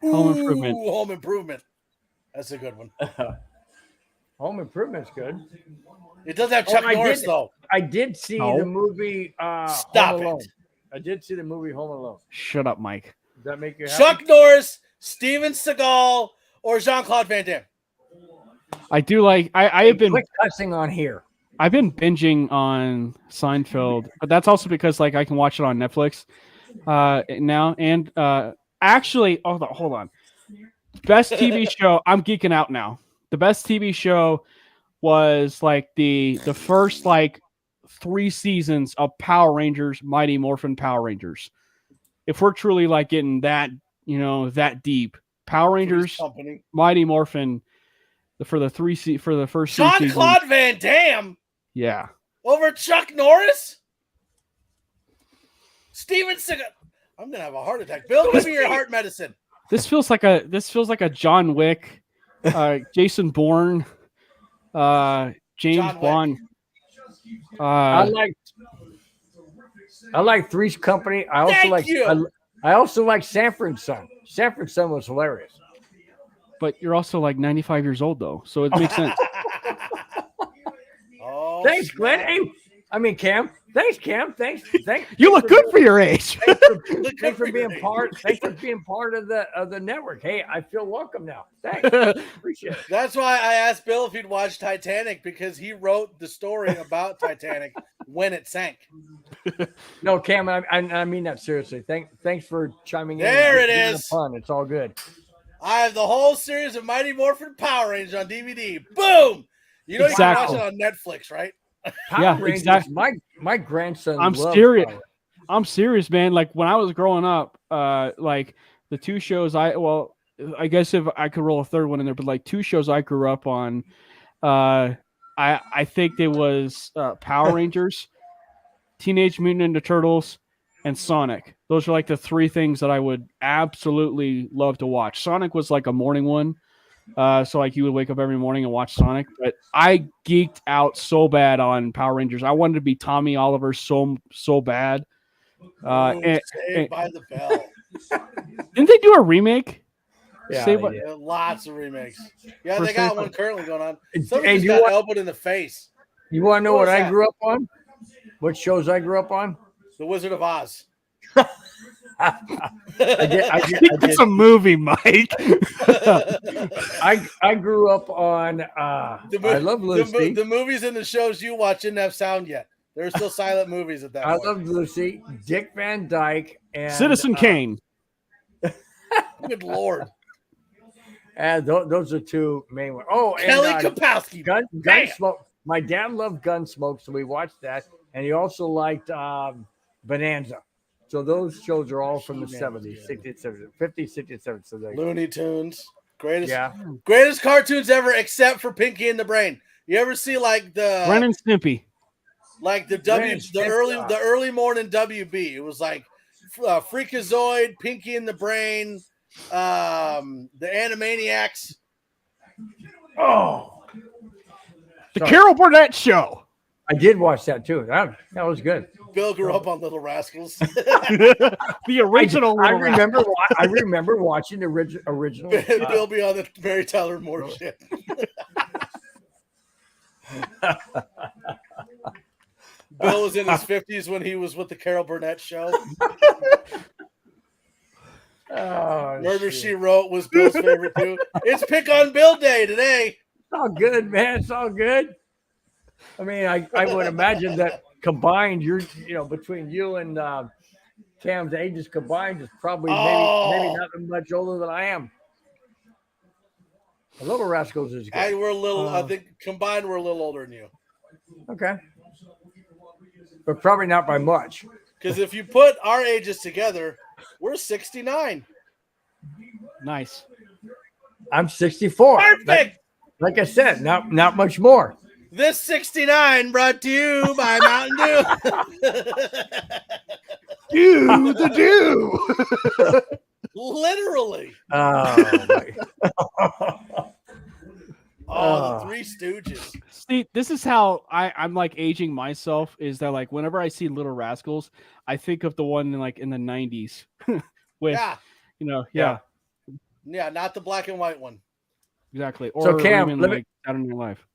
Home Improvement.
Home Improvement. That's a good one.
Home Improvement's good.
It does have Chuck Norris, though.
I did see the movie
Stop
Home Alone.
it.
I did see the movie Home Alone.
Shut up, Mike.
Does that make you happy?
Chuck Norris, Steven Seagal, or Jean-Claude Van Damme?
I do like. I have been
cussing on here.
I've been binging on Seinfeld, but that's also because like I can watch it on Netflix now. And actually, hold on. Best TV show. I'm geeking out now. The best TV show was like the first like 3 seasons of Power Rangers, Mighty Morphin Power Rangers. If we're truly like getting that, that deep, Power Rangers, Mighty Morphin for the first 3 seasons.
Jean-Claude Van Damme.
Yeah.
Over Chuck Norris? Steven Seagal. I'm gonna have a heart attack. Bill, give me your heart medicine.
This feels like a John Wick, Jason Bourne, James Bond.
I like Three's Company. I also like Sanford & Son. Sanford & Son was hilarious.
But you're also like 95 years old though, so it makes sense.
Thanks, Glenn. Hey, Cam. Thanks, Cam. Thanks.
You look good for your age.
Thanks for being part of the network. Hey, I feel welcome now. Thanks. Appreciate it.
That's why I asked Bill if he'd watch Titanic, because he wrote the story about Titanic when it sank.
No, Cam, I mean that seriously. Thanks for chiming in.
There it
Giving
is.
a pun. It's all good.
I have the whole series of Mighty Morphin Power Rangers on DVD. Boom! You know you can watch it on Netflix, right?
Power Rangers,
exactly.
My grandson.
I'm
loves
serious.
Power Rangers.
I'm serious, man. Like when I was growing up, like the two shows I guess if I could roll a third one in there, but like two shows I grew up on, I think it was Power Rangers, Teenage Mutant Ninja Turtles, and Sonic. Those are like the three things that I would absolutely love to watch. Sonic was like a morning one. So like you would wake up every morning and watch Sonic, but I geeked out so bad on Power Rangers. I wanted to be Tommy Oliver so bad.
Saved by the Bell.
Didn't they do a remake?
Yeah,
Lots of remakes. Yeah,
For
they got
Saved by-
one currently going on.
Hey,
Somebody
you
just got
want-
elbowed in the face.
You want to know
What
what
was
I
that?
grew up on? What shows I grew up on?
The Wizard of Oz.
I did.
It's a movie, Mike.
I grew up on. I love Lucy.
The movies and the shows you watch didn't have sound yet. There were still silent movies at that
I
point.
love Lucy, Dick Van Dyke, and
Citizen Kane.
Good Lord.
And those are two main ones. Oh,
Kelly
and
Kapowski.
Gunsmoke. My dad loved Gunsmoke, so we watched that, and he also liked Bonanza. So those shows are all from the 70s, 60s, 70s, 50s, 60s, 70s. So
Looney Tunes.
Greatest
cartoons ever, except for Pinky and the Brain. You ever see like the
Ren and Stimpy?
Like the early morning WB. It was like Freakazoid, Pinky and the Brain, the Animaniacs.
Oh,
the Carol Burnett Show.
I did watch that too. That was good.
Bill grew up on Little Rascals.
The original.
I remember watching the original.
Bill be on the Mary Tyler Moore shit. Bill was in his 50s when he was with the Carol Burnett Show. Murder, She Wrote was Bill's favorite too. It's Pick on Bill Day today.
It's all good, man. It's all good. I mean, I would imagine that combined, between you and Cam's ages combined is probably maybe not much older than I am. The Little Rascals is good.
We're a little. I think combined we're a little older than you.
Okay, but probably not by much.
Because if you put our ages together, we're 69.
Nice.
I'm 64.
Perfect.
Like I said, not much more.
This 69 brought to you by Mountain Dew.
Dew.
Literally. The Three Stooges.
See, this is how I'm like aging myself. Is that like whenever I see Little Rascals, I think of the one in the 90s with
not the black and white one.
Exactly.
So Cam,
even Saturday Night Live.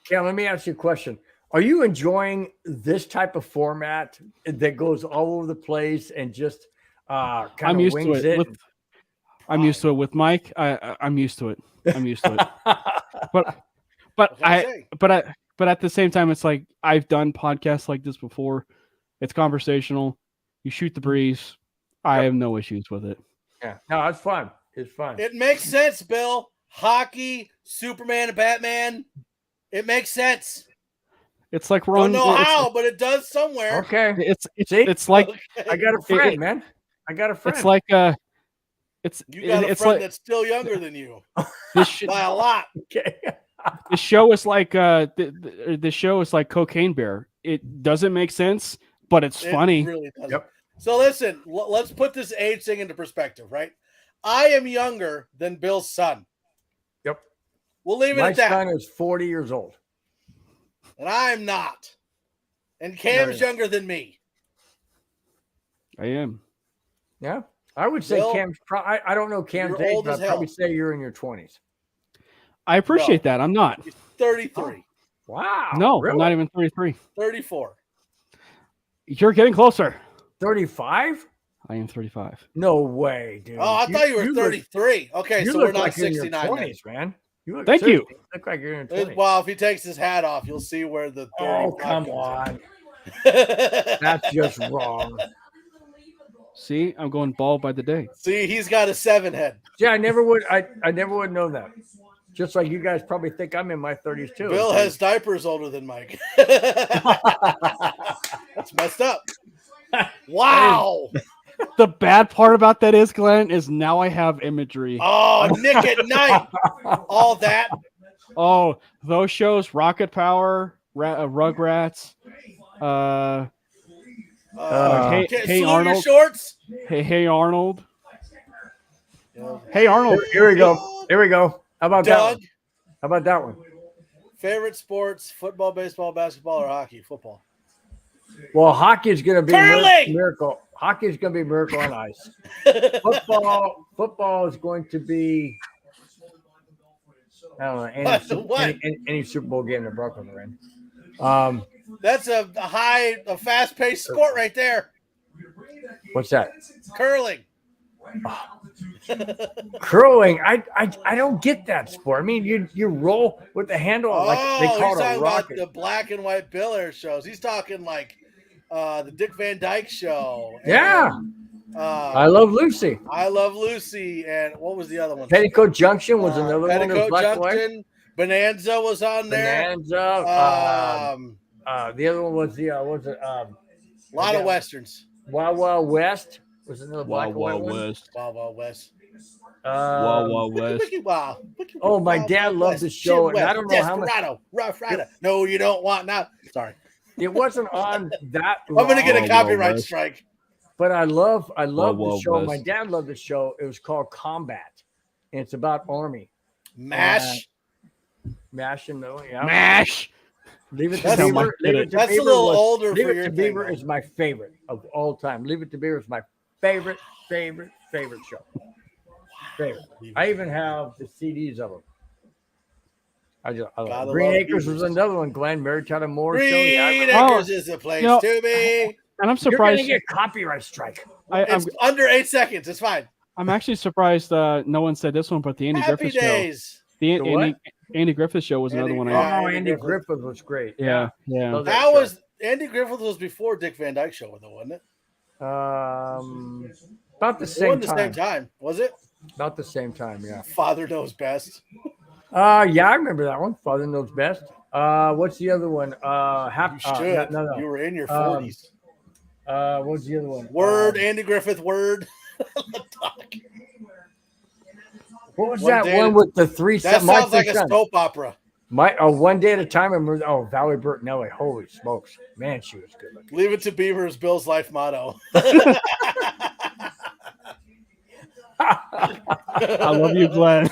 Cam, let me ask you a question. Are you enjoying this type of format that goes all over the place and just kind of wings it?
I'm used to it with Mike. I'm used to it. I'm used to it. But at the same time, it's like I've done podcasts like this before. It's conversational. You shoot the breeze. I have no issues with it.
Yeah, no, it's fun. It's fun.
It makes sense, Bill. Hockey, Superman, and Batman. It makes sense.
It's like
I don't know how, but it does somewhere.
Okay.
It's like
I got a friend, man. I got a friend.
It's like
you got a friend that's still younger than you by a lot.
Okay.
The show is like the show is like Cocaine Bear. It doesn't make sense, but it's funny.
It really doesn't. Yep. So listen, let's put this age thing into perspective, right? I am younger than Bill's son.
Yep.
We'll leave it at that.
My son is 40 years old.
And I'm not. And Cam's younger than me.
I am.
Yeah. I would say
Bill,
Cam's I don't know Cam's age, but I'd probably say you're in your 20s.
I appreciate that. I'm not.
He's 33.
Oh, wow.
No,
really?
I'm not even 33.
34.
You're getting closer.
35?
I am 35.
No way, dude.
Oh, I thought you were 33. Okay, so we're not
like
69.
20s, man.
Thank you.
You look like you're in your 20s.
Well, if he takes his hat off, you'll see where the 35
come on. That's just wrong.
See, I'm going ball by the day.
See, he's got a 7 head.
Yeah, I never would know that. Just like you guys probably think I'm in my 30s too.
Bill has diapers older than Mike. That's messed up. Wow.
The bad part about that is, Glenn, is now I have imagery.
Oh, Nick at Night. All that.
Oh, those shows, Rocket Power, Rugrats, Hey Arnold.
Shorts.
Hey Arnold. Hey Arnold.
Here we go. Here we go. How about that one? How about that one?
Favorite sports: football, baseball, basketball, or hockey? Football.
Well, hockey is going to be
Curling!
miracle. Hockey is going to be miracle on ice. Football is going to be. I don't know any Super Bowl game the Broncos are in.
That's a fast-paced sport right there.
What's that?
Curling.
Curling. I don't get that sport. I mean, you roll with the handle like they call it a rocket.
About the black and white Bill Air shows. He's talking like the Dick Van Dyke show.
Yeah. I Love Lucy.
I Love Lucy. And what was the other one?
Petticoat Junction was another one.
Petticoat Junction. Bonanza was on there.
Bonanza. The other one was a
lot of westerns.
Wild Wild West was another black and white one.
Wild Wild West.
Wild Wild West.
Oh, my dad loved the show, and I don't know how much.
Rough Rider. No, you don't want now. Sorry,
it wasn't on that.
I'm gonna get a copyright strike.
But I love the show.
West.
My dad loved the show. It was called Combat, and it's about Army.
MASH.
MASH and yeah.
MASH.
Leave It to Beaver.
That's a little older for your
thing. Leave It to Beaver is my favorite of all time. Leave It to Beaver is my favorite show. Favorite. I even have the CDs of them. I love Green Acres was another one. Glenn Maritime Moore show.
Green Acres is the place to be.
And I'm surprised.
You're gonna get copyright strike.
It's under 8 seconds. It's fine.
I'm actually surprised no one said this one, but the Andy Griffith
show.
The Andy Griffith show was another one.
Andy Griffith was great.
Yeah.
That was Andy Griffith was before Dick Van Dyke show, though, wasn't it?
About the same
time. Was it?
About the same time, yeah.
Father Knows Best.
Yeah, I remember that one. Father Knows Best. What's the other one?
No. You were in your 40s.
What's the other one?
Word, Andy Griffith, Word.
What was that one with the three?
That sounds like a soap opera.
One Day at a Time. Valerie Bertinelli. Holy smokes, man, she was good looking.
Leave It to Beaver is Bill's life motto.
I love you, Glenn.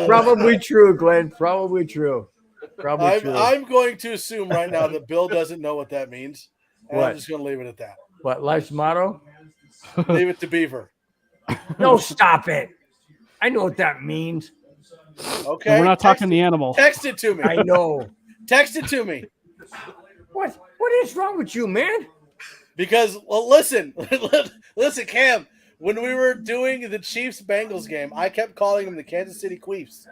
Probably true, Glenn. Probably true.
I'm going to assume right now that Bill doesn't know what that means. And I'm just going to leave it at that.
What, life's motto?
Leave it to Beaver.
No, stop it. I know what that means.
Okay.
And we're not talking the animal.
Text it to me.
I know.
Text it to me.
What is wrong with you, man?
Because, well, listen, Cam, when we were doing the Chiefs-Bengals game, I kept calling them the Kansas City Queefs.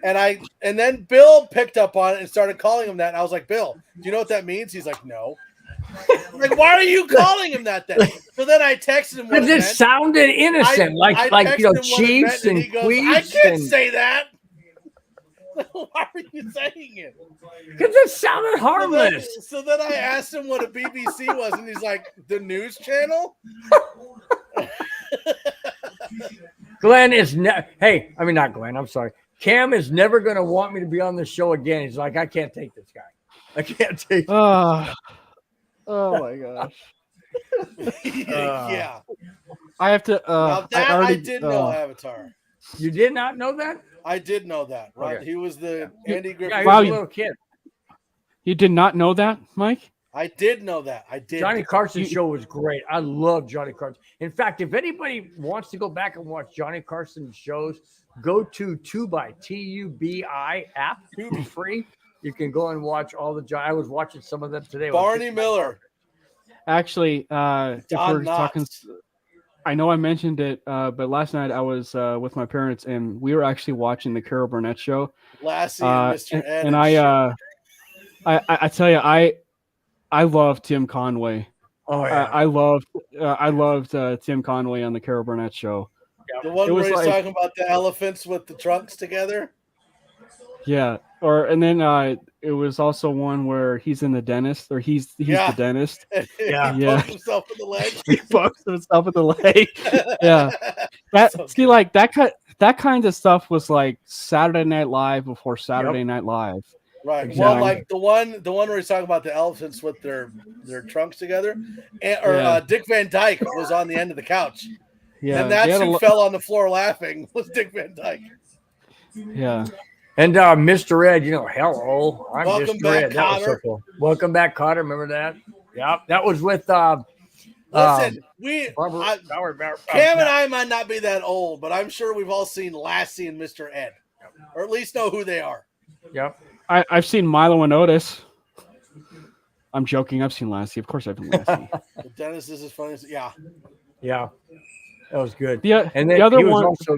And then Bill picked up on it and started calling him that. And I was like, Bill, do you know what that means? He's like, no. Like, why are you calling him that then? So then I texted him.
Because it sounded innocent, like Chiefs and Queefs.
I can't say that. Why are you saying it?
Because it sounded harmless.
So then I asked him what a BBC was, and he's like, the news channel?
Glenn is not Glenn. I'm sorry. Cam is never going to want me to be on the show again. He's like, I can't take this guy. I can't take.
Oh my gosh.
Yeah.
I have to.
I did know Avatar.
You did not know that?
I did know that. Right. Okay. He was the Andy Griffith.
He was a little kid.
You did not know that, Mike?
I did know that. I did.
Johnny Carson's show was great. I love Johnny Carson. In fact, if anybody wants to go back and watch Johnny Carson's shows, go to Tubi, Tubi app. It's free. You can go and watch all the. I was watching some of them today.
Barney Miller.
Actually, if we're talking, I know I mentioned it, but last night I was with my parents and we were actually watching the Carol Burnett show.
Lassie and Mr. Ed.
And I tell you, I love Tim Conway.
Oh yeah,
I loved Tim Conway on the Carol Burnett show.
The one where he's talking about the elephants with the trunks together.
Yeah, and then it was also one where he's in the dentist, or he's the dentist.
He pokes himself in the leg.
He pokes himself in the leg. Yeah, like that kind of stuff was like Saturday Night Live before Saturday Night Live.
Right. Exactly. Well, like the one where he's talking about the elephants with their trunks together, Dick Van Dyke was on the end of the couch.
Yeah,
and that's who fell on the floor laughing was Dick Van Dyke.
Yeah.
And Mr. Ed, hello, I'm
Welcome
Mr.
back,
Ed. That was so cool. Welcome back, Cotter. Remember that? Yeah, that was with.
Listen, Cam and I might not be that old, but I'm sure we've all seen Lassie and Mr. Ed, or at least know who they are.
Yep.
I've seen Milo and Otis. I'm joking. I've seen Lassie. Of course, I've seen Lassie.
The dentist is as funny as
Yeah, that was good.
And then the other
he was
one
also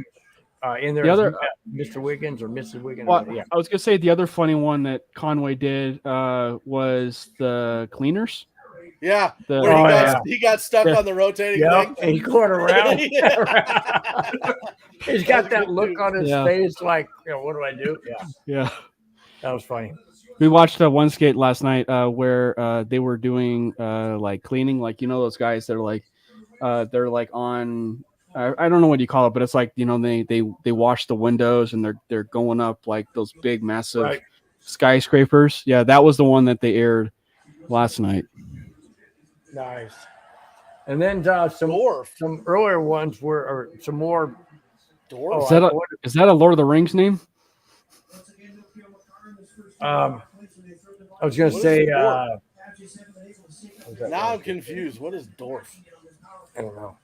in there.
The other
Mr. Wiggins or Mrs. Wiggins.
Well, yeah. I was gonna say the other funny one that Conway did was the Cleaners.
Yeah, he got stuck on the rotating thing.
And he's going around. He's got that look on his face, like, what do I do?
Yeah.
That was funny.
We watched one skate last night where they were doing like cleaning, like those guys that are they're like on I don't know what you call it, but it's like they wash the windows and they're going up like those big massive skyscrapers. Yeah, that was the one that they aired last night.
Nice. And then some earlier ones were some more.
Is that a Lord of the Rings name?
I was going to say.
Now I'm confused. What is dwarf?
I don't know.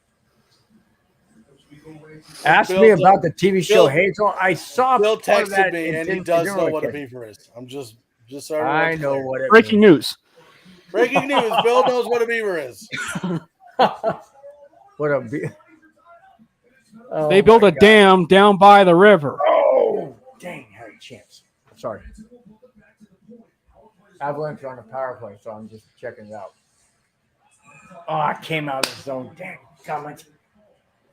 Ask me about the TV show Hazel. I saw
Bill texted me, and he does know what a beaver is. I'm just sorry.
I know what it
Breaking news.
Breaking news. Bill knows what a beaver is.
What a beaver. Oh,
they built a dam down by the river.
Oh, dang. Had a chance. Sorry. Avalanche on a power play, so I'm just checking it out. Oh, I came out of the zone. Dang, comment.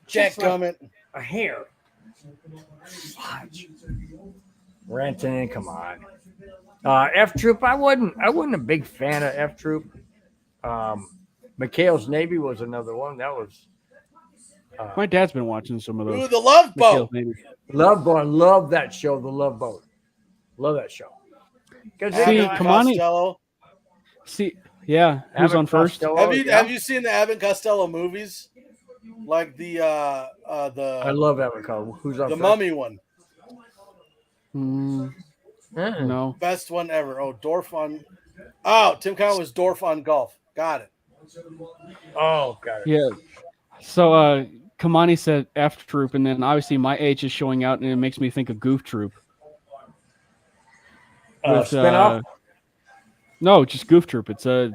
Check comment.
A hair. Fudge. Renton, come on. F Troop. I wasn't a big fan of F Troop. McHale's Navy was another one. That was.
My dad's been watching some of those.
Ooh, the Love Boat.
Love Boat. I love that show. The Love Boat. Love that show.
See, yeah, who's on first?
Have you seen the Abbott and Costello movies? Like the
I love Abbott Costello. Who's on
the
first?
Mummy one?
No.
Best one ever. Oh, Dorf on. Oh, Tim Conway was Dorf on golf. Got it.
Oh, got it.
Yeah. So Kamani said F Troop, and then obviously my age is showing out, and it makes me think of Goof Troop.
Spin-off?
No, just Goof Troop. It's a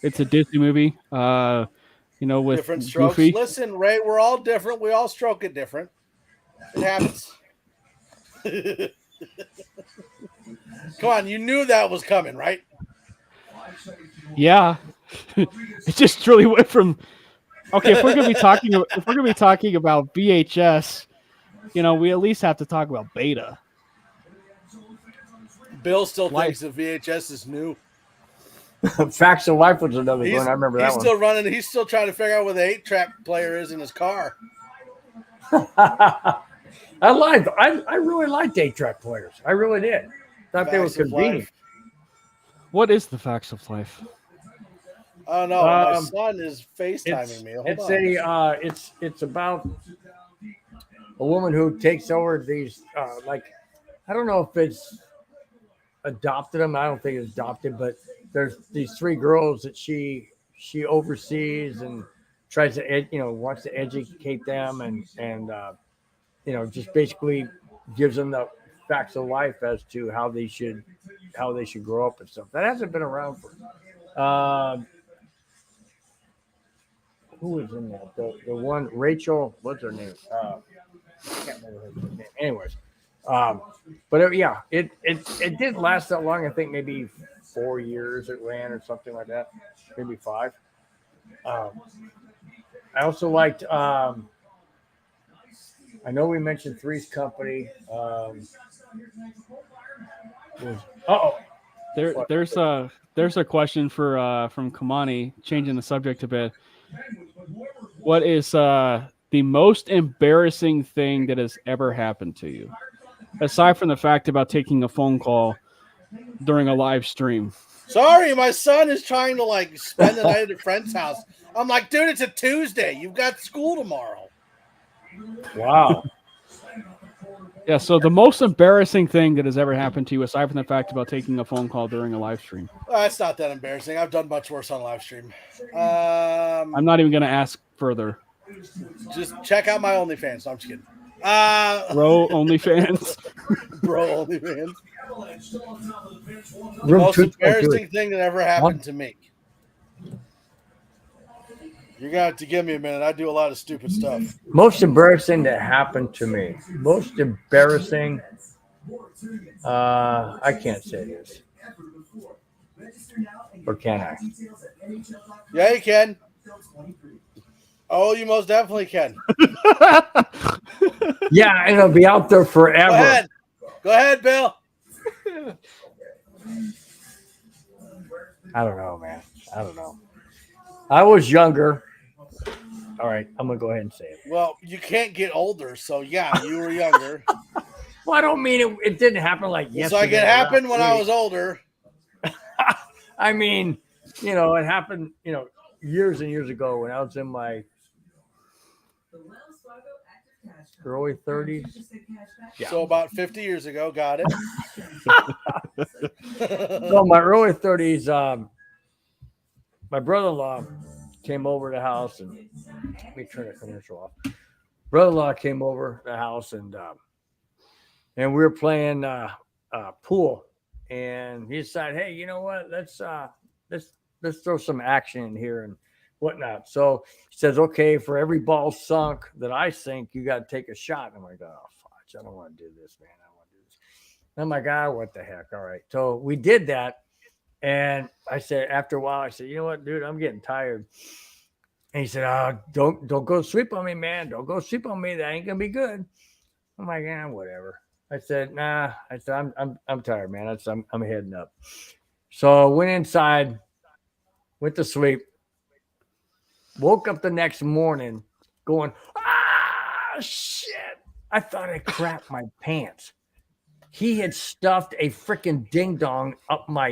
Disney movie. With
different strokes.
Goofy.
Listen, Ray, we're all different. We all stroke it different. It happens. Come on, you knew that was coming, right?
Yeah. It just really went from. Okay, if we're gonna be talking about VHS, we at least have to talk about Beta.
Bill still thinks that VHS is new.
Facts of Life was another one. I remember that one.
He's still running. He's still trying to figure out where the 8-track player is in his car.
I really liked 8-track players. I really did. Thought they were convenient.
What is the Facts of Life?
Oh no, my son is FaceTiming me.
It's about a woman who takes over these I don't know if it's adopted them. I don't think it's adopted, but there's these 3 girls that she oversees and tries to wants to educate them and just basically gives them the facts of life as to how they should grow up and stuff. That hasn't been around for who was in that? The one Rachel, what's her name? I can't remember her name. Anyways, but it didn't last that long. I think maybe 4 years it ran or something like that, maybe 5. I also liked. I know we mentioned Three's Company.
There's a question for from Kamani, changing the subject a bit. What is the most embarrassing thing that has ever happened to you, aside from the fact about taking a phone call during a live stream?
Sorry, my son is trying to like spend the night at a friend's house. I'm like, dude, it's a Tuesday. You've got school tomorrow.
Wow.
Yeah, so the most embarrassing thing that has ever happened to you, aside from the fact about taking a phone call during a live stream.
It's not that embarrassing. I've done much worse on live stream.
I'm not even going to ask further.
Just check out my OnlyFans. No, I'm just kidding.
Bro, OnlyFans.
Bro, OnlyFans. The most embarrassing thing that ever happened to me. You're going to have to give me a minute. I do a lot of stupid stuff.
Most embarrassing that happened to me. Most embarrassing. I can't say this. Or can I?
Yeah, you can. Oh, you most definitely can.
Yeah, and it'll be out there forever.
Go ahead, Bill.
I don't know, man. I don't know. I was younger. All right, I'm going to go ahead and say it.
Well, you can't get older, so yeah, you were younger.
Well, I don't mean it didn't happen like yesterday.
It's like it happened when I was older.
I mean, it happened, years and years ago when I was in my early 30s. Yeah.
So about 50 years ago, got it.
So my early 30s, my brother-in-law came over to the house, and let me turn the commercial off. Brother-in-law came over to the house, and we were playing pool, and he decided, hey, you know what? Let's throw some action in here and whatnot. So he says, okay, for every ball sunk that I sink, you got to take a shot. And I'm like, oh, fudge, I don't want to do this, man. I don't want to do this. And I'm like, what the heck? All right. So we did that. And I said, after a while, I said, you know what, dude, I'm getting tired. And he said, don't go sleep on me, man. Don't go sleep on me. That ain't gonna be good. I'm like, whatever. I said, nah. I said, I'm tired, man. I'm heading up. So I went inside, went to sleep, woke up the next morning going, shit. I thought I crapped my pants. He had stuffed a freaking ding dong up my,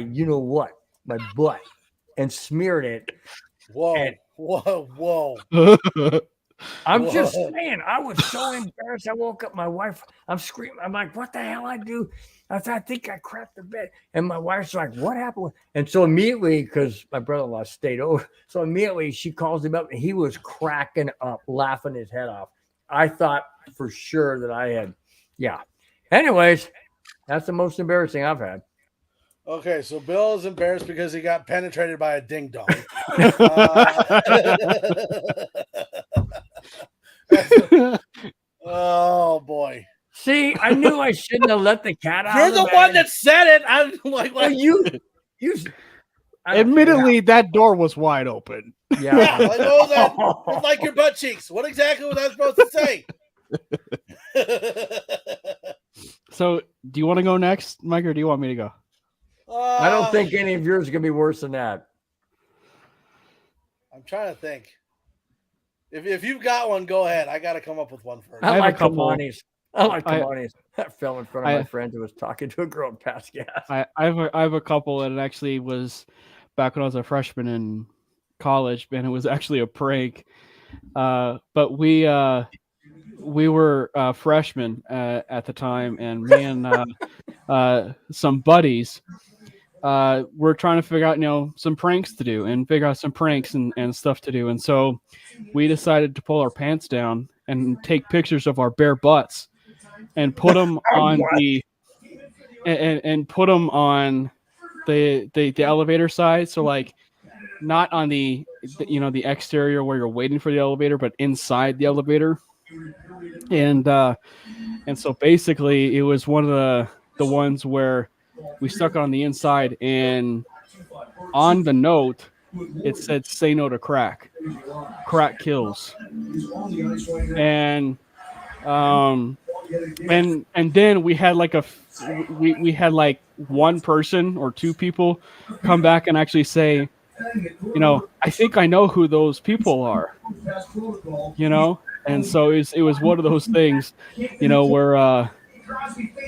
my butt, and smeared it.
Whoa.
I'm just saying, I was so embarrassed. I woke up, my wife, I'm screaming. I'm like, what the hell I do? I think I crapped the bed. And my wife's like, what happened? And so immediately, because my brother-in-law stayed over, so immediately she calls him up, and he was cracking up, laughing his head off. I thought for sure that I had, Anyways, that's the most embarrassing I've had.
Okay, so Bill is embarrassed because he got penetrated by a ding dong. Oh boy!
See, I knew I shouldn't have let the cat out.
You're the one that said it. I'm like,
well, you.
Admittedly, that door was wide open.
Yeah,
I know that. It's like your butt cheeks. What exactly was I supposed to say?
So, do you want to go next, Mike, or do you want me to go?
I don't think any of yours is going to be worse than that.
I'm trying to think. If you've got one, go ahead. I got to come up with one first.
I like Kamani's. That fell in front of my friend who was talking to a girl in Pass Gas.
I have a couple, and it actually was back when I was a freshman in college, and it was actually a prank. But we were freshmen at the time, and me and some buddies were trying to figure out, some pranks to do and figure out some pranks and stuff to do. And so we decided to pull our pants down and take pictures of our bare butts and put them on and put them on the elevator side. So like not on the exterior where you're waiting for the elevator, but inside the elevator. And so basically it was one of the ones where we stuck on the inside, and on the note, it said, "Say no to crack. Crack kills." And then we had like we had like one person or two people come back and actually say, I think I know who those people are, and so it was one of those things, where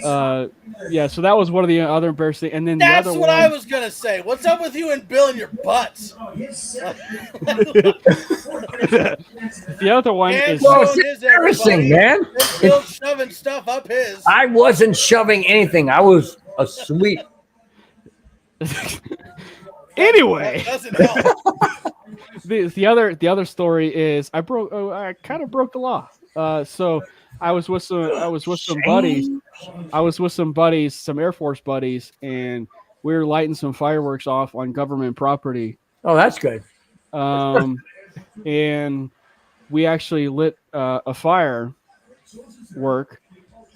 so that was one of the other embarrassing. And then
that's
the other
what
one,
I was gonna say. What's up with you and Bill and your butts?
the other one is
embarrassing, man.
Bill shoving stuff up his.
I wasn't shoving anything. I was asleep.
Anyway,
that doesn't help.
the other story is I kind of broke the law. So I was with some buddies. Some Air Force buddies, and we were lighting some fireworks off on government property.
Oh, that's good.
And we actually lit a firework,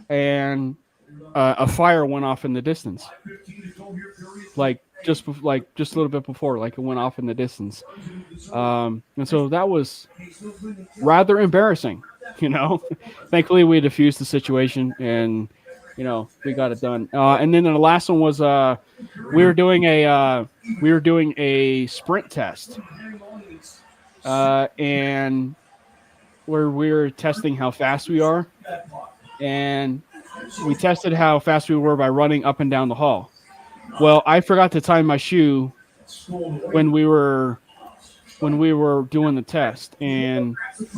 and a fire went off in the distance. Just a little bit before, it went off in the distance. And so that was rather embarrassing, Thankfully, we diffused the situation, and we got it done. And then the last one was we were doing a sprint test, and where we were testing how fast we are, and we tested how fast we were by running up and down the hall. Well, I forgot to tie my shoe when we were doing the test, and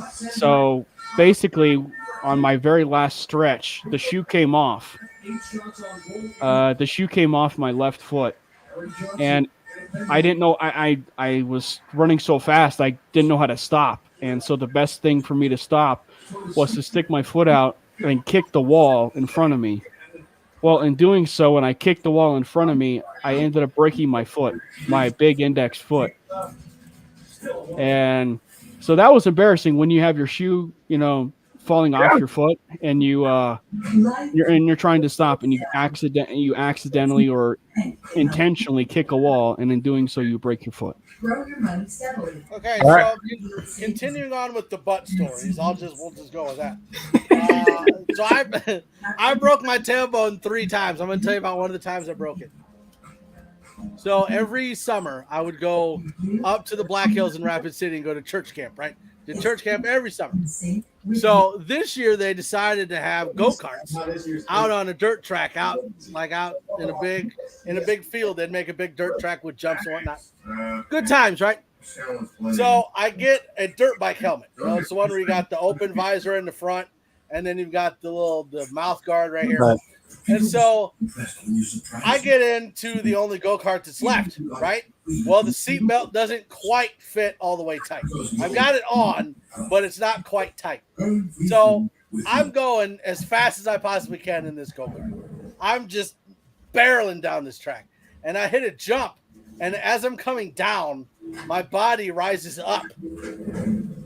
so basically on my very last stretch, the shoe came off. The shoe came off my left foot, and I didn't know. I was running so fast, I didn't know how to stop, and so the best thing for me to stop was to stick my foot out and kick the wall in front of me. Well, in doing so, when I kicked the wall in front of me, I ended up breaking my foot, my big index foot. And so that was embarrassing when you have your shoe, falling off your foot, and you're trying to stop, and you accidentally or intentionally kick a wall, and in doing so, you break your foot.
Okay, so continuing on with the butt stories, we'll just go with that. So I broke my tailbone 3 times. I'm going to tell you about one of the times I broke it. So every summer, I would go up to the Black Hills in Rapid City and go to church camp, right? Did church camp every summer. So this year they decided to have go-karts out on a dirt track, out in a big field. They'd make a big dirt track with jumps and whatnot. Good times, right? So I get a dirt bike helmet. It's the one where you got the open visor in the front, and then you've got the mouth guard right here. Right. And so I get into the only go-kart that's left, right? Well, the seatbelt doesn't quite fit all the way tight. I've got it on, but it's not quite tight. So I'm going as fast as I possibly can in this go-kart. I'm just barreling down this track. And I hit a jump. And as I'm coming down, my body rises up.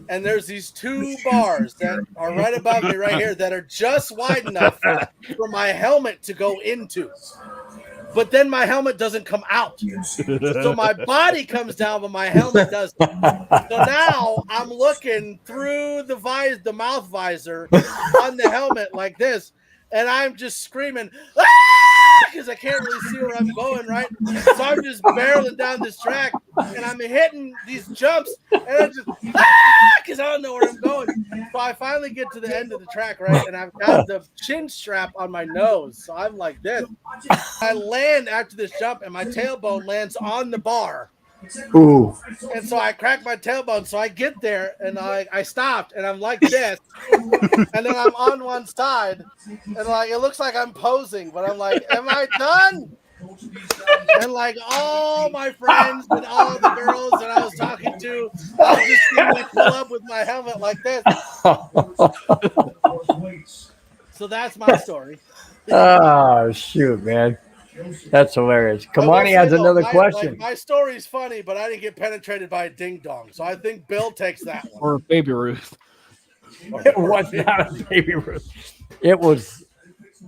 And there's these 2 bars that are right above me right here that are just wide enough for my helmet to go into. But then my helmet doesn't come out. So my body comes down, but my helmet doesn't. So now I'm looking through the mouth visor on the helmet like this, and I'm just screaming, because I can't really see where I'm going, right? So I'm just barreling down this track, and I'm hitting these jumps, and I'm just, because I don't know where I'm going. So I finally get to the end of the track, right? And I've got the chin strap on my nose. So I'm like this. I land after this jump, and my tailbone lands on the bar.
Ooh.
And so I cracked my tailbone. So I get there, and I stopped, and I'm like this. And then I'm on one side, and it looks like I'm posing, but I'm like, am I done? And all my friends and all the girls that I was talking to, I just see me pull up with my helmet like this. So that's my story.
Oh, shoot, man. That's hilarious. Kamani has another question.
My story's funny, but I didn't get penetrated by a ding dong. So I think Bill takes that one.
Or Baby Ruth.
It was not a Baby Ruth. It was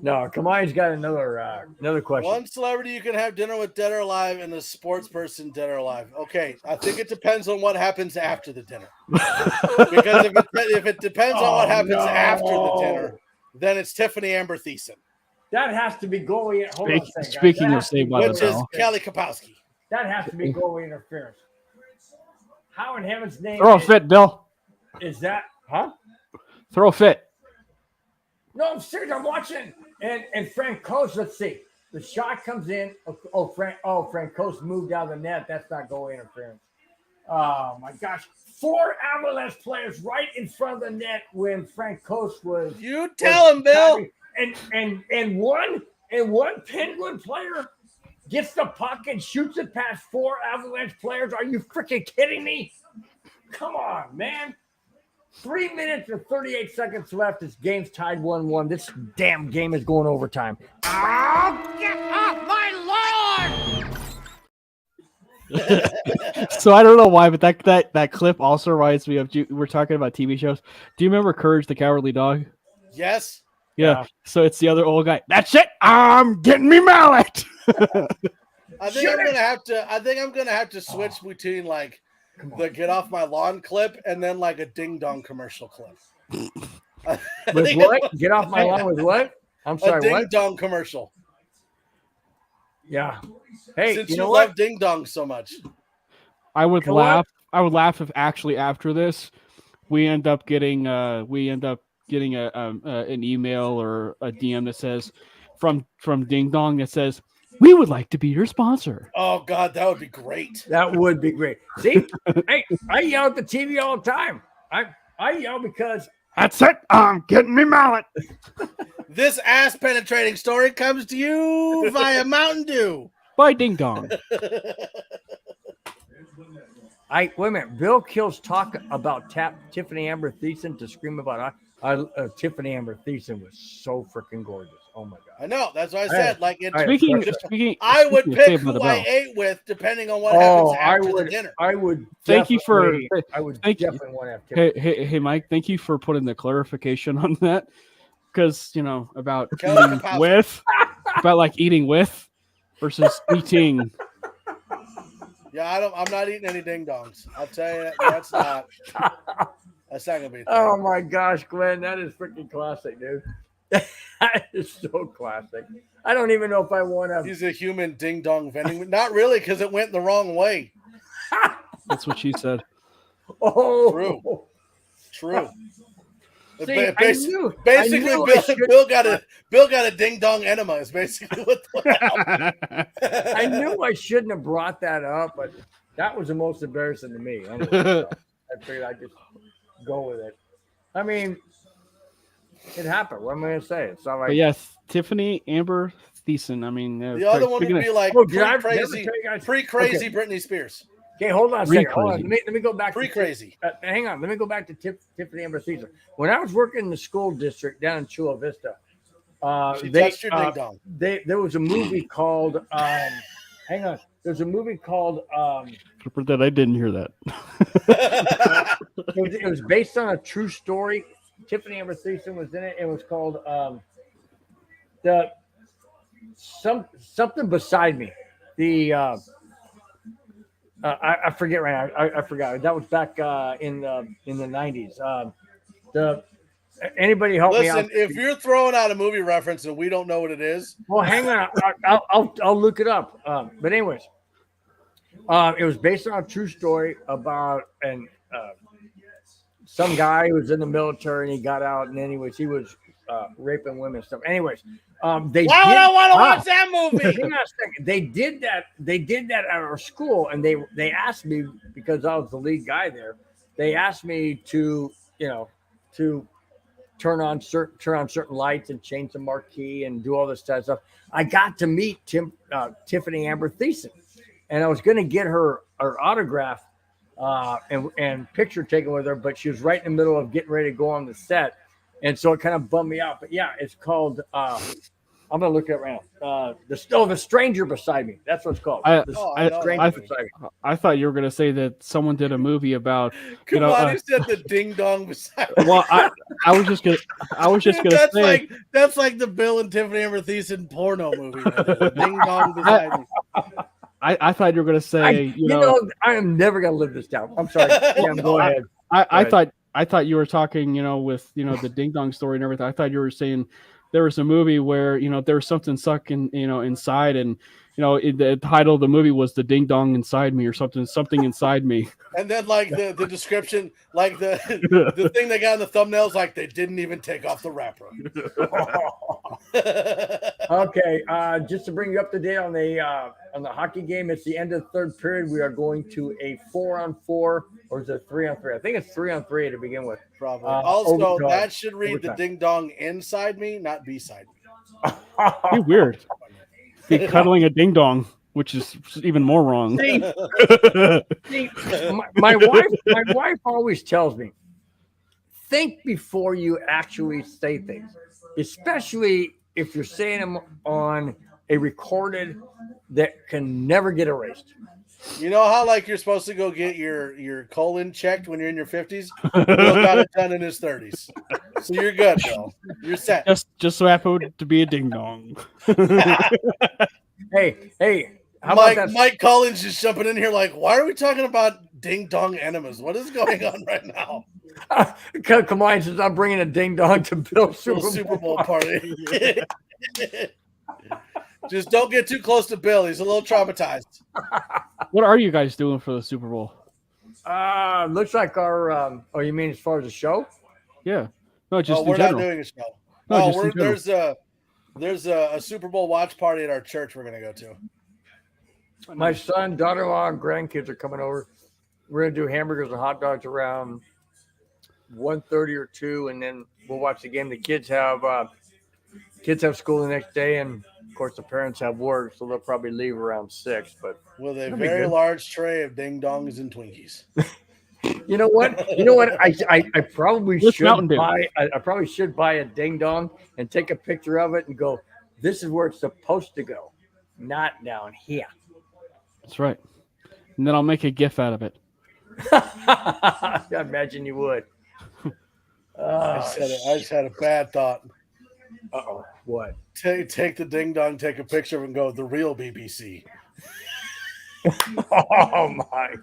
No, Kamai's got another question.
One celebrity you can have dinner with, dead or alive, and a sports person, dead or alive. Okay, I think it depends on what happens after the dinner. Because if it depends on what happens after the dinner, then it's Tiffany Amber Thiessen.
That has to be goalie. Hold on a second, guys.
Speaking of Saved by the
Which is
Bell,
Kelly Kapowski.
That has to be goalie interference. How in heaven's name
throw a fit, Bill.
is that? Huh?
Throw a fit.
No, I'm serious. I'm watching. And Frank Coast, let's see. The shot comes in. Frank Coast moved out of the net. That's not goalie interference. Oh my gosh. 4 Avalanche players right in front of the net when Frank Coast was.
You tell him, Bill.
And one Penguin player gets the puck and shoots it past 4 Avalanche players. Are you freaking kidding me? Come on, man. 3 minutes and 38 seconds left. This game's tied 1-1. This damn game is going overtime.
Oh, get off my lawn!
So I don't know why, but that clip also reminds me of. We're talking about TV shows. Do you remember Courage the Cowardly Dog?
Yes.
Yeah. So it's the other old guy. That's it. I'm getting me mallet.
I think I'm gonna have to switch between like the "Get Off My Lawn" clip and then like a Ding Dong commercial clip.
With what? Get off my lawn with what? I'm sorry,
a Ding
what?
Dong commercial.
Yeah. Hey,
Since
you know
love
what?
Ding Dong so much.
I would
You know
laugh. I would laugh if actually after this, we end up getting an email or a DM that says from Ding Dong that says, "We would like to be your sponsor."
Oh God, that would be great.
That would be great. See, hey, I yell at the TV all the time. I yell because
that's it. I'm getting me mallet.
This ass penetrating story comes to you via Mountain Dew.
By Ding Dong.
Wait a minute. Bill Kills talk about Tiffany Amber Thiessen to scream about. Tiffany Amber Thiessen was so freaking gorgeous. Oh my God.
I know. That's what I said. Like
Speaking,
I would
speaking
pick
of
who I ate with depending on what
Oh,
happens after the dinner.
I would.
Thank you for.
I would
thank you.
definitely want to have Tiffany.
Hey, Mike. Thank you for putting the clarification on that, because about
Kelly
eating
Kapowski.
with, about like eating with versus eating.
Yeah, I'm not eating any ding dongs. I'll tell you that's not gonna be a thing.
Oh my gosh, Glenn, that is freaking classic, dude. That is so classic. I don't even know if I want to.
He's a human ding dong vending. Not really, because it went the wrong way.
That's what she said.
Oh,
True.
See,
Basically, Bill got a ding dong enema. Is basically what happened.
I knew I shouldn't have brought that up, but that was the most embarrassing to me. I figured I'd just go with it. I mean, it happened. What am I going to say? It's not like.
But yes, Tiffany Amber Thiessen. I mean,
the other one would be like pre-crazy Britney Spears.
Okay, hold on a second. Hold on. Let me go back.
Pre-crazy.
Hang on. Let me go back to Tiffany Amber Thiessen. When I was working in the school district down in Chula Vista,
she touched your ding dong.
There was a movie called. Hang on. There's a movie called.
That I didn't hear that.
It was based on a true story. Tiffany Amber Thiessen was in it. It was called something beside me. I forget right now. I forgot. That was back in the 90s. Anybody help me out?
Listen, if you're throwing out a movie reference and we don't know what it is,
well, hang on. I'll look it up. But anyways, it was based on a true story about some guy who was in the military and he got out, and anyways, he was raping women and stuff. Anyways, why would
I want to watch that movie?
Hang on a second. They did that at our school, and they asked me, because I was the lead guy there. They asked me to turn on certain lights and change the marquee and do all this type of stuff. I got to meet Tiffany Amber Thiessen, and I was going to get her autograph and picture taken with her, but she was right in the middle of getting ready to go on the set. And so it kind of bummed me out. But yeah, it's called I'm gonna look it up right now. The stranger beside me. That's what it's called.
I
Stranger beside me.
I thought you were gonna say that someone did a movie about.
Come on, you said the ding dong beside.
Well, I was just gonna
that's
say
that's like the Bill and Tiffany Amber Thiessen porno movie. Right? Ding dong beside me.
I thought you were gonna say
I am never gonna live this down. I'm sorry. Yeah, go ahead.
I thought you were talking, with the ding dong story and everything. I thought you were saying there was a movie where there was something stuck inside, and the title of the movie was The Ding Dong Inside Me or something inside me. And
then like the description, like the thing they got in the thumbnails, like they didn't even take off the wrapper.
Okay, just to bring you up to date on the hockey game, it's the end of the third period. We are going to a 4-on-4, or is it 3-on-3? I think it's 3-on-3 to begin with.
Probably. Also, that should read the ding dong inside me, not beside me.
Be weird. Be cuddling a ding dong, which is even more wrong.
See, my wife always tells me, think before you actually say things, especially if you're saying them on a recorded that can never get erased.
You know how like you're supposed to go get your colon checked when you're in your 50s? Bill got it done in his 30s. So you're good, Bill. You're set.
Just so happened to be a ding dong.
Hey, how
Mike,
about that?
Mike Collins just jumping in here like, why are we talking about ding dong enemas? What is going on right now?
Come on, since I'm bringing a ding dong to Bill's
Super Bowl party. Just don't get too close to Bill. He's a little traumatized.
What are you guys doing for the Super Bowl?
Looks like our. You mean as far as the show?
Yeah. No, just
we're
in general.
not doing a show.
No,
there's a Super Bowl watch party at our church we're gonna go to.
My son, daughter-in-law, and grandkids are coming over. We're gonna do hamburgers and hot dogs around 1:30 or 2, and then we'll watch the game. The kids have school the next day, and of course the parents have work, so they'll probably leave around 6. But
with a very large tray of ding dongs and Twinkies.
You know what? I probably should buy. I probably should buy a ding dong and take a picture of it and go, "This is where it's supposed to go, not down here."
That's right. And then I'll make a GIF out of it.
I imagine you would.
I just had a bad thought.
Uh-oh. What?
Take the ding dong, take a picture of it, and go, the real BBC.
Oh my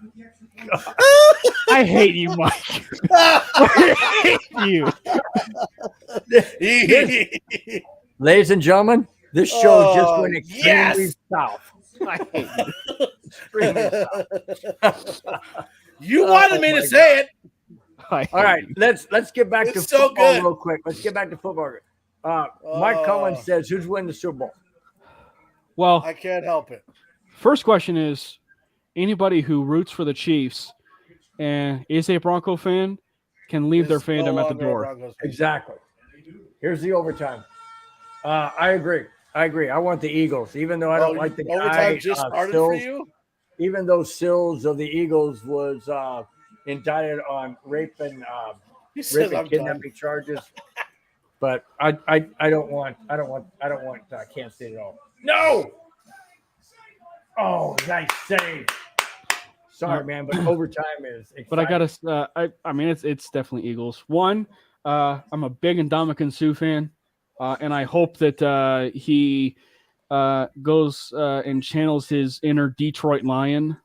God.
I hate you, Mike. I hate you.
Ladies and gentlemen, this show just went extremely south. I hate you. Extremely south.
You wanted me to say it.
All right, let's get back to football real quick. Let's get back to football. Mike Collins says, "Who's winning the Super Bowl?"
Well,
I can't help it.
First question is, anybody who roots for the Chiefs and is a Bronco fan can leave their fandom at the door.
Exactly. Here's the overtime. I agree. I want the Eagles, even though I don't like the
overtime
guy.
Just started
Sills,
for you?
Even though Sills of the Eagles was indicted on rape and kidnapping charges, but I don't want Kansas State at all. No. Oh, nice save. Sorry, man, but overtime is exciting.
But I gotta. I mean, it's definitely Eagles. One, I'm a big Ndamukong Suh fan, and I hope that he goes and channels his inner Detroit Lion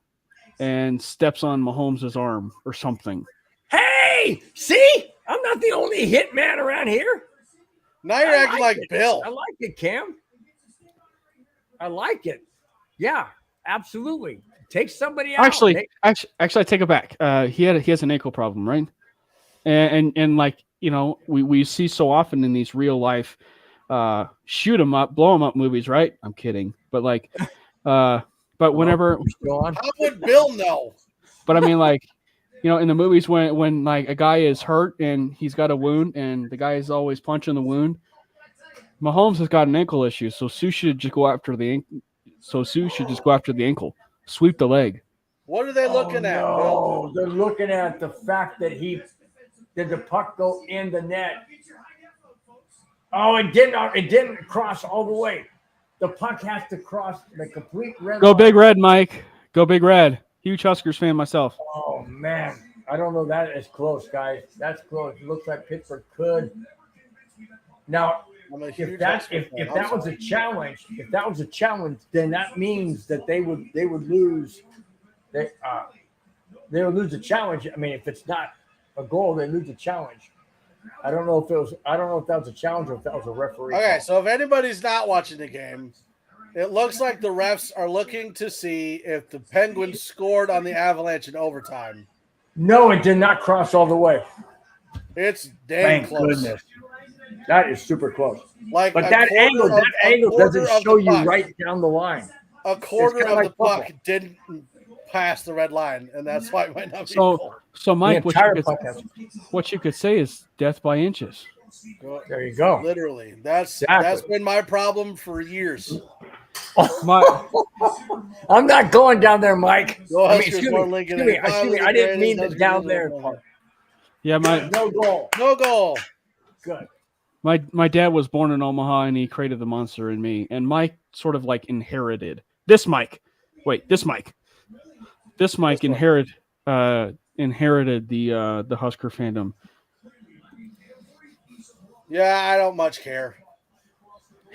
and steps on Mahomes' arm or something.
Hey, see, I'm not the only hit man around here.
Now you're acting like Bill.
I like it, Cam. I like it. Yeah, absolutely. Take somebody out.
Actually, I take it back. He has an ankle problem, right? And like, you know, we see so often in these real life shoot 'em up, blow 'em up movies, right? I'm kidding, but like, but whenever
how would Bill know?
But I mean, like, you know, in the movies when like a guy is hurt and he's got a wound and the guy is always punching the wound, Mahomes has got an ankle issue, so Suh should just go after the ankle. So Suh should just go after the ankle, sweep the leg.
What are they looking at, Bill?
They're looking at the fact that did the puck go in the net. Oh, it didn't. It didn't cross all the way. The puck has to cross the complete red.
Go
line.
Big Red, Mike. Go Big Red. Huge Huskers fan myself.
Oh man, I don't know. That is close, guys. That's close. It looks like Pittsburgh could. Now, if that was a challenge, then that means that they would lose. They would lose the challenge. I mean, if it's not a goal, they lose the challenge. I don't know if that was a challenge or if that was a referee.
Okay,
call.
so if anybody's not watching the game, it looks like the refs are looking to see if the Penguins scored on the Avalanche in overtime.
No, it did not cross all the way.
It's dang
Thank
close.
goodness. That is super close.
Like,
but that angle doesn't show you right down the line.
A quarter of
like
the puck didn't pass the red line, and that's why it might not be
So Mike,
the
what you could say is death by inches.
There you go.
Literally, that's been my problem for years.
I'm not going down there, Mike.
Excuse
me. I didn't mean it down there.
Yeah,
no goal.
No goal.
Good.
My dad was born in Omaha, and he created the monster in me. And Mike sort of like inherited this Mike. This Mike inherited the Husker fandom.
Yeah, I don't much care.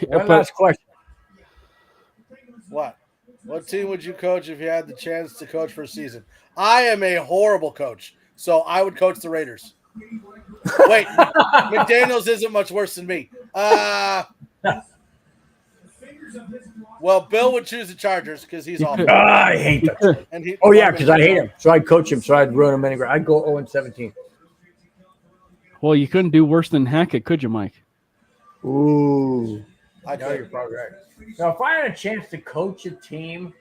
One last question.
What team would you coach if you had the chance to coach for a season? I am a horrible coach, so I would coach the Raiders. Wait, McDaniels isn't much worse than me. Well, Bill would choose the Chargers because he's awful.
I hate them. Because I hate him. So I'd coach him, so I'd ruin him anyway. I'd go 0-17.
Well, you couldn't do worse than Hackett, could you, Mike?
Ooh. I know you're probably right. Now, if I had a chance to coach a team,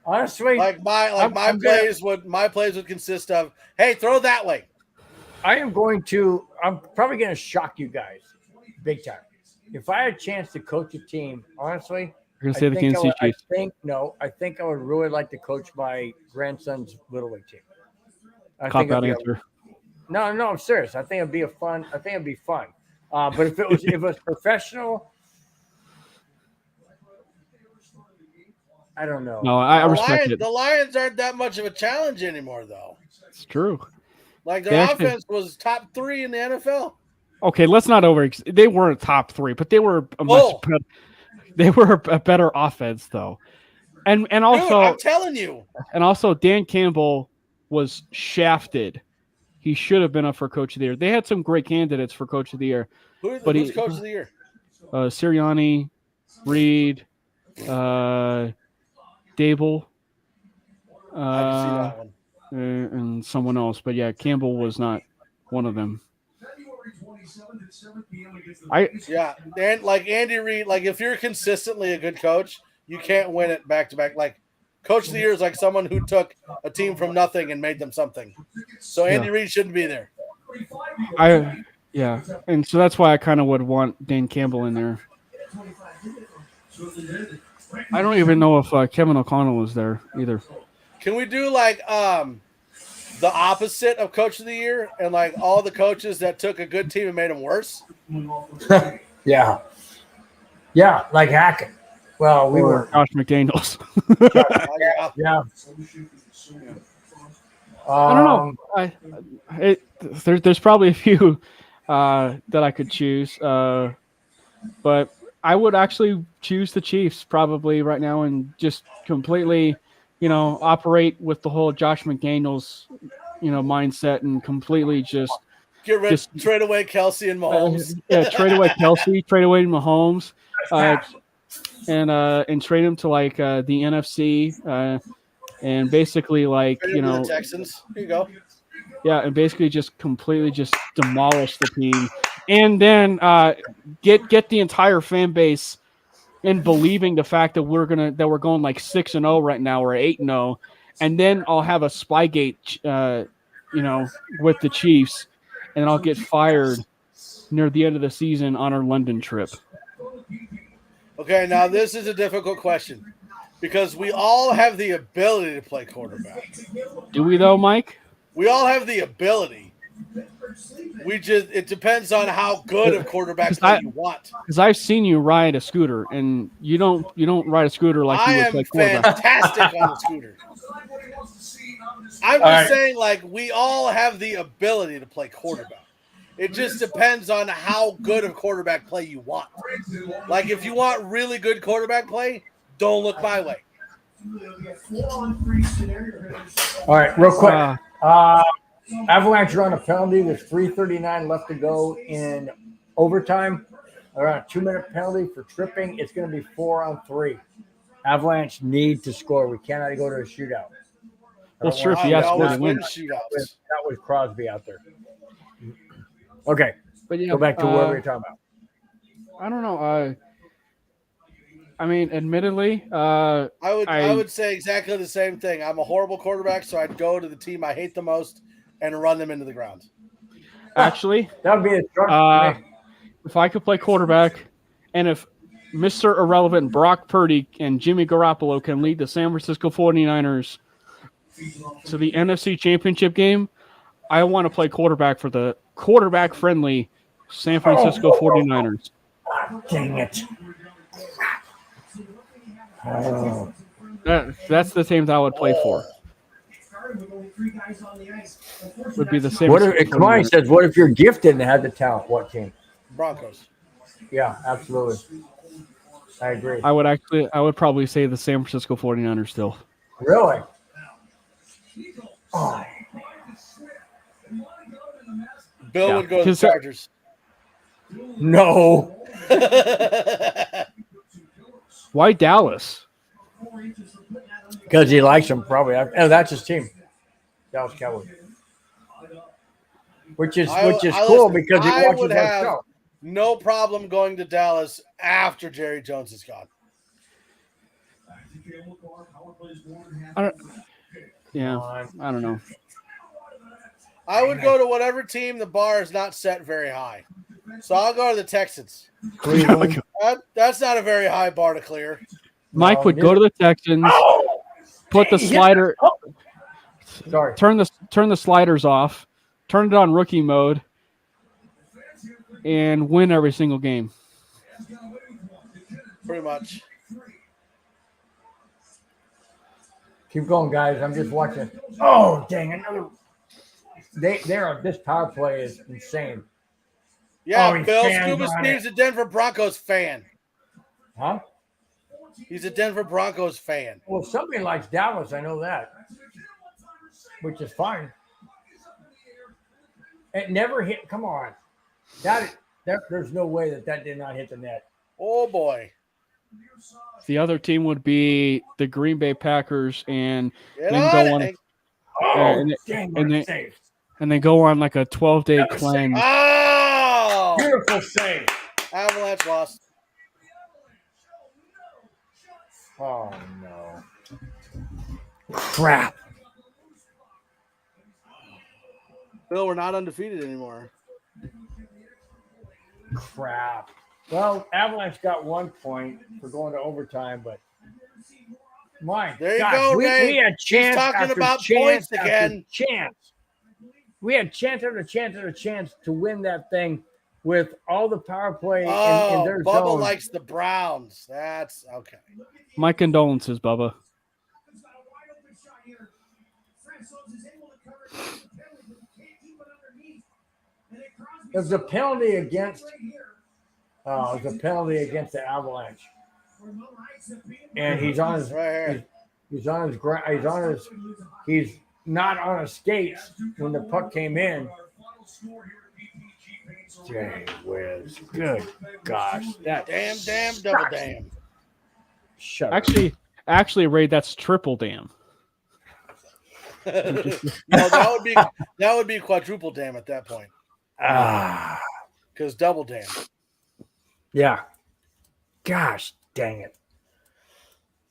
honestly,
my plays would consist of, hey, throw that way.
I'm probably going to shock you guys big time. If I had a chance to coach a team, honestly,
you're going to say the Kansas City Chiefs.
I think I would really like to coach my grandson's Little League team.
Cop-out answer.
No, I'm serious. I think it'd be fun. But if it was professional, I don't know.
No, I respect it.
The Lions aren't that much of a challenge anymore, though.
It's true.
Like their offense was top 3 in the NFL.
Okay, let's not they weren't top 3, but they were a better offense though. And also,
dude, I'm telling you.
And also Dan Campbell was shafted. He should have been up for Coach of the Year. They had some great candidates for Coach of the Year.
Who's Coach of the Year?
Sirianni, Reed, Dable.
I can see that one.
And someone else, but yeah, Campbell was not one of them.
And like Andy Reid, like if you're consistently a good coach, you can't win it back to back. Like Coach of the Year is like someone who took a team from nothing and made them something. So Andy Reid shouldn't be there.
And so that's why I kind of would want Dan Campbell in there. I don't even know if Kevin O'Connell is there either.
Can we do like the opposite of Coach of the Year and like all the coaches that took a good team and made them worse?
Yeah, like Hackett. Well, we were
Josh McDaniels.
Yeah.
I don't know. There's probably a few that I could choose, but I would actually choose the Chiefs probably right now and just completely, operate with the whole Josh McDaniels, mindset and completely just
trade away Kelsey and Mahomes.
Trade away Kelsey, trade away Mahomes, and trade him to like the NFC, and basically
the Texans. Here you go.
Yeah, and basically just completely just demolish the team, and then get the entire fan base in believing the fact that we're going like 6-0 right now or 8-0, and then I'll have a Spygate, with the Chiefs, and I'll get fired near the end of the season on our London trip.
Okay, now this is a difficult question because we all have the ability to play quarterback.
Do we though, Mike?
We all have the ability. It depends on how good of quarterback play you want.
Because I've seen you ride a scooter, and you don't ride a scooter like you would play quarterback.
Fantastic on the scooter. I'm just saying, like, we all have the ability to play quarterback. It just depends on how good of quarterback play you want. Like, if you want really good quarterback play, don't look my way.
All right, real quick. Avalanche run a penalty. There's 3:39 left to go in overtime. Around a 2-minute penalty for tripping. It's going to be 4-on-3. Avalanche need to score. We cannot go to a shootout.
Well, sure, if he has to win.
That was Crosby out there. Okay,
but yeah,
go back to what we were talking about.
I don't know. I mean, admittedly,
I would say exactly the same thing. I'm a horrible quarterback, so I'd go to the team I hate the most and run them into the ground.
Actually,
that would be a strong.
If I could play quarterback, and if Mr. Irrelevant Brock Purdy and Jimmy Garoppolo can lead the San Francisco 49ers to the NFC Championship game, I want to play quarterback for the quarterback-friendly San Francisco 49ers.
Dang it. Oh.
That's the team that I would play for. Would be the same.
What if Kamari says, what if you're gifted and had the talent? What team?
Broncos.
Yeah, absolutely. I agree.
I would probably say the San Francisco 49ers still.
Really? Oh.
Bill would go to the Chargers.
No.
Why Dallas?
Because he likes him, probably. Oh, that's his team. Dallas Cowboys. Which is cool because he watches that show.
No problem going to Dallas after Jerry Jones is gone.
I don't know.
I would go to whatever team the bar is not set very high. So I'll go to the Texans. That's not a very high bar to clear.
Mike would go to the Texans, put the slider, turn the sliders off, turn it on rookie mode, and win every single game.
Pretty much.
Keep going, guys. I'm just watching. Oh, dang! Another. This power play is insane.
Yeah, Bill Scuba Steve's a Denver Broncos fan.
Huh?
He's a Denver Broncos fan.
Well, somebody likes Dallas. I know that, which is fine. It never hit. Come on, there's no way that did not hit the net.
Oh boy.
The other team would be the Green Bay Packers, and then they go on like a 12-day cleanse.
Oh,
beautiful save.
Avalanche lost.
Oh no! Crap.
Bill, we're not undefeated anymore.
Crap. Well, Avalanche got 1 point for going to overtime, but my
there you
gosh,
go,
we had chance.
He's talking
after
about
chance
points again.
Chance. We had chance after chance after chance to win that thing with all the power play in their
Bubba
zone.
likes the Browns. That's okay.
My condolences, Bubba.
There's a penalty against. There's a penalty against the Avalanche, and he's on his he's not on his skates when the puck came in. Jay Whiz, good gosh, that
damn, double damn.
Shut up.
Actually, Ray, that's triple damn.
No, that would be quadruple damn at that point. Because double damn.
Yeah. Gosh, dang it.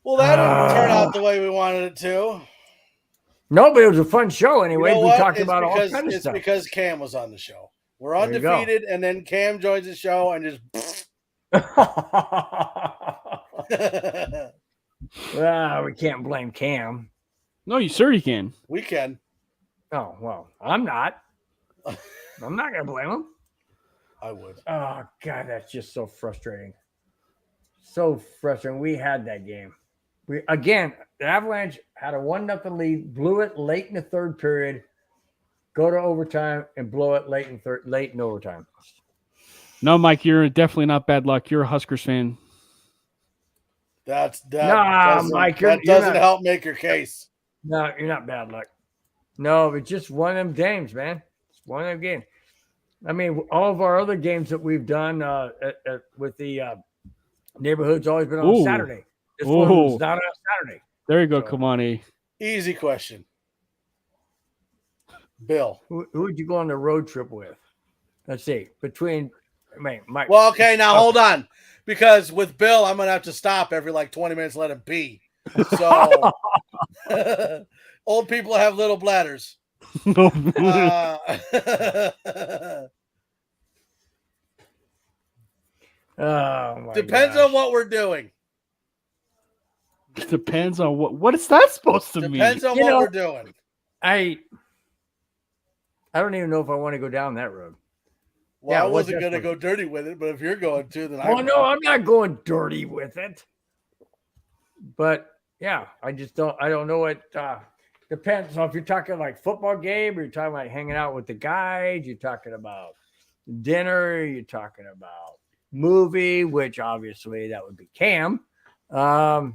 Well, that didn't turn out the way we wanted it to.
No, but it was a fun show anyway.
You know
we talked about all kinds of
it's
stuff.
because Cam was on the show. We're undefeated, and then Cam joins the show and just.
We can't blame Cam.
No, you can.
We can.
Oh, well, I'm not. I'm not going to blame them.
I would.
Oh, God, that's just so frustrating. So frustrating. We had that game. The Avalanche had a 1-0 lead, blew it late in the third period, go to overtime, and blow it late in overtime.
No, Mike, you're definitely not bad luck. You're a Huskers fan.
That
Mike,
that doesn't help make your case.
No, you're not bad luck. No, it's just one of them games, man. It's one of them games. I mean, all of our other games that we've done with the neighborhood's always been on Saturday. This one was not on Saturday.
There you go, Kamani.
Easy question. Bill.
Who would you go on the road trip with? Let's see. Mike.
Well, okay, now hold on. Because with Bill, I'm going to have to stop every 20 minutes, let him pee. So old people have little bladders. Depends on what we're doing.
Depends on what is that supposed to mean?
Depends on what we're doing.
I don't even know if I want to go down that road.
Well, I wasn't going to go dirty with it, but if you're going to, then
I'm not going dirty with it. But yeah, I don't know what depends. So if you're talking football game, or you're talking about hanging out with the guys, you're talking about dinner, you're talking about movie, which obviously that would be Cam.
Well,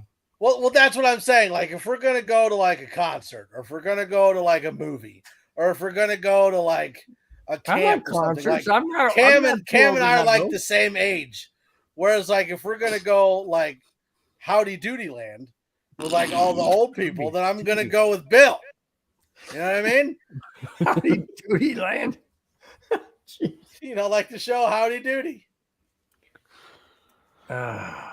that's what I'm saying. If we're going to go to a concert, or if we're going to go to a movie, or if we're going to go to a camp or something. Cam and I are the same age. Whereas if we're gonna go Howdy Doody Land with all the old people, then I'm gonna go with Bill. You know what I mean?
Howdy Doody Land.
The show Howdy Doody.
The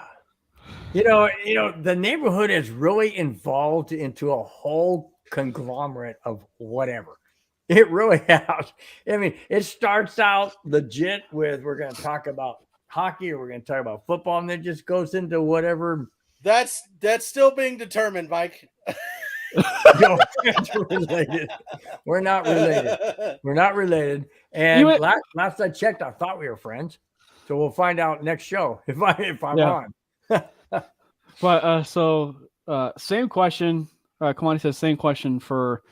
neighborhood is really involved into a whole conglomerate of whatever. It really has. I mean, it starts out legit with we're going to talk about hockey, or we're going to talk about football, and then it just goes into whatever.
That's still being determined, Mike.
No, related. We're not related. We're not related. And last I checked, I thought we were friends. So we'll find out next show if I'm on.
But same question. Kamani says same question for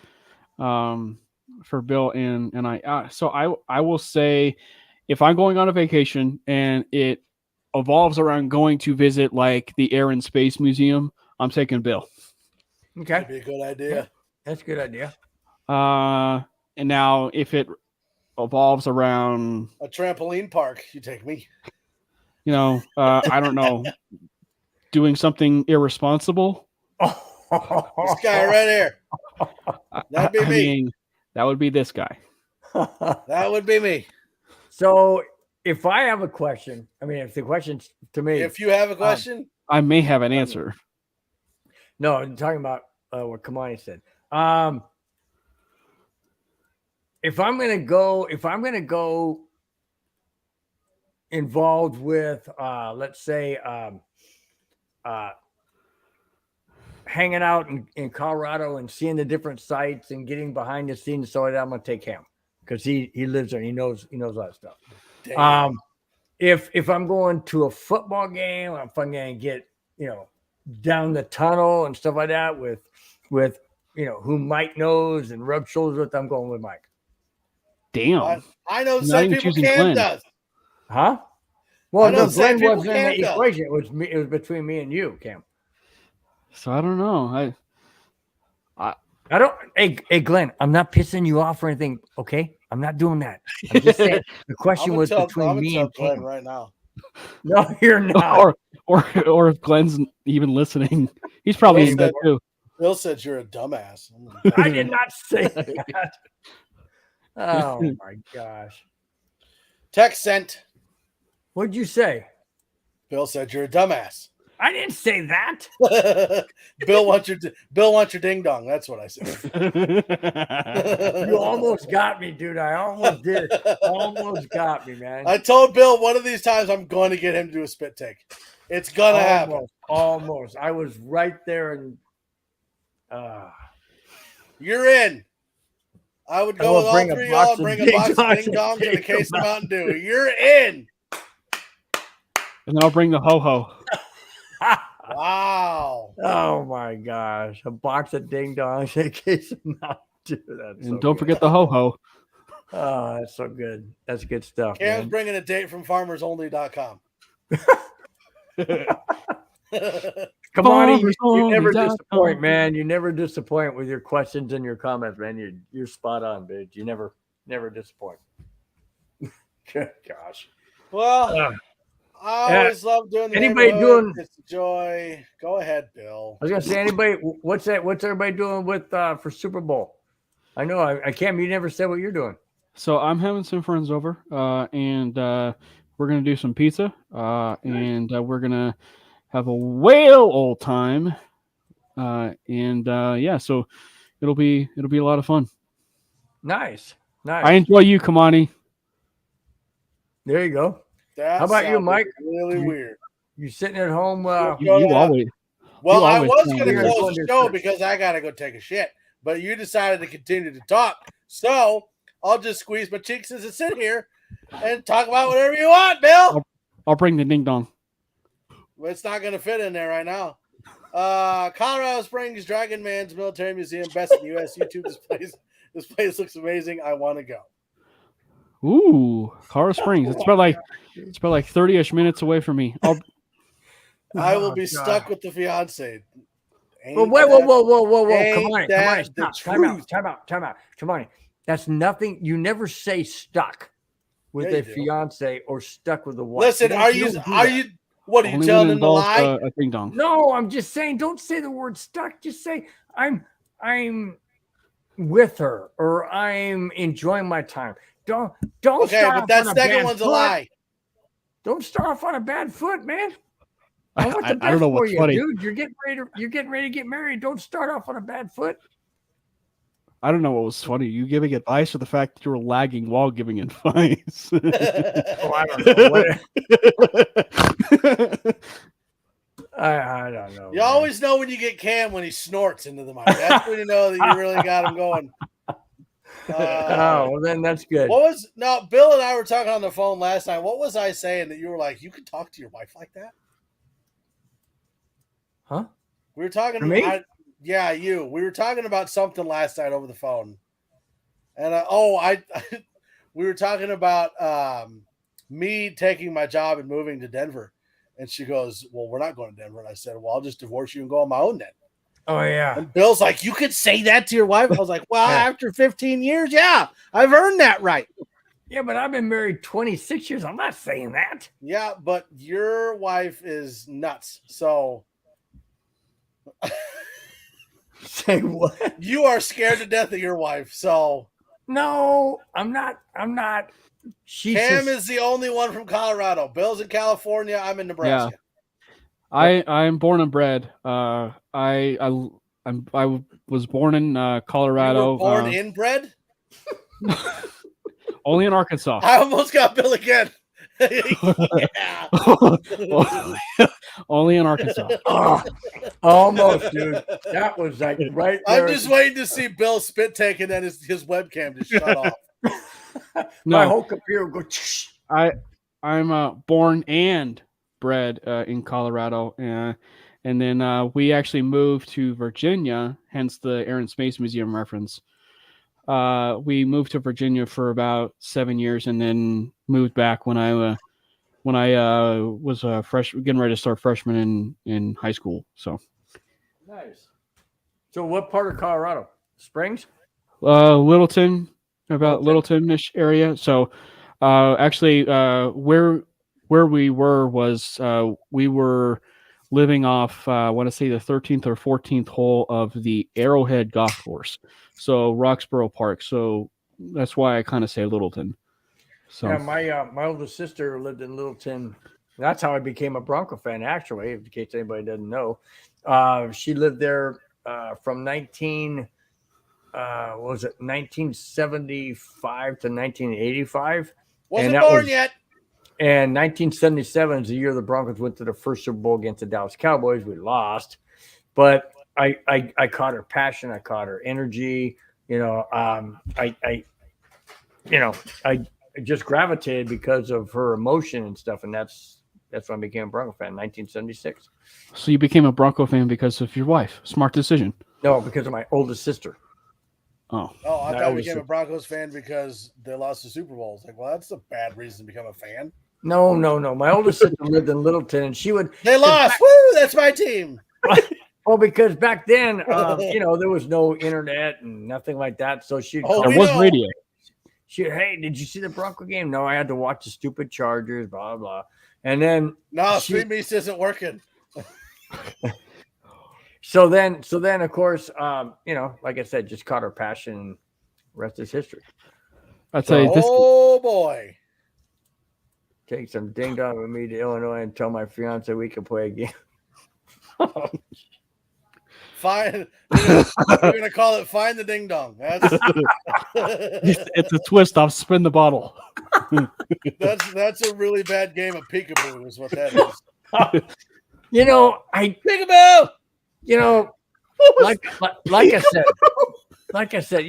Bill and I. So I will say, if I'm going on a vacation and it evolves around going to visit the Air and Space Museum, I'm taking Bill.
Okay.
That'd be a good idea.
That's a good idea.
And now if it evolves around
a trampoline park, you take me.
I don't know, doing something irresponsible.
This guy right here. That'd be me.
That would be this guy.
That would be me.
So if I have a question, if the question's to me.
If you have a question.
I may have an answer.
No, I'm talking about what Kamani said. If I'm going to go involved with, let's say, hanging out in Colorado and seeing the different sites and getting behind the scenes, so I'm going to take him because he lives there. He knows all that stuff. Damn. If I'm going to a football game, if I'm going to get down the tunnel and stuff like that with who Mike knows and rub shoulders with, I'm going with Mike.
Damn.
I know some people Cam does.
Huh? Well, no, Glenn wasn't in the equation. It was me. It was between me and you, Cam.
So I don't know.
I don't. Hey, Glenn, I'm not pissing you off or anything. Okay, I'm not doing that. I'm just saying the question was between me and
Glenn
Cam
right now.
No, you're not.
Or if Glenn's even listening, he's probably in that too.
Bill said you're a dumbass.
I did not say that. Oh my gosh.
Text sent.
What'd you say?
Bill said you're a dumbass.
I didn't say that.
Bill wants your ding dong. That's what I said.
You almost got me, dude. I almost did. Almost got me, man.
I told Bill one of these times I'm going to get him to do a spit take. It's gonna happen.
Almost. I was right there, and
you're in. I would go with all three of y'all and bring a box of ding dongs and a case of Mountain Dew. You're in.
And then I'll bring the ho-ho.
Wow.
Oh my gosh. A box of ding dongs and a case of Mountain Dew. That's
And don't forget the ho-ho.
Oh, that's so good. That's good stuff.
Cam's
man.
bringing a date from farmersonly.com.
Come on, you never disappoint, man. You never disappoint with your questions and your comments, man. You're spot on, dude. You never disappoint. Good gosh.
Well, I always love doing the
anybody doing
it's a joy. Go ahead, Bill.
I was gonna say anybody. What's everybody doing with for Super Bowl? I know I can't. You never said what you're doing.
So I'm having some friends over, and we're gonna do some pizza, and we're gonna have a whale old time, and yeah, so it'll be a lot of fun.
Nice.
I enjoy you, Kamani.
There you go.
That
How about you, Mike?
Really weird.
You sitting at home?
You always.
Well, I
always
was going to
do.
close the show because I got to go take a shit, but you decided to continue to talk, so I'll just squeeze my cheeks as I sit here and talk about whatever you want, Bill.
I'll bring the ding dong.
Well, it's not going to fit in there right now. Colorado Springs Dragon Man's Military Museum, best in the U.S. YouTube this place looks amazing. I want to go.
Ooh, Colorado Springs. It's about like 30-ish minutes away from me.
I will be stuck with the fiance.
Well, whoa! Come on, time out. Come on. That's nothing. You never say stuck with a fiance or stuck with a wife.
Listen, are you? What are you telling them to lie?
A ding dong.
No, I'm just saying. Don't say the word stuck. Just say I'm with her or I'm enjoying my time. Don't.
Okay, but that second one's a lie.
Don't start off on a bad foot, man.
I don't know what's funny,
dude. You're getting ready to get married. Don't start off on a bad foot.
I don't know what was funny. You giving advice or the fact that you were lagging while giving advice?
I don't know. I don't know.
You always know when you get Cam when he snorts into the mic. That's when you know that you really got him going.
Well, then that's good.
Bill and I were talking on the phone last night. What was I saying that you were like, you can talk to your wife like that?
Huh?
We were talking
me?
Yeah, you. We were talking about something last night over the phone. And we were talking about me taking my job and moving to Denver. And she goes, well, we're not going to Denver. And I said, well, I'll just divorce you and go on my own then.
Oh, yeah.
And Bill's like, you could say that to your wife? I was like, well, after 15 years, yeah, I've earned that right.
Yeah, but I've been married 26 years. I'm not saying that.
Yeah, but your wife is nuts. So
say what?
You are scared to death of your wife. So
no, I'm not.
Cam is the only one from Colorado. Bill's in California. I'm in Nebraska.
Yeah. I'm born and bred. I was born in Colorado.
You were born inbred?
Only in Arkansas.
I almost got Bill again.
Only in Arkansas.
Oh, almost, dude. That was like right there.
I'm just waiting to see Bill spit take and then his webcam just shut off.
My whole computer will go.
I'm born and bred in Colorado, and then we actually moved to Virginia, hence the Aaron Space Museum reference. We moved to Virginia for about 7 years, and then moved back when I was a getting ready to start freshman in high school. So
nice. So what part of Colorado? Springs?
Littleton, about Littleton-ish area. So actually, where we were was we were living off, I want to say the 13th or 14th hole of the Arrowhead Golf Course. So Roxborough Park. So that's why I kind of say Littleton. So
yeah, my older sister lived in Littleton. That's how I became a Bronco fan, actually, in case anybody doesn't know. She lived there from 1975 to 1985.
Wasn't born yet.
And 1977 is the year the Broncos went to the first Super Bowl against the Dallas Cowboys. We lost, but I caught her passion. I caught her energy. I just gravitated because of her emotion and stuff, and that's when I became a Bronco fan in 1976.
So you became a Bronco fan because of your wife. Smart decision.
No, because of my oldest sister.
Oh,
I thought you became a Broncos fan because they lost the Super Bowl. It's like, well, that's a bad reason to become a fan.
No. My oldest sister lived in Littleton, and she would.
They lost. Woo! That's my team.
Well, because back then, there was no internet and nothing like that. So she
there was radio.
Hey, did you see the Bronco game? No, I had to watch the stupid Chargers, blah, blah. And then
Stream Beast isn't working.
So then, of course, like I said, just caught her passion, and rest is history.
I'll tell you this.
Oh boy.
Take some ding dong with me to Illinois and tell my fiance we can play a game.
Fine. We're gonna call it "Find the Ding Dong." That's
it's a twist off Spin the Bottle.
that's a really bad game of peekaboo, is what that is.
Peekaboo. Like I said,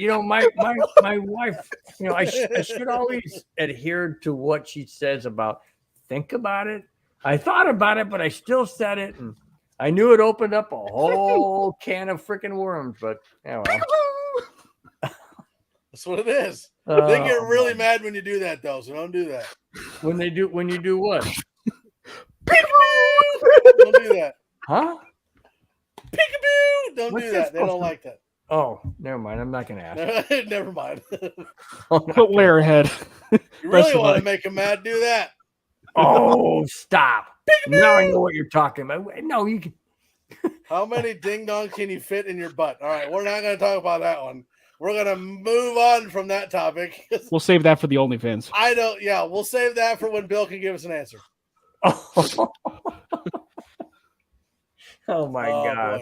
my wife, I should always adhere to what she says about think about it. I thought about it, but I still said it, and I knew it opened up a whole can of freaking worms, but well.
That's what it is. They get really mad when you do that, though, so don't do that.
When you do what?
Don't do that.
Huh?
Peekaboo! Don't
What's
do
that
that. They don't like that.
Oh, never mind. I'm not going to ask.
Never mind.
Put Wearhead.
You really want to make them mad? Do that.
Oh, stop. Now I know what you're talking about. No, you can.
How many ding dong can you fit in your butt? All right, we're not going to talk about that one. We're going to move on from that topic.
We'll save that for the OnlyFans.
We'll save that for when Bill can give us an answer.
Oh my God.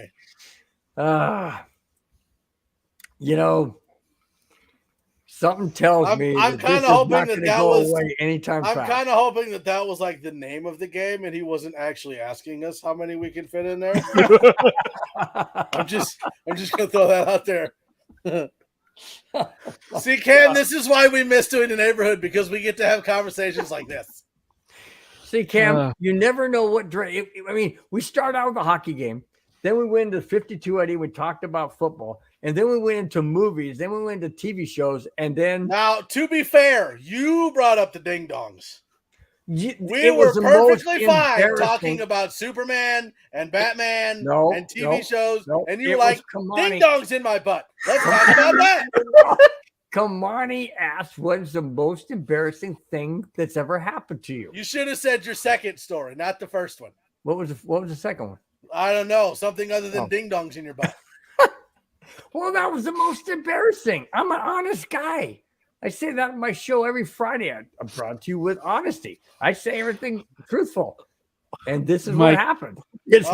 Boy.
Something tells me
I'm
that
kind
this
of
is
hoping
not
that
going to
that
go
was.
away anytime
I'm
fast.
kind of hoping that was like the name of the game, and he wasn't actually asking us how many we can fit in there. I'm just gonna throw that out there. See, Cam, this is why we miss doing the neighborhood, because we get to have conversations like this.
See, Cam, you never know what. We start out with a hockey game, then we went into 5280. We talked about football, and then we went into movies. Then we went into TV shows, and then
now, to be fair, you brought up the ding dongs. We
it
were
was the
perfectly
most
fine
embarrassing-
talking about Superman and Batman and TV shows, and you
it
were like,
was
ding dongs in my butt. Let's talk about that.
Kamani asked, what is the most embarrassing thing that's ever happened to you?
You should have said your second story, not the first one.
What was the second one?
I don't know. Something other than ding dongs in your butt.
Well, that was the most embarrassing. I'm an honest guy. I say that on my show every Friday. I'm brought to you with honesty. I say everything truthful. And this is what happened.
You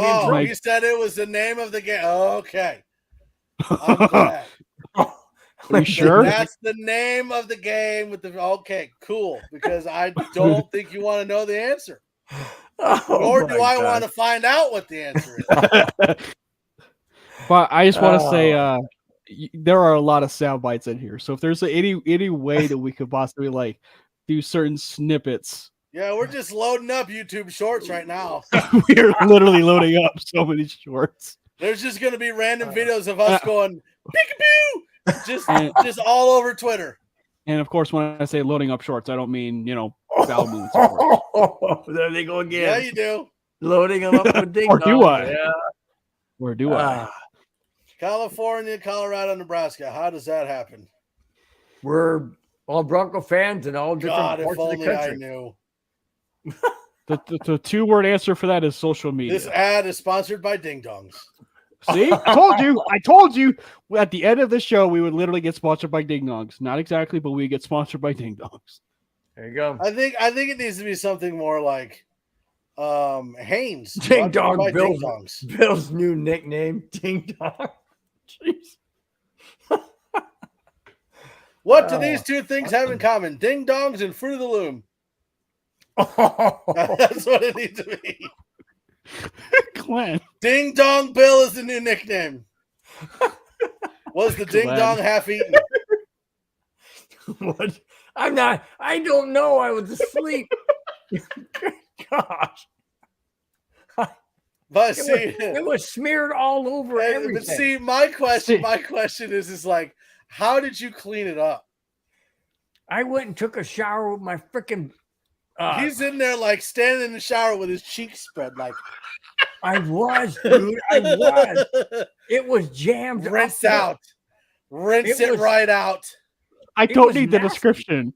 said it was the name of the game. Okay. I'm glad.
Are you sure?
That's the name of the game with the okay, cool. Because I don't think you want to know the answer. Nor do I want to find out what the answer is.
But I just want to say there are a lot of sound bites in here. So if there's any way that we could possibly do certain snippets.
Yeah, we're just loading up YouTube shorts right now.
We're literally loading up so many shorts.
There's just going to be random videos of us going peekaboo, just all over Twitter.
And of course, when I say loading up shorts, I don't mean foul moves.
There they go again.
Yeah, you do.
Loading them up with ding
Or do I?
Yeah.
Or do I?
California, Colorado, Nebraska. How does that happen?
We're all Bronco fans in all different
God,
parts
if
of the
only
country.
I knew.
The two-word answer for that is social media.
This ad is sponsored by Ding Dongs.
See, I told you. At the end of the show, we would literally get sponsored by Ding Dongs. Not exactly, but we get sponsored by Ding Dongs.
There you go.
I think it needs to be something more like Haynes.
Ding Dong.
Ding Dongs.
Bill's new nickname, Ding Dong. Jeez.
What do these two things have in common? Ding Dongs and Fruit of the Loom. That's what it needs to be.
Glenn.
Ding Dong Bill is the new nickname. Was the ding dong half eaten?
What? I don't know. I was asleep. Gosh.
But
It was smeared all over everything.
But see, my question is like, how did you clean it up?
I went and took a shower with my freaking.
He's in there like standing in the shower with his cheeks spread. Like
I was, dude. I was. It was jammed.
Rinse out. Rinse it right out.
I don't need the description.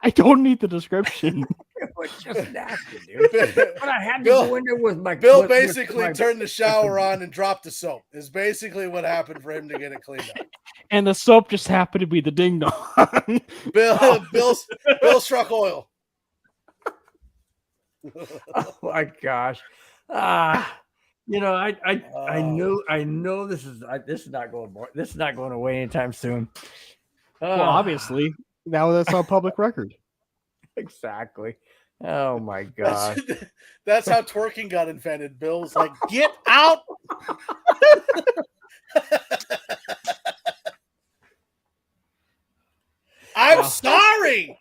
I don't need the description.
It was just nasty, dude. But I had to go in there with my.
Bill basically turned the shower on and dropped the soap. Is basically what happened for him to get it cleaned up.
And the soap just happened to be the ding dong.
Bill struck oil.
Oh my gosh. You know, I know this is not going away anytime soon.
Well, obviously, now that's on public record.
Exactly. Oh my gosh.
That's how twerking got invented. Bill's like, get out. I'm sorry.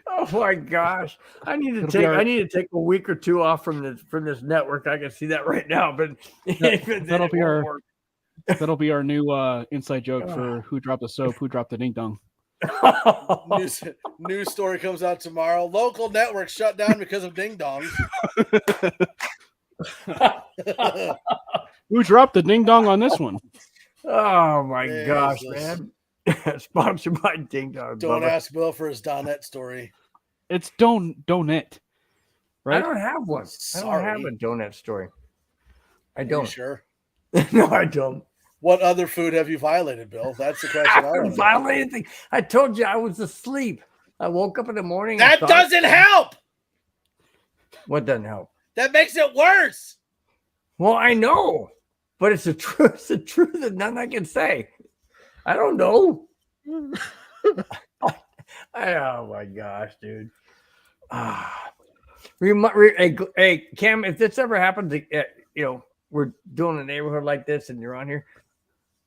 Oh my gosh! I need to take a week or two off from this network. I can see that right now, but
that'll be our new inside joke for who dropped the soap, who dropped the ding dong.
News story comes out tomorrow. Local network shut down because of ding dongs.
Who dropped the ding dong on this one?
Oh my gosh, man! Sponsored by Ding Dong.
Don't ask Bill for his Donette story.
It's donut, right?
I don't have one.
Sorry.
I don't have a donut story. I don't.
Are you sure?
No, I don't.
What other food have you violated, Bill? That's the question.
I haven't violated anything. I told you I was asleep. I woke up in the morning.
That doesn't help.
What doesn't help?
That makes it worse.
Well, I know, but it's the truth. It's the truth, and nothing I can say. I don't know. Oh my gosh, dude. Hey, Cam, if this ever happens, we're doing a neighborhood like this and you're on here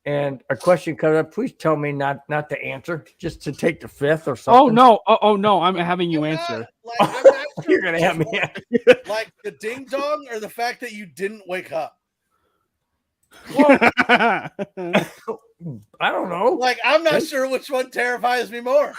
and a question comes up, please tell me not to answer, just to take the fifth or something.
Oh no, I'm having you answer.
I'm not sure
You're going to have me answer.
Like the ding dong or the fact that you didn't wake up?
Well, I don't know.
Like, I'm not sure which one terrifies me more.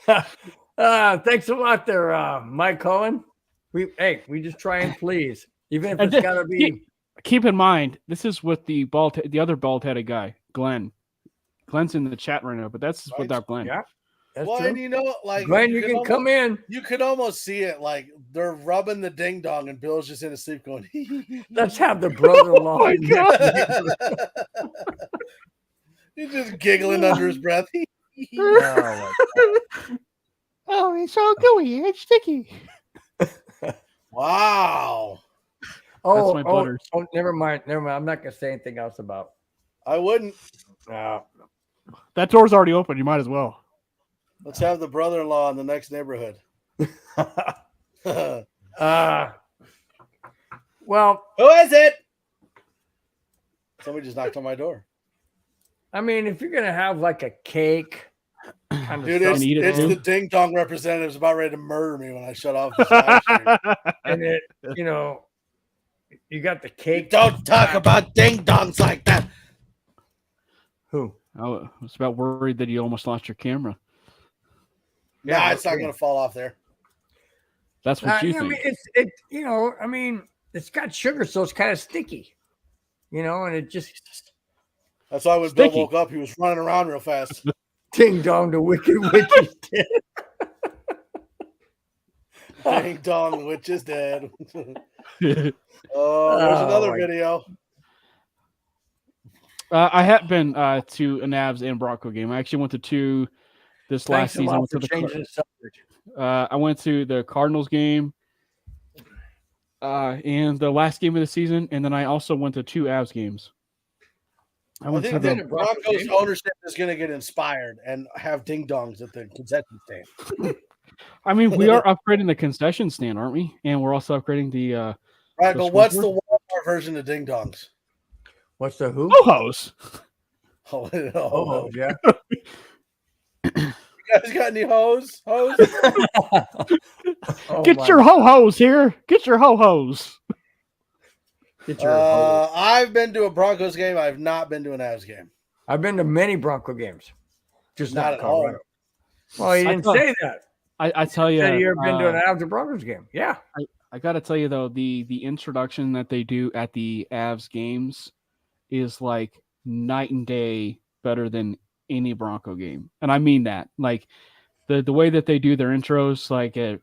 Thanks a lot there, Mike Cohen. We just try and please, even if it's got to be.
Keep in mind, this is with the other bald-headed guy, Glenn. Glenn's in the chat right now, but that's without Glenn.
Yeah. That's
well,
true.
and like
Glenn, you can come in.
You could almost see it, like they're rubbing the ding dong, and Bill's just in his sleep going.
Let's have the brother-in-law.
Oh my God.
He's just giggling under his breath.
Oh, it's all gooey. It's sticky.
Wow.
That's my butters.
Oh, never mind. I'm not gonna say anything else about.
I wouldn't.
That door's already open. You might as well.
Let's have the brother-in-law in the next neighborhood.
Well,
who is it? Somebody just knocked on my door.
I mean, if you're gonna have like a cake, kind of
dude,
stuff,
it's the ding dong representatives about ready to murder me when I shut off the live stream.
And it, you got the cake.
Don't talk about ding dongs like that.
Who?
I was about worried that you almost lost your camera.
Yeah, it's not going to fall off there.
That's what you think.
I mean, it's got sugar, so it's kind of sticky. And it just.
That's why when Bill woke up, he was running around real fast.
Ding dong, the wicked witch is dead.
Ding dong, the witch is dead. Oh, there's another video.
I have been to an Avs and Bronco game. I actually went to two this last season. I went to the Cardinals game and the last game of the season, and then I also went to two Avs games.
I think the Broncos ownership is going to get inspired and have ding dongs at the concession stand.
I mean, we are upgrading the concession stand, aren't we? And we're also upgrading the.
Right, but what's the Walmart version of ding dongs?
What's the who?
Ho-hos.
Oh, yeah.
You guys got any hoes?
Oh,
Get
my
your ho-hos here. Get your ho-hos.
Get your hose.
I've been to a Broncos game. I've not been to an Avs game.
I've been to many Bronco games, just
Not
not
at
Colorado.
home.
Well, you
I
didn't
thought-
say that.
I tell you,
You said you ever been to an Avs or Broncos game? Yeah.
I got to tell you though, the introduction that they do at the Avs games is like night and day better than any Bronco game, and I mean that. Like the way that they do their intros, like at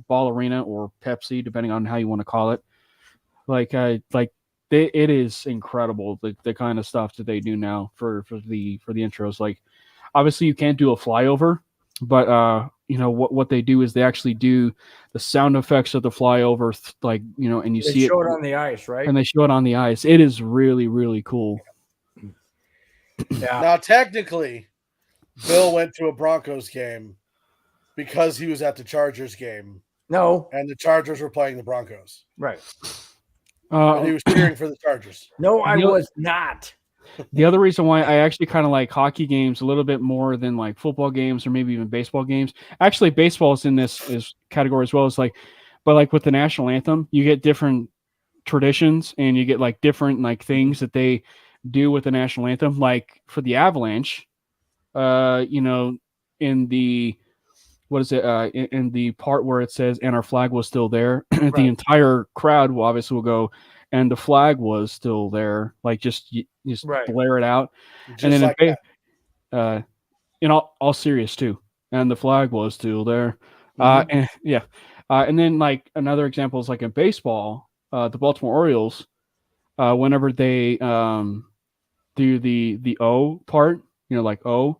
Ball Arena or Pepsi, depending on how you want to call it. It is incredible the kind of stuff that they do now for the intros. Like obviously you can't do a flyover, but what they do is they actually do the sound effects of the flyover, and you see
show it on the ice, right?
and they show it on the ice. It is really, really cool.
Yeah.
Now, technically, Bill went to a Broncos game because he was at the Chargers game,
No.
and the Chargers were playing the Broncos.
Right.
And he was cheering for the Chargers.
No, I was not.
The other reason why I actually kind of like hockey games a little bit more than like football games or maybe even baseball games. Actually, baseball is in this category as well. As but like with the national anthem, you get different traditions and you get like different like things that they do with the national anthem. Like for the Avalanche, in the in the part where it says "and our flag was still there,"
Right.
the entire crowd will obviously go, "and the flag was still there." Like just
Right.
blare it out,
Just
and then
like that.
in all serious too, and the flag was still there.
Mhm.
And then like another example is like in baseball, the Baltimore Orioles, whenever they do the O part, like O,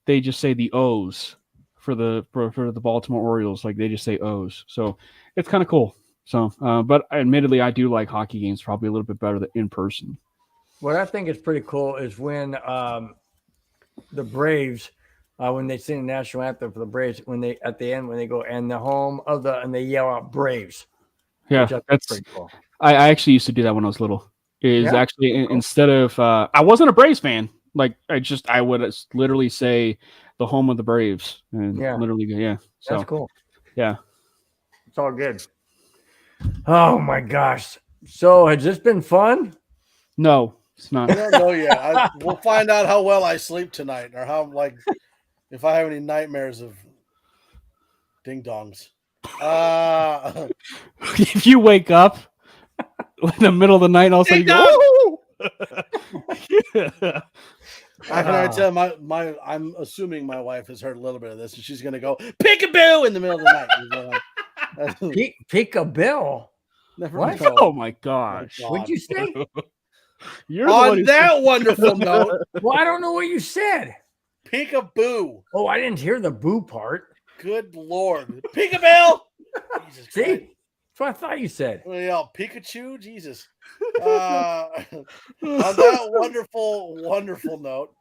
they just say the O's for the Baltimore Orioles. Like they just say O's. So it's kind of cool. So, but admittedly, I do like hockey games probably a little bit better than in person.
What I think is pretty cool is when the Braves, when they sing the national anthem for the Braves, when they at the end when they go and the home of the and they yell out Braves.
Yeah,
which I think is
that's
pretty cool.
I actually used to do that when I was little.
Yeah?
Actually instead of I wasn't a Braves fan. Like I would literally say the home of the Braves and
Yeah.
literally So
That's cool.
yeah.
It's all good. Oh my gosh. So has this been fun?
No, it's not.
I don't know yet. We'll find out how well I sleep tonight, or how if I have any nightmares of ding dongs.
If you wake up in the middle of the night and all of a sudden you go, "Woo!"
I can already tell I'm assuming my wife has heard a little bit of this, and she's gonna go peekaboo in the middle of the night.
Peekaboo.
Never
What?
know.
Oh my gosh.
God.
What'd you say?
You're the one
On
who-
that wonderful note,
Well, I don't know what you said.
peekaboo.
Oh, I didn't hear the boo part.
Good Lord, peekaboo. Jesus
See?
Christ.
That's what I thought you said.
Well, Pikachu, Jesus. On that wonderful note,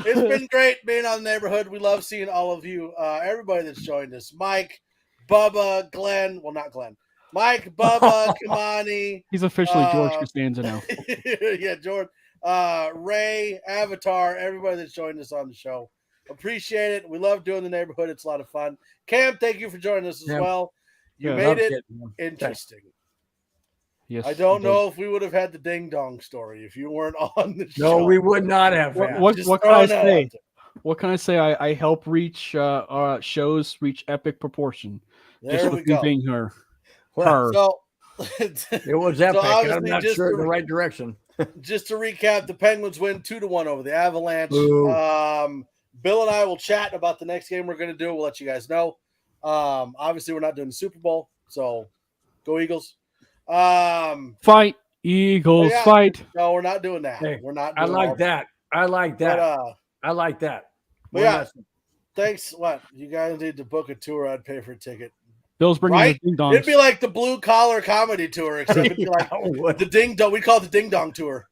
it's been great being on the neighborhood. We love seeing all of you, everybody that's joined us. Mike, Bubba, Glenn. Well, not Glenn. Mike, Bubba, Kamani.
He's officially George Costanza now.
Yeah, George. Ray, Avatar, everybody that's joined us on the show. Appreciate it. We love doing the neighborhood. It's a lot of fun. Cam, thank you for joining us as
Yeah.
well. You
Yeah,
made
loved
it
it, man.
interesting.
Yes.
I don't
you did.
know if we would have had the ding dong story if you weren't on the show.
No, we would not have. had.
What
Just
can I
throwing that
say?
out there.
What can I say? I help reach shows reach epic proportion.
There
just
we
with me
go.
being her.
Well,
So,
it was epic. I'm
obviously
not
just
sure in
to-
the right direction.
just to recap, the Penguins win 2-1 over the Avalanche.
Boo.
Bill and I will chat about the next game we're going to do. We'll let you guys know. Obviously, we're not doing the Super Bowl, so go Eagles.
Fight, Eagles,
yeah.
fight.
No, we're not doing that.
Hey,
We're not.
I
Doing
like
all
that. I like that.
But,
I like that.
but
One
yeah.
lesson.
thanks. What you guys need to book a tour? I'd pay for a ticket.
Bill's bringing
Right?
the ding dongs.
It'd be like the blue collar comedy tour, except it'd be like
Yeah,
the ding dong. We call it the ding dong tour.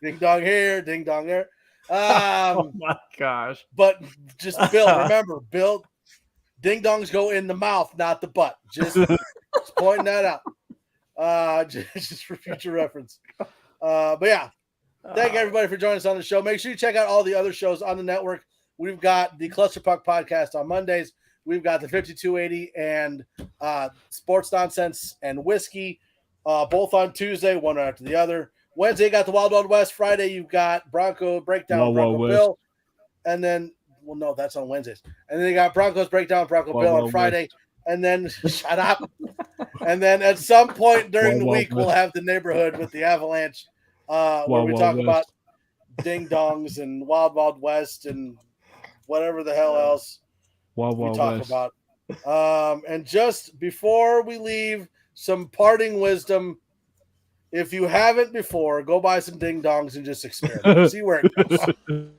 Ding dong here, ding dong there.
oh my gosh.
But just Bill, remember, Bill, ding dongs go in the mouth, not the butt. Just Just pointing that out. Just for future reference. But yeah, thank everybody for joining us on the show. Make sure you check out all the other shows on the network. We've got the Cluster Puck podcast on Mondays. We've got the 5280 and Sports Nonsense and Whiskey, both on Tuesday, one right after the other. Wednesday, you got the Wild Wild West. Friday, you've got Bronco Breakdown, Bronco Bill. And then, well, no, that's on Wednesdays. And then you got Broncos Breakdown, Bronco Bill on Friday. And then, shut up. And then at some point during the week, we'll have the neighborhood with the Avalanche, where we talk about ding dongs and Wild Wild West and whatever the hell else we talk about. And just before we leave, some parting wisdom. If you haven't before, go buy some ding dongs and just experiment. See where it goes.